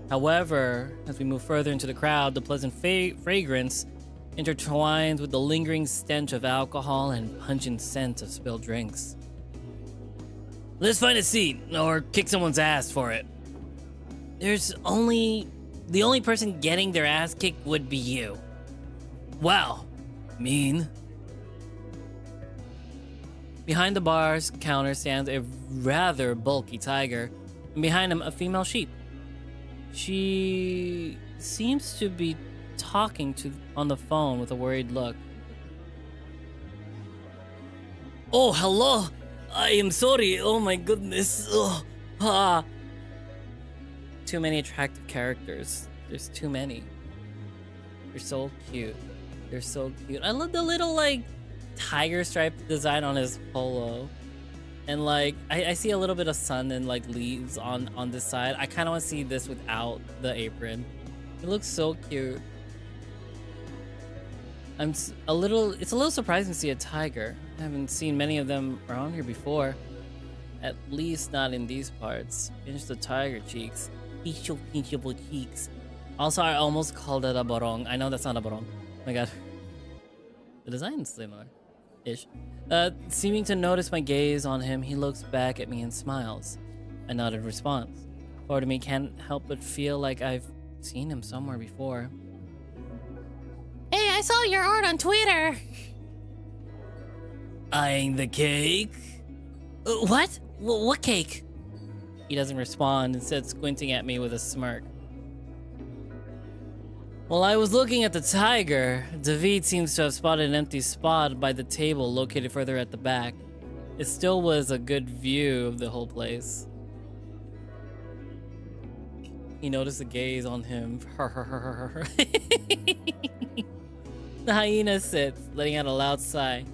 However, as we move further into the crowd, the pleasant fragrance intertwines with the lingering stench of alcohol and pungent scent of spilled drinks. Let's find a seat, or kick someone's ass for it. The only person getting their ass kicked would be you. Wow, mean. Behind the bar's counter stands a rather bulky tiger, and behind him a female sheep. She seems to be talking on the phone with a worried look. Oh, hello. I am sorry. Oh my goodness. Oh, Too many attractive characters. There's too many. They're so cute. I love the little like tiger stripe design on his polo. And like I see a little bit of sun and like leaves on this side. I kind of want to see this without the apron. It looks so cute. It's a little surprising to see a tiger. I haven't seen many of them around here before. At least not in these parts. Pinch the tiger cheeks. Pinchable cheeks. Also, I almost called it a borong. I know that's not a borong. Oh my god. The design's similar-ish. Seeming to notice my gaze on him, he looks back at me and smiles. I nodded response. Part of me can't help but feel like I've seen him somewhere before. Hey, I saw your art on Twitter. eyeing the cake? What? What cake? He doesn't respond, instead squinting at me with a smirk. While I was looking at the tiger, David seems to have spotted an empty spot by the table located further at the back. It still was a good view of the whole place. He noticed the gaze on him. The hyena sits, letting out a loud sigh.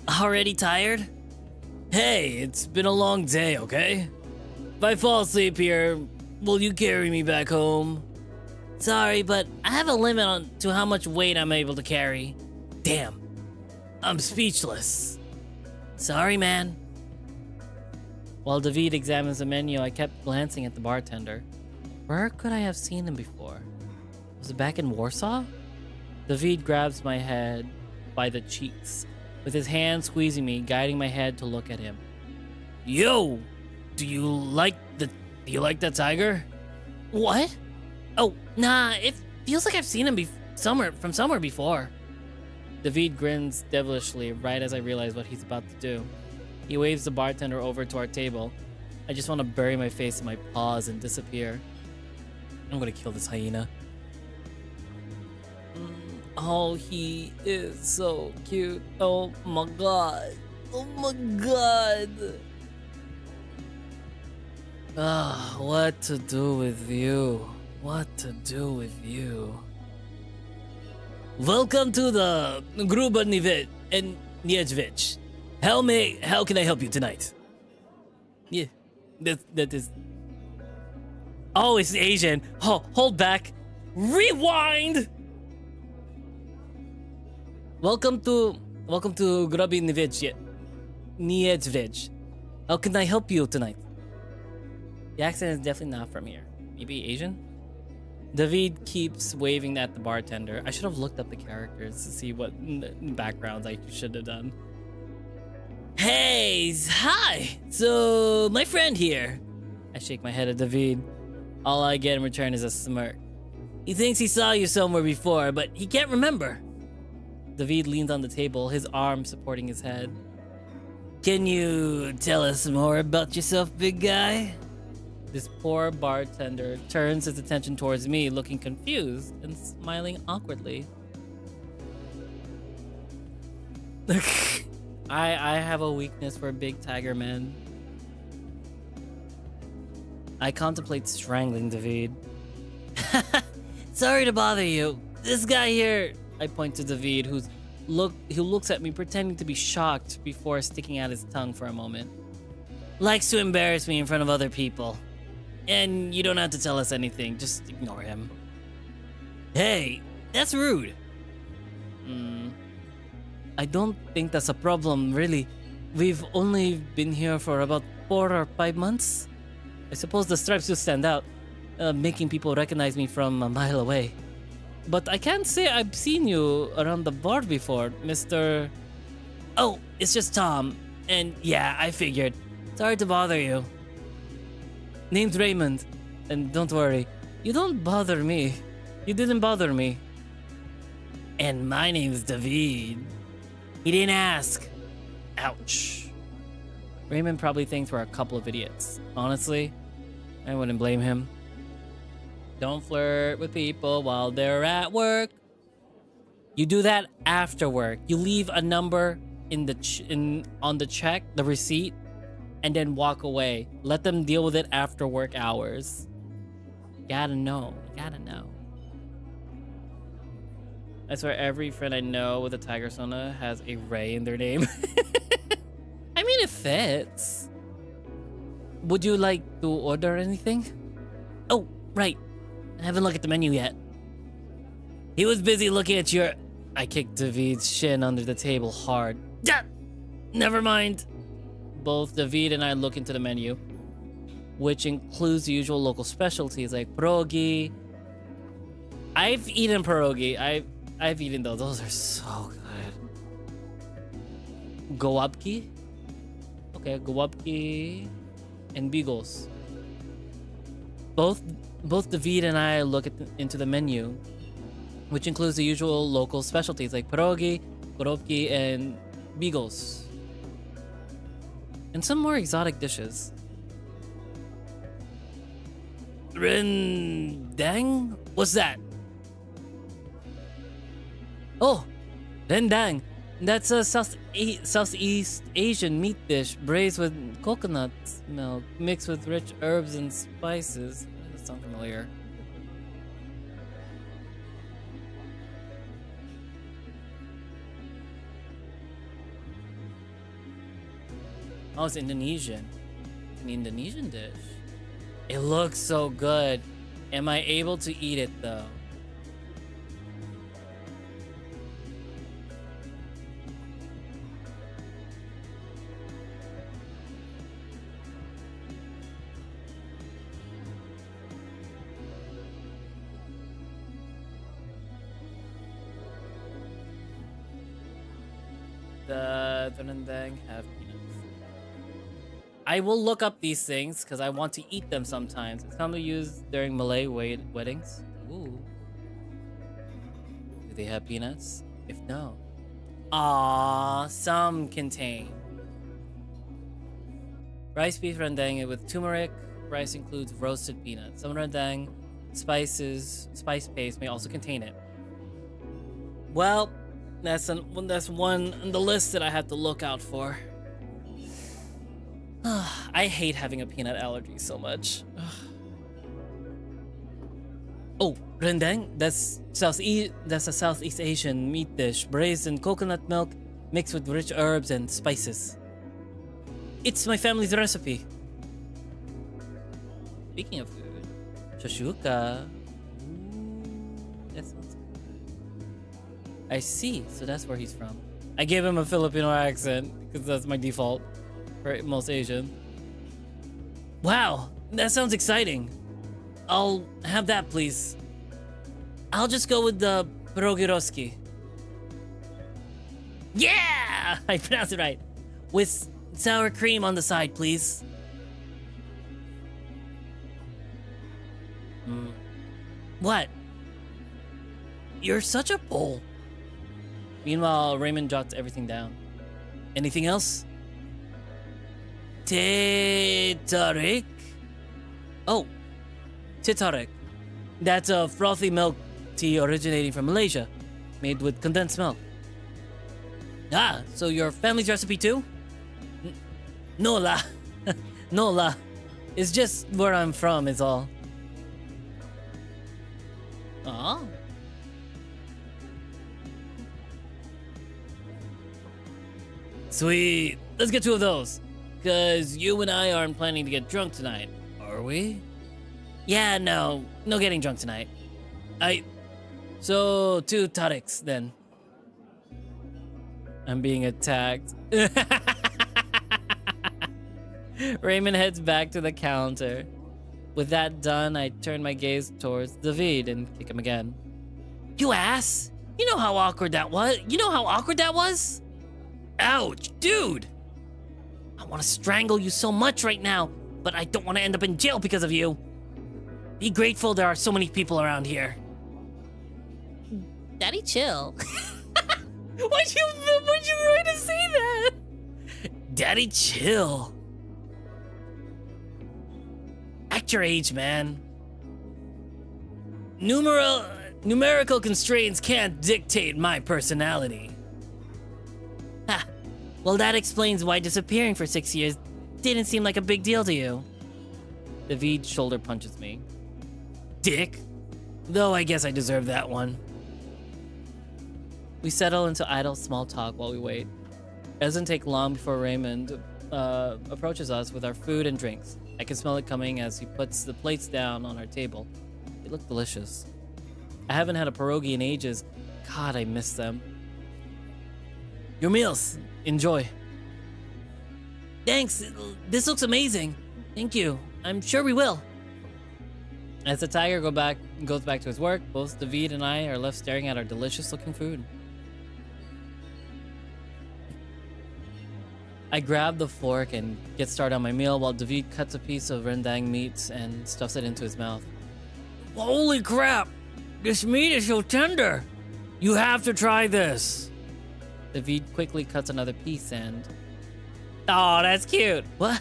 Already tired? Hey, it's been a long day, okay? If I fall asleep here, will you carry me back home? Sorry, but I have a limit to how much weight I'm able to carry. Damn, I'm speechless. Sorry, man. While David examines the menu, I kept glancing at the bartender. Where could I have seen him before? Was it back in Warsaw? David grabs my head by the cheeks, with his hand squeezing me, guiding my head to look at him. Yo, do you like that tiger? What? Oh, nah, it feels like I've seen him from somewhere before. David grins devilishly right as I realize what he's about to do. He waves the bartender over to our table. I just want to bury my face in my paws and disappear. I'm gonna kill this hyena. Oh, he is so cute. Oh my god. Oh my god. What to do with you? What to do with you? Welcome to the Gruber Nivet and Niedzvich. How can I help you tonight? Yeah, that is. Oh, it's Asian. Oh, hold back. Rewind. Welcome to Gruber Niedzvich. How can I help you tonight? The accent is definitely not from here. Maybe Asian? David keeps waving at the bartender. I should have looked up the characters to see what backgrounds I should have done. Hey, hi. So, my friend here. I shake my head at David. All I get in return is a smirk. He thinks he saw you somewhere before, but he can't remember. David leans on the table, his arm supporting his head. Can you tell us more about yourself, big guy? This poor bartender turns his attention towards me, looking confused and smiling awkwardly. I have a weakness for big tiger men. I contemplate strangling David. Sorry to bother you. This guy here... I point to David, who looks at me pretending to be shocked before sticking out his tongue for a moment. likes to embarrass me in front of other people. And you don't have to tell us anything, just ignore him. Hey, that's rude. I don't think that's a problem, really. We've only been here for about 4 or 5 months. I suppose the stripes will stand out, making people recognize me from a mile away. But I can't say I've seen you around the bar before, Mr. Oh, it's just Tom. And yeah, I figured. Sorry to bother you. Name's Raymond. And don't worry, you don't bother me. You didn't bother me. And my name's David. He didn't ask. Ouch. Raymond probably thinks we're a couple of idiots. Honestly, I wouldn't blame him. Don't flirt with people while they're at work. You do that after work. You leave a number in the on the check, the receipt, and then walk away. Let them deal with it after work hours. Gotta know. Gotta know. I swear every friend I know with a Tiger Sona has a Ray in their name. I mean, it fits. Would you like to order anything? Oh, right. I haven't looked at the menu yet. He was busy looking at your... I kicked David's shin under the table hard. Never mind. Both David and I look into the menu, which includes the usual local specialties like pierogi. I've eaten pierogi. I've eaten those. Those are so good. Gołąbki. Okay, gołąbki and bigos. Both David and I look into the menu, which includes the usual local specialties like pierogi, gołąbki, and bigos. And some more exotic dishes. Rendang? What's that? Oh, rendang. That's a Southeast Asian meat dish braised with coconut milk mixed with rich herbs and spices. That sounds familiar. Oh, it's Indonesian. It's an Indonesian dish. It looks so good. Am I able to eat it though? The rendang have peanuts. I will look up these things because I want to eat them sometimes. It's commonly used during Malay weddings. Ooh. Do they have peanuts? If no. Some contain. Rice beef rendang with turmeric. Rice includes roasted peanuts. Some rendang spice paste may also contain it. Well, that's one on the list that I have to look out for. I hate having a peanut allergy so much. Oh, rendang? That's a Southeast Asian meat dish braised in coconut milk mixed with rich herbs and spices. It's my family's recipe. Speaking of food, shashuka. That sounds good. I see. So that's where he's from. I gave him a Filipino accent because that's my default for most Asian. Wow, that sounds exciting. I'll have that, please. I'll just go with the pierogiroski. Yeah! I pronounced it right. With sour cream on the side, please. What? You're such a bull. Meanwhile, Raymond jots everything down. Anything else? Tetarik? Oh, Titarik. that's a frothy milk tea originating from Malaysia, made with condensed milk. Ah, so your family's recipe too? No lah. No lah. It's just where I'm from is all. Oh. Sweet. Let's get 2 of those. Cause you and I aren't planning to get drunk tonight, are we? Yeah, no getting drunk tonight. So 2 tariks then. I'm being attacked. Raymond heads back to the counter. With that done, I turn my gaze towards David and kick him again. You ass! You know how awkward that was? Ouch, dude! I want to strangle you so much right now, but I don't want to end up in jail because of you. Be grateful there are so many people around here. Daddy, chill. Why'd you try to say that? Daddy, chill. Act your age, man. Numerical constraints can't dictate my personality. Ha. Well, that explains why disappearing for 6 years didn't seem like a big deal to you. David shoulder punches me. Dick. Though I guess I deserve that one. We settle into idle small talk while we wait. It doesn't take long before Raymond approaches us with our food and drinks. I can smell it coming as he puts the plates down on our table. They look delicious. I haven't had a pierogi in ages. God, I miss them. Your meals. Enjoy. Thanks. This looks amazing. Thank you. I'm sure we will. As the tiger goes back to his work, both David and I are left staring at our delicious-looking food. I grab the fork and get started on my meal while David cuts a piece of rendang meat and stuffs it into his mouth. Holy crap! This meat is so tender! You have to try this! David quickly cuts another piece and... Oh, that's cute! What?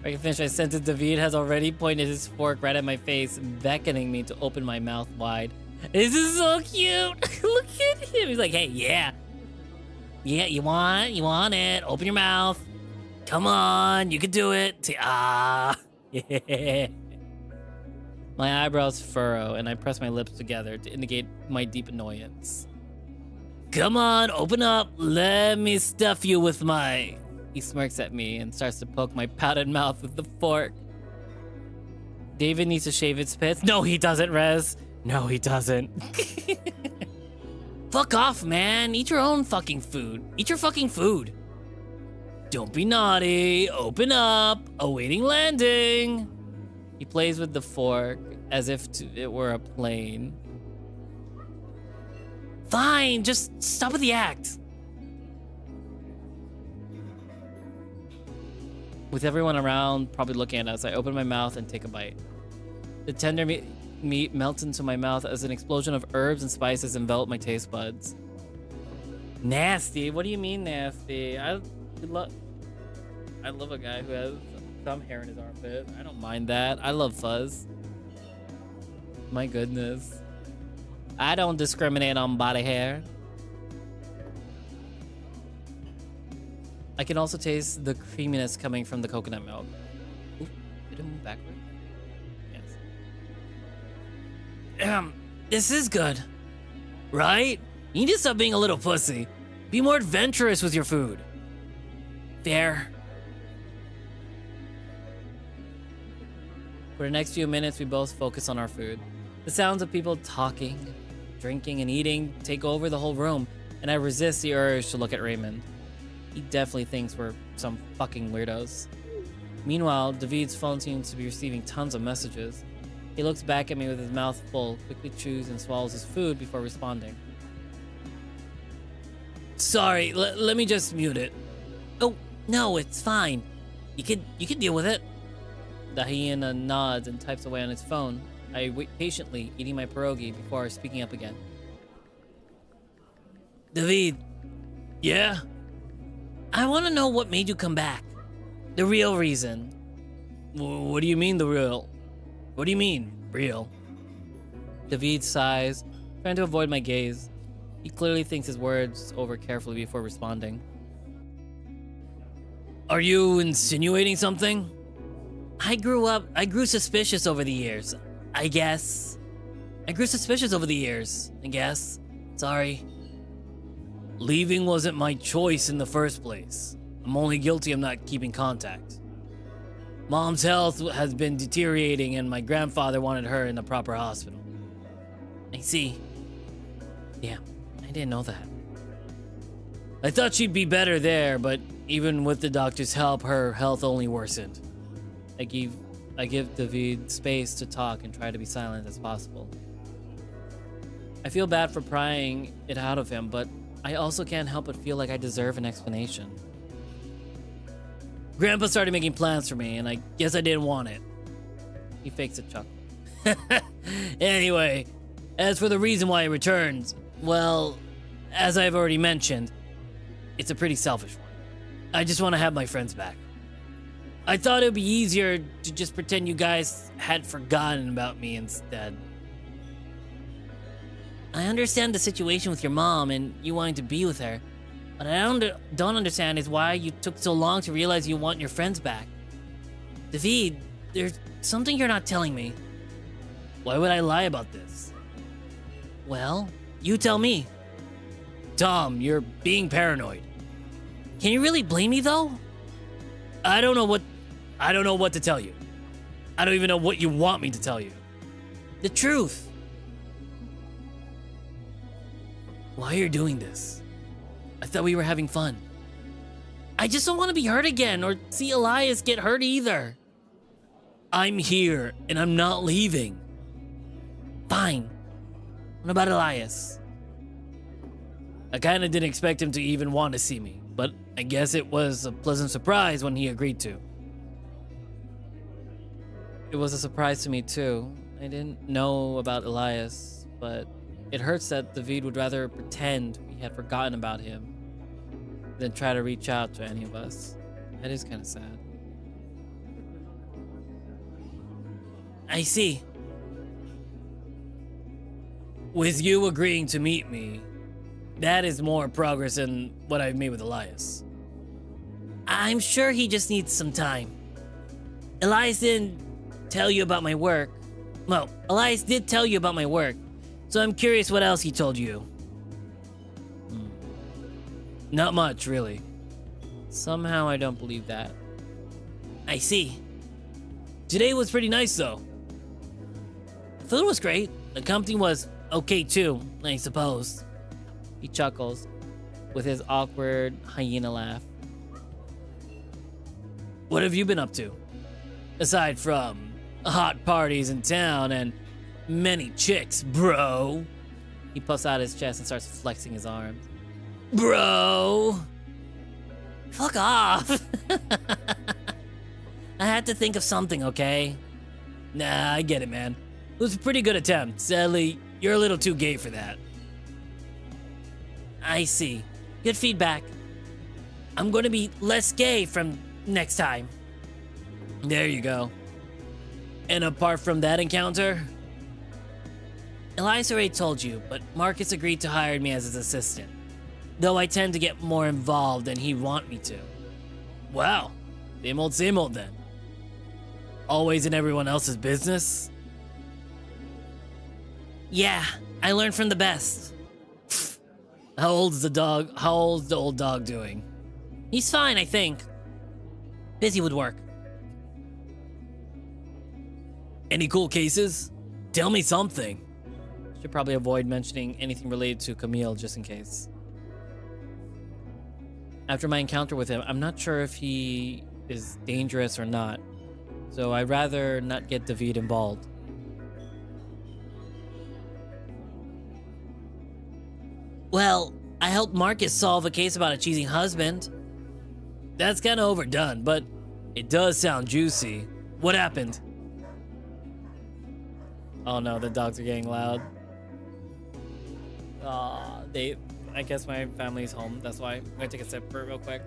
I can finish my sentence. David has already pointed his fork right at my face, beckoning me to open my mouth wide. This is so cute! Look at him! He's like, hey, yeah. Yeah, you want it. Open your mouth. Come on, you can do it. Yeah. My eyebrows furrow, and I press my lips together to indicate my deep annoyance. Come on, open up. Let me stuff you with my... He smirks at me and starts to poke my pouted mouth with the fork. David needs to shave his pits. No, he doesn't, Rez. No, he doesn't. Fuck off, man. Eat your own fucking food. Eat your fucking food. Don't be naughty. Open up. Awaiting landing. He plays with the fork as if it were a plane. Fine, just stop with the act. With everyone around probably looking at us, I open my mouth and take a bite. The tender meat melts into my mouth as an explosion of herbs and spices envelop my taste buds. Nasty? What do you mean nasty? I love a guy who has some hair in his armpit. I don't mind that. I love fuzz. My goodness. I don't discriminate on body hair. I can also taste the creaminess coming from the coconut milk. Ooh, did it move backward? Yes. This is good. Right? You need to stop being a little pussy. Be more adventurous with your food. Fair. For the next few minutes, we both focus on our food. The sounds of people talking, drinking, and eating take over the whole room, and I resist the urge to look at Raymond. He definitely thinks we're some fucking weirdos. Meanwhile, David's phone seems to be receiving tons of messages. He looks back at me with his mouth full, quickly chews and swallows his food before responding. Sorry, let me just mute it. Oh, no, it's fine. You could deal with it. The hyena nods and types away on his phone. I wait patiently, eating my pierogi before speaking up again. David. Yeah? I want to know what made you come back. The real reason. What do you mean the real? What do you mean, real? David sighs, trying to avoid my gaze. He clearly thinks his words over carefully before responding. Are you insinuating something? I grew suspicious over the years. I guess. Sorry. Leaving wasn't my choice in the first place. I'm only guilty of not keeping contact. Mom's health has been deteriorating and my grandfather wanted her in a proper hospital. I see. Yeah, I didn't know that. I thought she'd be better there, but even with the doctor's help, her health only worsened. I give David space to talk and try to be silent as possible. I feel bad for prying it out of him, but I also can't help but feel like I deserve an explanation. Grandpa started making plans for me, and I guess I didn't want it. He fakes a chuckle. Anyway, as for the reason why he returns, well, as I've already mentioned, it's a pretty selfish one. I just want to have my friends back. I thought it would be easier to just pretend you guys had forgotten about me instead. I understand the situation with your mom and you wanting to be with her, but I don't understand is why you took so long to realize you want your friends back. David, there's something you're not telling me. Why would I lie about this? Well, you tell me. Tom, you're being paranoid. Can you really blame me though? I don't know what to tell you. I don't even know what you want me to tell you. The truth. Why are you doing this? I thought we were having fun. I just don't want to be hurt again or see Elias get hurt either. I'm here and I'm not leaving. Fine. What about Elias? I kinda didn't expect him to even want to see me, but I guess it was a pleasant surprise when he agreed to. It was a surprise to me too. I didn't know about Elias, but it hurts that David would rather pretend we had forgotten about him than try to reach out to any of us. That is kind of sad. I see. With you agreeing to meet me, that is more progress than what I've made with Elias. I'm sure he just needs some time. Elias didn't tell you about my work. Well, Elias did tell you about my work, so I'm curious what else he told you. Not much, really. Somehow I don't believe that. I see. Today was pretty nice, though. The food was great. The company was okay too, I suppose. He chuckles with his awkward hyena laugh. What have you been up to? Aside from hot parties in town and many chicks, bro. He puffs out his chest and starts flexing his arms. Bro! Fuck off! I had to think of something, okay? Nah, I get it, man. It was a pretty good attempt. Sadly, you're a little too gay for that. I see. Good feedback. I'm going to be less gay from next time. There you go. And apart from that encounter? Elias already told you, but Marcus agreed to hire me as his assistant. Though I tend to get more involved than he'd want me to. Wow. Same old then. Always in everyone else's business? Yeah, I learned from the best. How old's the old dog doing? He's fine, I think. Busy with work. Any cool cases? Tell me something. Should probably avoid mentioning anything related to Camille just in case. After my encounter with him, I'm not sure if he is dangerous or not, so I'd rather not get David involved. Well, I helped Marcus solve a case about a cheating husband. That's kind of overdone, but it does sound juicy. What happened? Oh no, the dogs are getting loud. I guess my family's home. That's why I'm gonna take a sip for it real quick.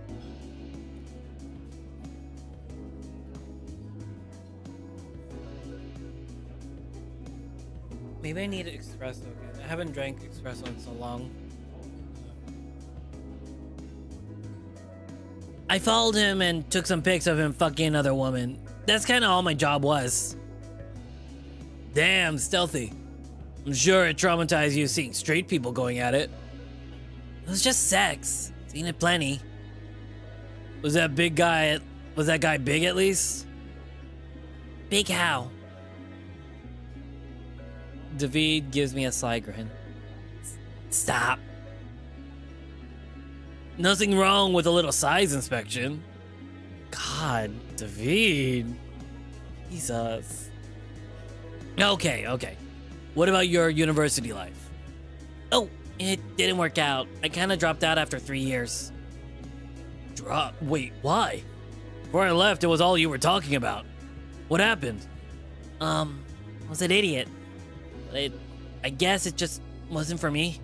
Maybe I need espresso again. I haven't drank espresso in so long. I followed him and took some pics of him fucking another woman. That's kind of all my job was. Damn, stealthy. I'm sure it traumatized you seeing straight people going at it. It was just sex. Seen it plenty. Was that guy big at least? Big how? David gives me a sly grin. Stop. Nothing wrong with a little size inspection. God, David. Jesus. Okay. What about your university life? Oh, it didn't work out. I kind of dropped out after 3 years. Wait, why? Before I left, it was all you were talking about. What happened? I was an idiot. I guess it just wasn't for me.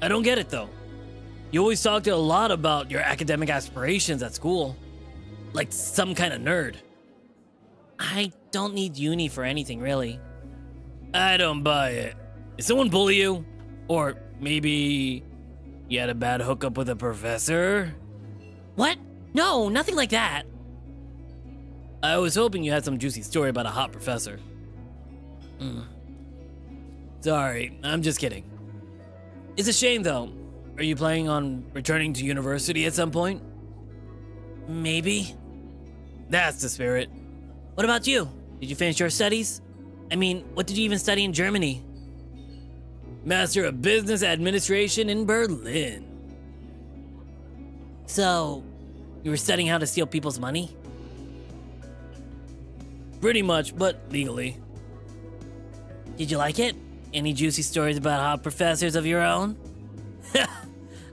I don't get it though. You always talked a lot about your academic aspirations at school. Like some kind of nerd. I don't need uni for anything, really. I don't buy it. Did someone bully you? Or maybe you had a bad hookup with a professor? What? No, nothing like that. I was hoping you had some juicy story about a hot professor. Sorry, I'm just kidding. It's a shame though. Are you planning on returning to university at some point? Maybe. That's the spirit. What about you? Did you finish your studies? I mean, what did you even study in Germany? Master of Business Administration in Berlin. So, you were studying how to steal people's money? Pretty much, but legally. Did you like it? Any juicy stories about hot professors of your own?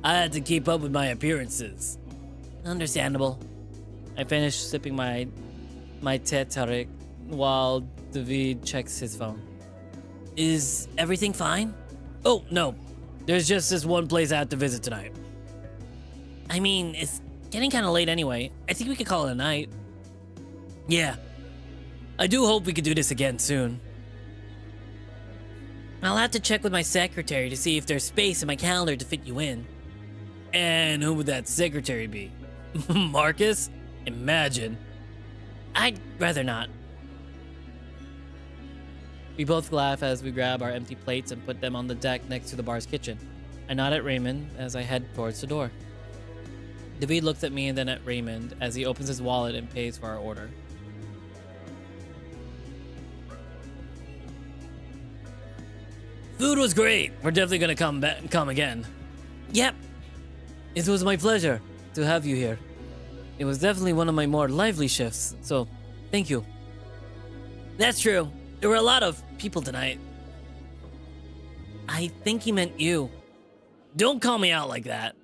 I had to keep up with my appearances. Understandable. I finish sipping my Tetarek while David checks his phone. Is everything fine? Oh, no. There's just this one place I have to visit tonight. I mean, it's getting kind of late anyway. I think we could call it a night. Yeah. I do hope we could do this again soon. I'll have to check with my secretary to see if there's space in my calendar to fit you in. And who would that secretary be? Marcus? Imagine. I'd rather not. We both laugh as we grab our empty plates and put them on the deck next to the bar's kitchen. I nod at Raymond as I head towards the door. David looks at me and then at Raymond as he opens his wallet and pays for our order. Food was great. We're definitely gonna come again. Yep. It was my pleasure to have you here. It was definitely one of my more lively shifts, so thank you. That's true. There were a lot of people tonight. I think he meant you. Don't call me out like that.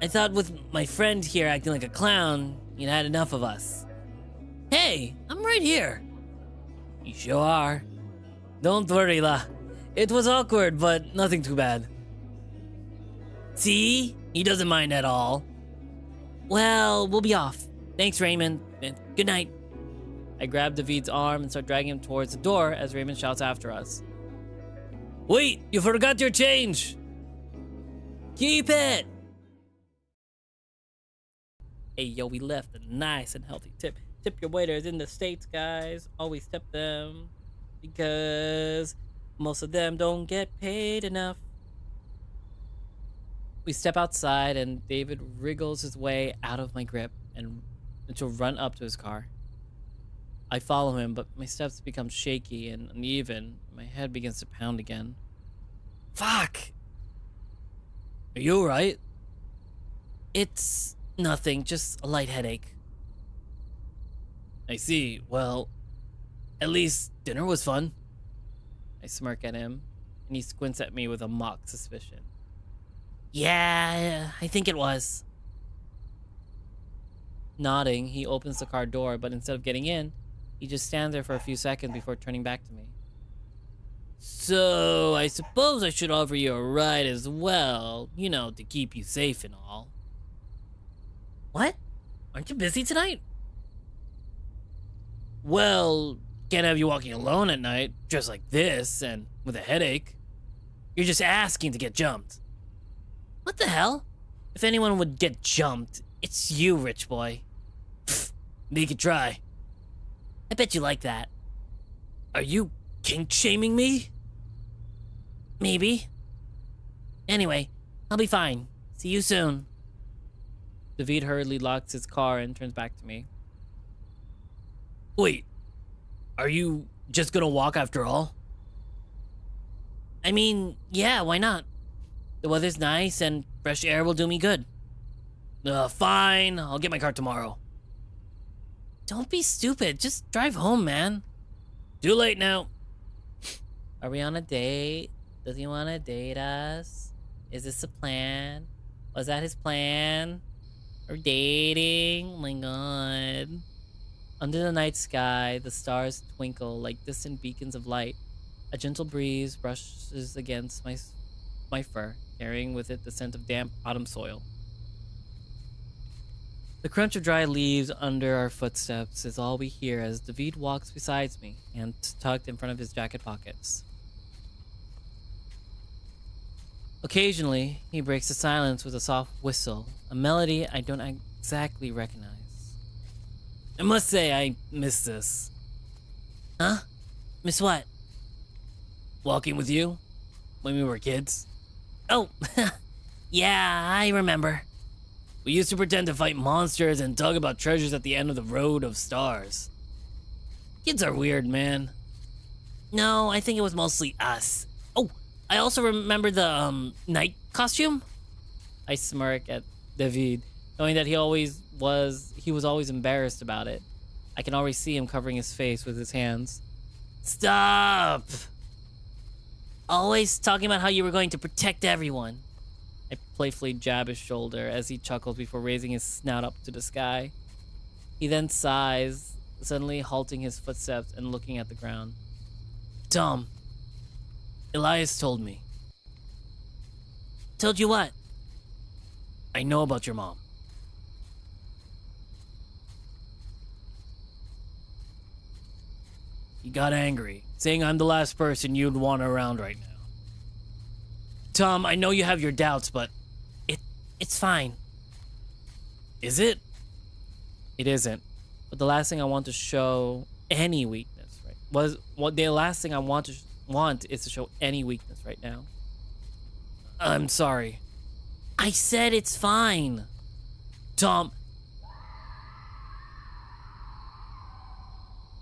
I thought with my friend here acting like a clown, you'd had enough of us. Hey, I'm right here. You sure are. Don't worry, La. It was awkward, but nothing too bad. See? He doesn't mind at all. Well, we'll be off. Thanks, Raymond. Good night. I grab David's arm and start dragging him towards the door as Raymond shouts after us. Wait, you forgot your change. Keep it. Hey, yo, we left a nice and healthy tip. Tip your waiters in the States, guys. Always tip them because most of them don't get paid enough. We step outside and David wriggles his way out of my grip and to run up to his car. I follow him, but my steps become shaky and uneven. My head begins to pound again. Fuck. Are you alright? It's nothing, just a light headache. I see. Well, at least dinner was fun. I smirk at him. and he squints at me with a mock suspicion. Yeah, I think it was. Nodding, he opens the car door, but instead of getting in, he just stands there for a few seconds before turning back to me. So, I suppose I should offer you a ride as well, you know, to keep you safe and all. What? Aren't you busy tonight? Well, can't have you walking alone at night, just like this, and with a headache. You're just asking to get jumped. What the hell? If anyone would get jumped, it's you, rich boy. Pfft, you could try. I bet you like that. Are you kink-shaming me? Maybe. Anyway, I'll be fine. See you soon. David hurriedly locks his car and turns back to me. Wait, are you just gonna walk after all? I mean, yeah, why not? The weather's nice and fresh air will do me good. Fine, I'll get my car tomorrow. Don't be stupid. Just drive home, man. Too late now. Are we on a date? Does he want to date us? Is this a plan? Was that his plan? We're dating? Oh my god. Under the night sky, the stars twinkle like distant beacons of light. A gentle breeze brushes against my fur, carrying with it the scent of damp autumn soil. The crunch of dry leaves under our footsteps is all we hear as David walks beside me, hands tucked in front of his jacket pockets. Occasionally, he breaks the silence with a soft whistle, a melody I don't exactly recognize. I must say, I miss this. Huh? Miss what? Walking with you? When we were kids? Oh, yeah, I remember. We used to pretend to fight monsters and talk about treasures at the end of the road of stars. Kids are weird, man. No, I think it was mostly us. Oh, I also remember the, night costume. I smirk at David, knowing that he was always embarrassed about it. I can already see him covering his face with his hands. Stop! Always talking about how you were going to protect everyone. I playfully jab his shoulder as he chuckles before raising his snout up to the sky. He then sighs, suddenly halting his footsteps and looking at the ground. Tom, Elias told me. Told you what? I know about your mom. He got angry, saying I'm the last person you'd want around right now. Tom, I know you have your doubts, but It's fine. is it? It isn't. But the last thing I want to show any weakness, right? The last thing I want is to show any weakness right now. I'm sorry. I said it's fine. Tom,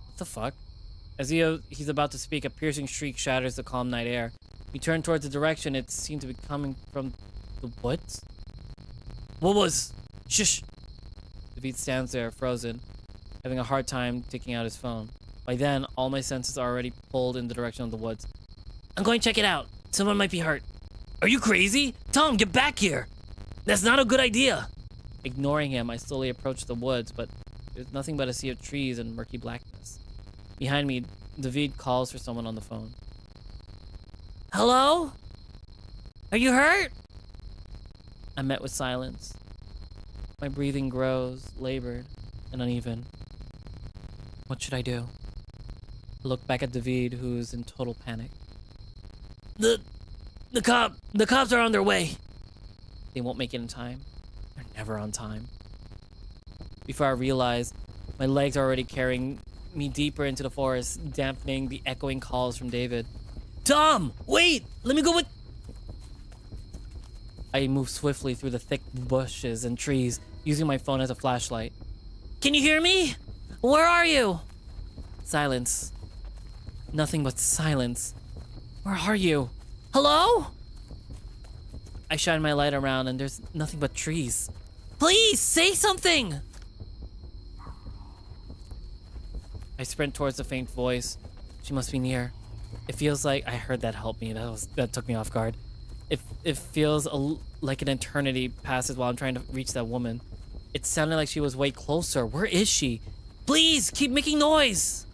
What the fuck? As he's about to speak, a piercing shriek shatters the calm night air. We turn towards the direction it seemed to be coming from. The woods? what was... Shush. David stands there, frozen, having a hard time taking out his phone. By then, all my senses are already pulled in the direction of the woods. I'm going to check it out. Someone might be hurt. Are you crazy? Tom, get back here. That's not a good idea. Ignoring him, I slowly approach the woods, but there's nothing but a sea of trees and murky blackness. Behind me, David calls for someone on the phone. Hello? Are you hurt? I'm met with silence. My breathing grows, labored, and uneven. What should I do? I look back at David, who's in total panic. The cops are on their way. They won't make it in time. They're never on time. Before I realize, my legs are already carrying me deeper into the forest, dampening the echoing calls from David. Tom, wait. Let me go with... I move swiftly through the thick bushes and trees, using my phone as a flashlight. Can you hear me? Where are you? Silence. Nothing but silence. Where are you? Hello? I shine my light around and there's nothing but trees. Please, say something! I sprint towards the faint voice. She must be near. It feels like I heard that helped me. That took me off guard. It feels like an eternity passes while I'm trying to reach that woman. It sounded like she was way closer. Where is she? Please keep making noise.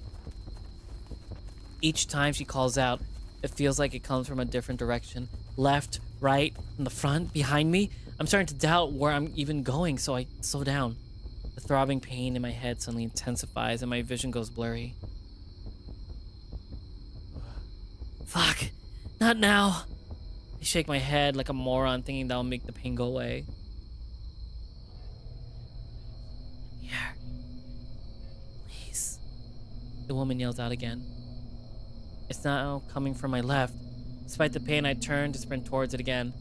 Each time she calls out, it feels like it comes from a different direction. Left, right, in the front, behind me. I'm starting to doubt where I'm even going, so I slow down. The throbbing pain in my head suddenly intensifies and my vision goes blurry. Fuck, not now. I shake my head like a moron, thinking that'll make the pain go away. Here. Please. The woman yells out again. It's now coming from my left. Despite the pain, I turn to sprint towards it again.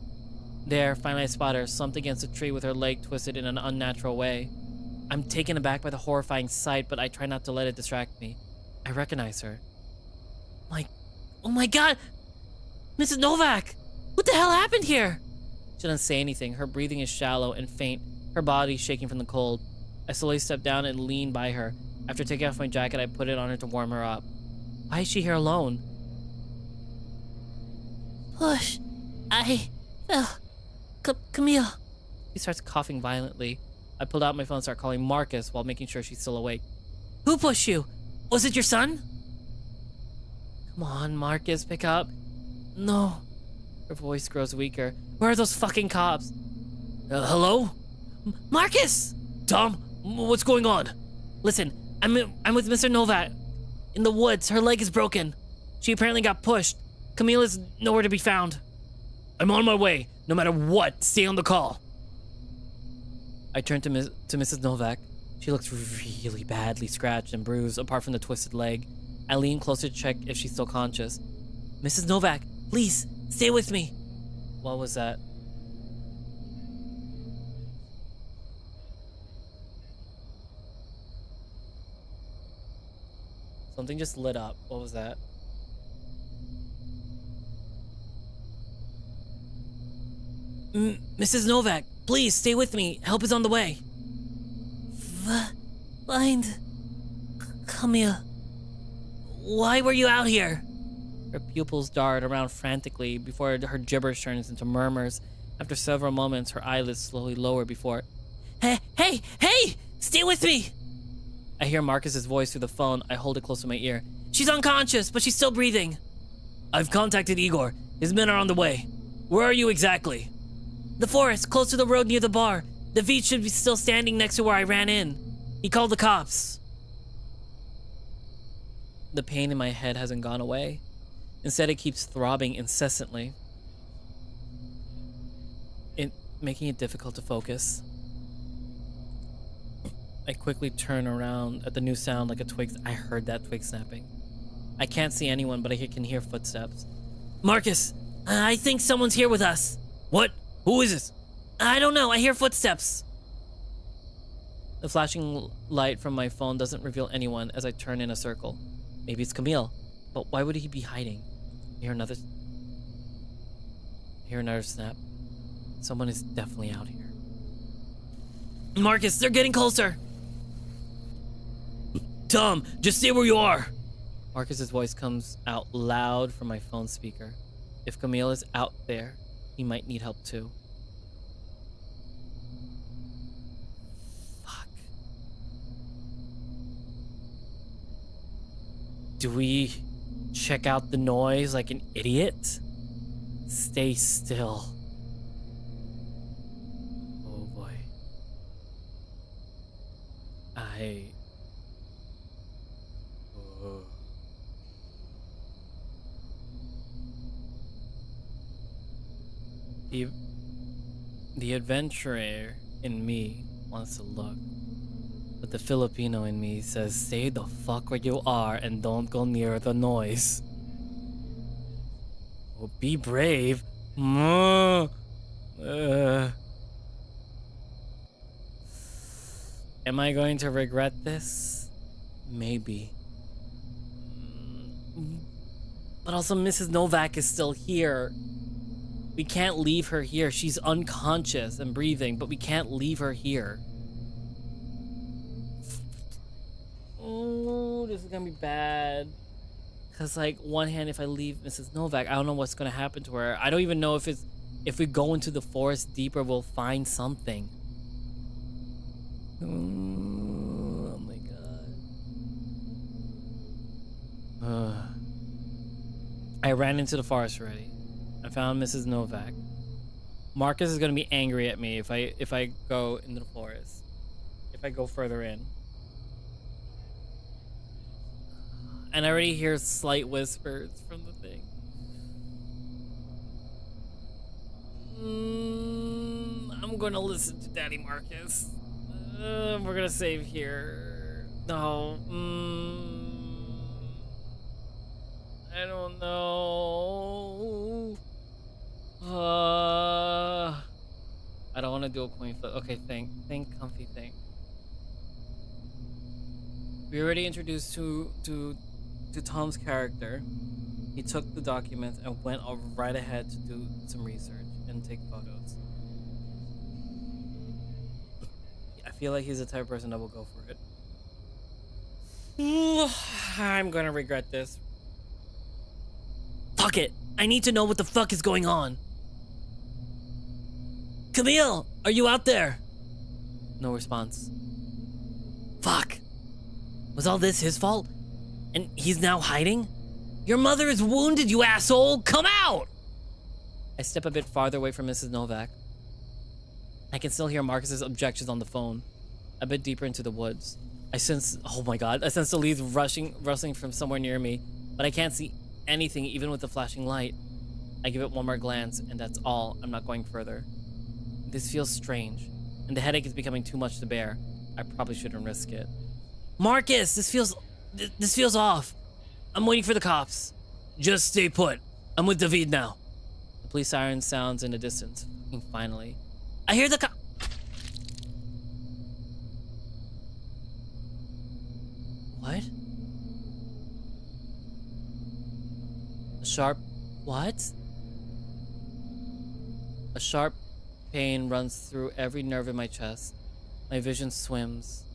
There, finally I spot her, slumped against a tree with her leg twisted in an unnatural way. I'm taken aback by the horrifying sight, but I try not to let it distract me. I recognize her. Oh my god! Mrs. Novak! What the hell happened here? She doesn't say anything. Her breathing is shallow and faint, her body shaking from the cold. I slowly step down and lean by her. After taking off my jacket, I put it on her to warm her up. Why is she here alone? Push. I fell. Camille. She starts coughing violently. I pulled out my phone and start calling Marcus while making sure she's still awake. Who pushed you? Was it your son? Come on, Marcus, pick up. No. Her voice grows weaker. Where are those fucking cops? Hello? Marcus! Tom, what's going on? Listen, I'm with Mr. Novak. In the woods, her leg is broken. She apparently got pushed. Camille is nowhere to be found. I'm on my way. No matter what, stay on the call. I turn to Mrs. Novak. She looks really badly scratched and bruised, apart from the twisted leg. I lean closer to check if she's still conscious. Mrs. Novak, please, stay with me. What was that? Something just lit up. What was that? Mrs. Novak, please stay with me. Help is on the way. Find Camille. Why were you out here? Her pupils dart around frantically before her gibberish turns into murmurs. After several moments, her eyelids slowly lower before... Hey! Stay with me! I hear Marcus's voice through the phone. I hold it close to my ear. She's unconscious, but she's still breathing. I've contacted Igor. His men are on the way. Where are you exactly? The forest, close to the road near the bar. The V should be still standing next to where I ran in. He called the cops. The pain in my head hasn't gone away. Instead, it keeps throbbing incessantly, making it difficult to focus. I quickly turn around at the new sound like a twig. I heard that twig snapping. I can't see anyone, but I can hear footsteps. Marcus, I think someone's here with us. What? Who is this? I don't know. I hear footsteps. The flashing light from my phone doesn't reveal anyone as I turn in a circle. Maybe it's Camille, but why would he be hiding? I hear another snap. Someone is definitely out here. Marcus, they're getting closer. Tom, just stay where you are. Marcus's voice comes out loud from my phone speaker. If Camille is out there, he might need help too. Fuck. Do we check out the noise like an idiot? Stay still. Oh boy. The adventurer in me wants to look, but the Filipino in me says, stay the fuck where you are and don't go near the noise. Well, be brave. Am I going to regret this? Maybe. But also Mrs. Novak is still here. We can't leave her here. She's unconscious and breathing, but we can't leave her here. Oh, this is gonna be bad. Cause like one hand, if I leave Mrs. Novak, I don't know what's gonna happen to her. I don't even know if we go into the forest deeper, we'll find something. Oh my god. I ran into the forest already. I found Mrs. Novak. Marcus is gonna be angry at me if I go into the forest. If I go further in. And I already hear slight whispers from the thing. I'm gonna listen to Daddy Marcus. We're gonna save here. No. I don't know. I don't want to do a coin flip. Okay, think, comfy, think. We already introduced to Tom's character. He took the documents and went right ahead to do some research and take photos. I feel like he's the type of person that will go for it. I'm gonna regret this. Fuck it. I need to know what the fuck is going on. Camille, are you out there? No response. Fuck. Was all this his fault? And he's now hiding? Your mother is wounded, you asshole! Come out! I step a bit farther away from Mrs. Novak. I can still hear Marcus's objections on the phone. A bit deeper into the woods. I sense, oh my god, I sense the leaves rustling from somewhere near me, but I can't see anything even with the flashing light. I give it one more glance, and that's all. I'm not going further. This feels strange, and the headache is becoming too much to bear. I probably shouldn't risk it. Marcus, this feels off. I'm waiting for the cops. Just stay put. I'm with David now. The police siren sounds in the distance. Finally. I hear the What? A sharp... What? A sharp pain runs through every nerve in my chest. My vision swims.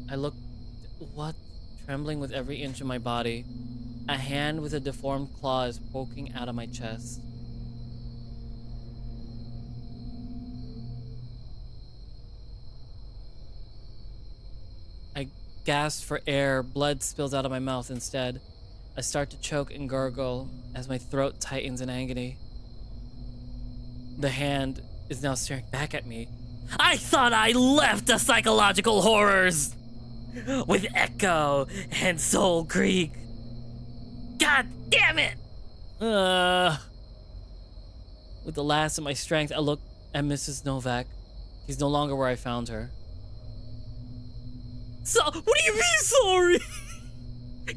I look... What? Trembling with every inch of my body. A hand with a deformed claw is poking out of my chest. I gasp for air. Blood spills out of my mouth instead. I start to choke and gurgle as my throat tightens in agony. The hand is now staring back at me. I thought I left the psychological horrors with Echo and Soul Creek. God damn it! With the last of my strength, I look at Mrs. Novak. She's no longer where I found her. So, what do you mean sorry?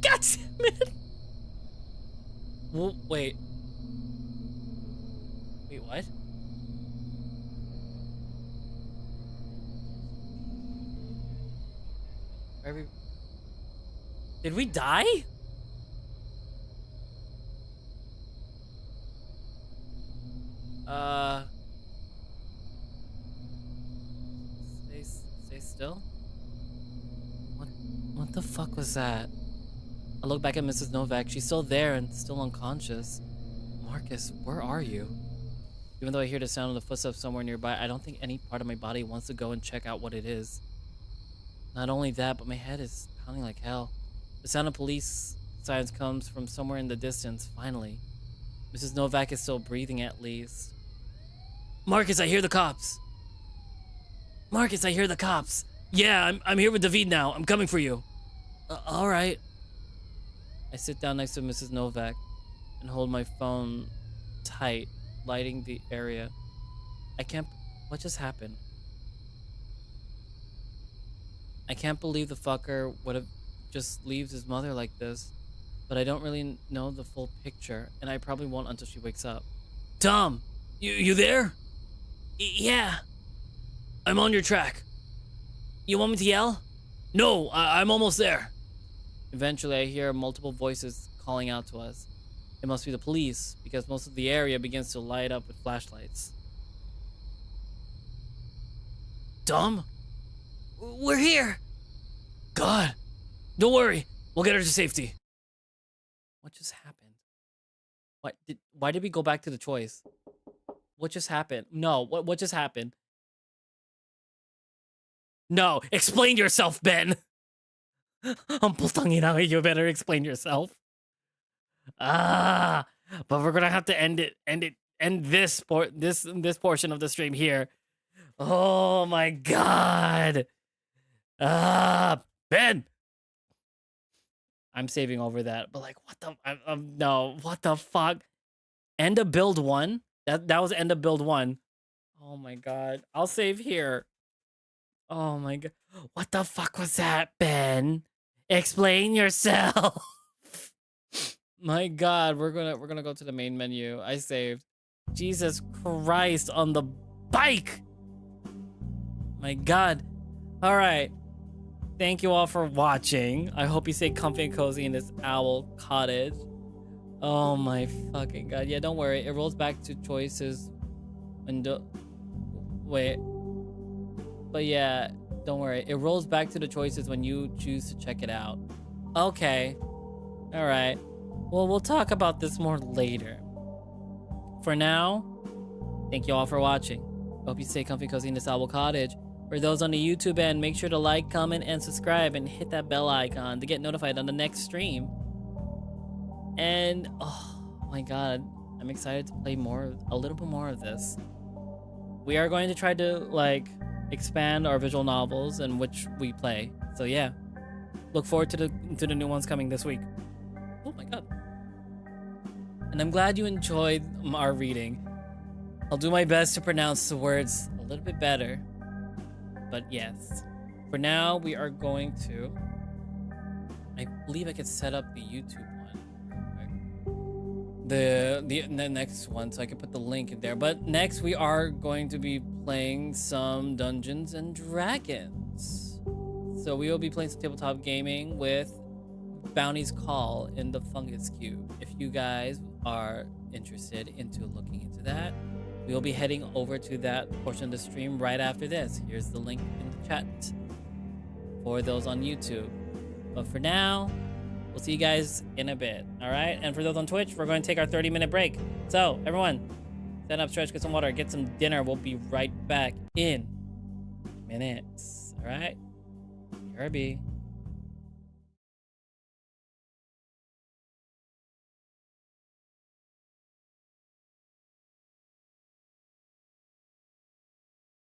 God damn it! Well, wait. Wait, what? Did we die? Stay still? What the fuck was that? I look back at Mrs. Novak. She's still there and still unconscious. Marcus, where are you? Even though I hear the sound of the footsteps somewhere nearby, I don't think any part of my body wants to go and check out what it is. Not only that, but my head is pounding like hell. The sound of police sirens comes from somewhere in the distance, finally. Mrs. Novak is still breathing at least. Marcus, I hear the cops. Marcus, I hear the cops. Yeah, I'm here with David now. I'm coming for you. All right. I sit down next to Mrs. Novak and hold my phone tight, lighting the area. What just happened? I can't believe the fucker would have just leaves his mother like this, but I don't really know the full picture, and I probably won't until she wakes up. Tom, you there? Yeah. I'm on your track. You want me to yell? No, I'm almost there. Eventually, I hear multiple voices calling out to us. It must be the police, because most of the area begins to light up with flashlights. Tom? We're here. God. Don't worry. We'll get her to safety. What just happened? Why did we go back to the choice? What just happened? No, what just happened? No, explain yourself, Ben. Ang putang ina, you better explain yourself. But we're gonna have to end this portion of the stream here. Oh my God. Ben. I'm saving over that, but like, what the? No, what the fuck? End of build 1. That was end of build 1. Oh my God, I'll save here. Oh my God, what the fuck was that, Ben? Explain yourself. My God, we're gonna go to the main menu. I saved. Jesus Christ on the bike. My God. All right. Thank you all for watching. I hope you stay comfy and cozy in this owl cottage. Oh my fucking God. Yeah, don't worry. It rolls back to choices. Wait. But yeah, don't worry. It rolls back to the choices when you choose to check it out. Okay. All right. Well, we'll talk about this more later. For now, thank you all for watching. Hope you stay comfy, cozy in this owl cottage. For those on the YouTube end, make sure to like, comment, and subscribe, and hit that bell icon to get notified on the next stream. And oh my God, I'm excited to play a little bit more of this. We are going to try to like expand our visual novels in which we play. So yeah, look forward to the new ones coming this week. Oh my God. And I'm glad you enjoyed our reading. I'll do my best to pronounce the words a little bit better. But yes, for now we are going to, I believe I could set up the YouTube one. The next one, so I can put the link in there. But next we are going to be playing some Dungeons and Dragons. So we will be playing some tabletop gaming with Bounty's Call in the Fungus Cube. If you guys are interested into looking into that, we will be heading over to that portion of the stream right after this. Here's the link in the chat for those on YouTube. But for now, we'll see you guys in a bit. All right. And for those on Twitch, we're going to take our 30-minute break. So everyone, stand up, stretch, get some water, get some dinner. We'll be right back in minutes. All right. Ribbeey.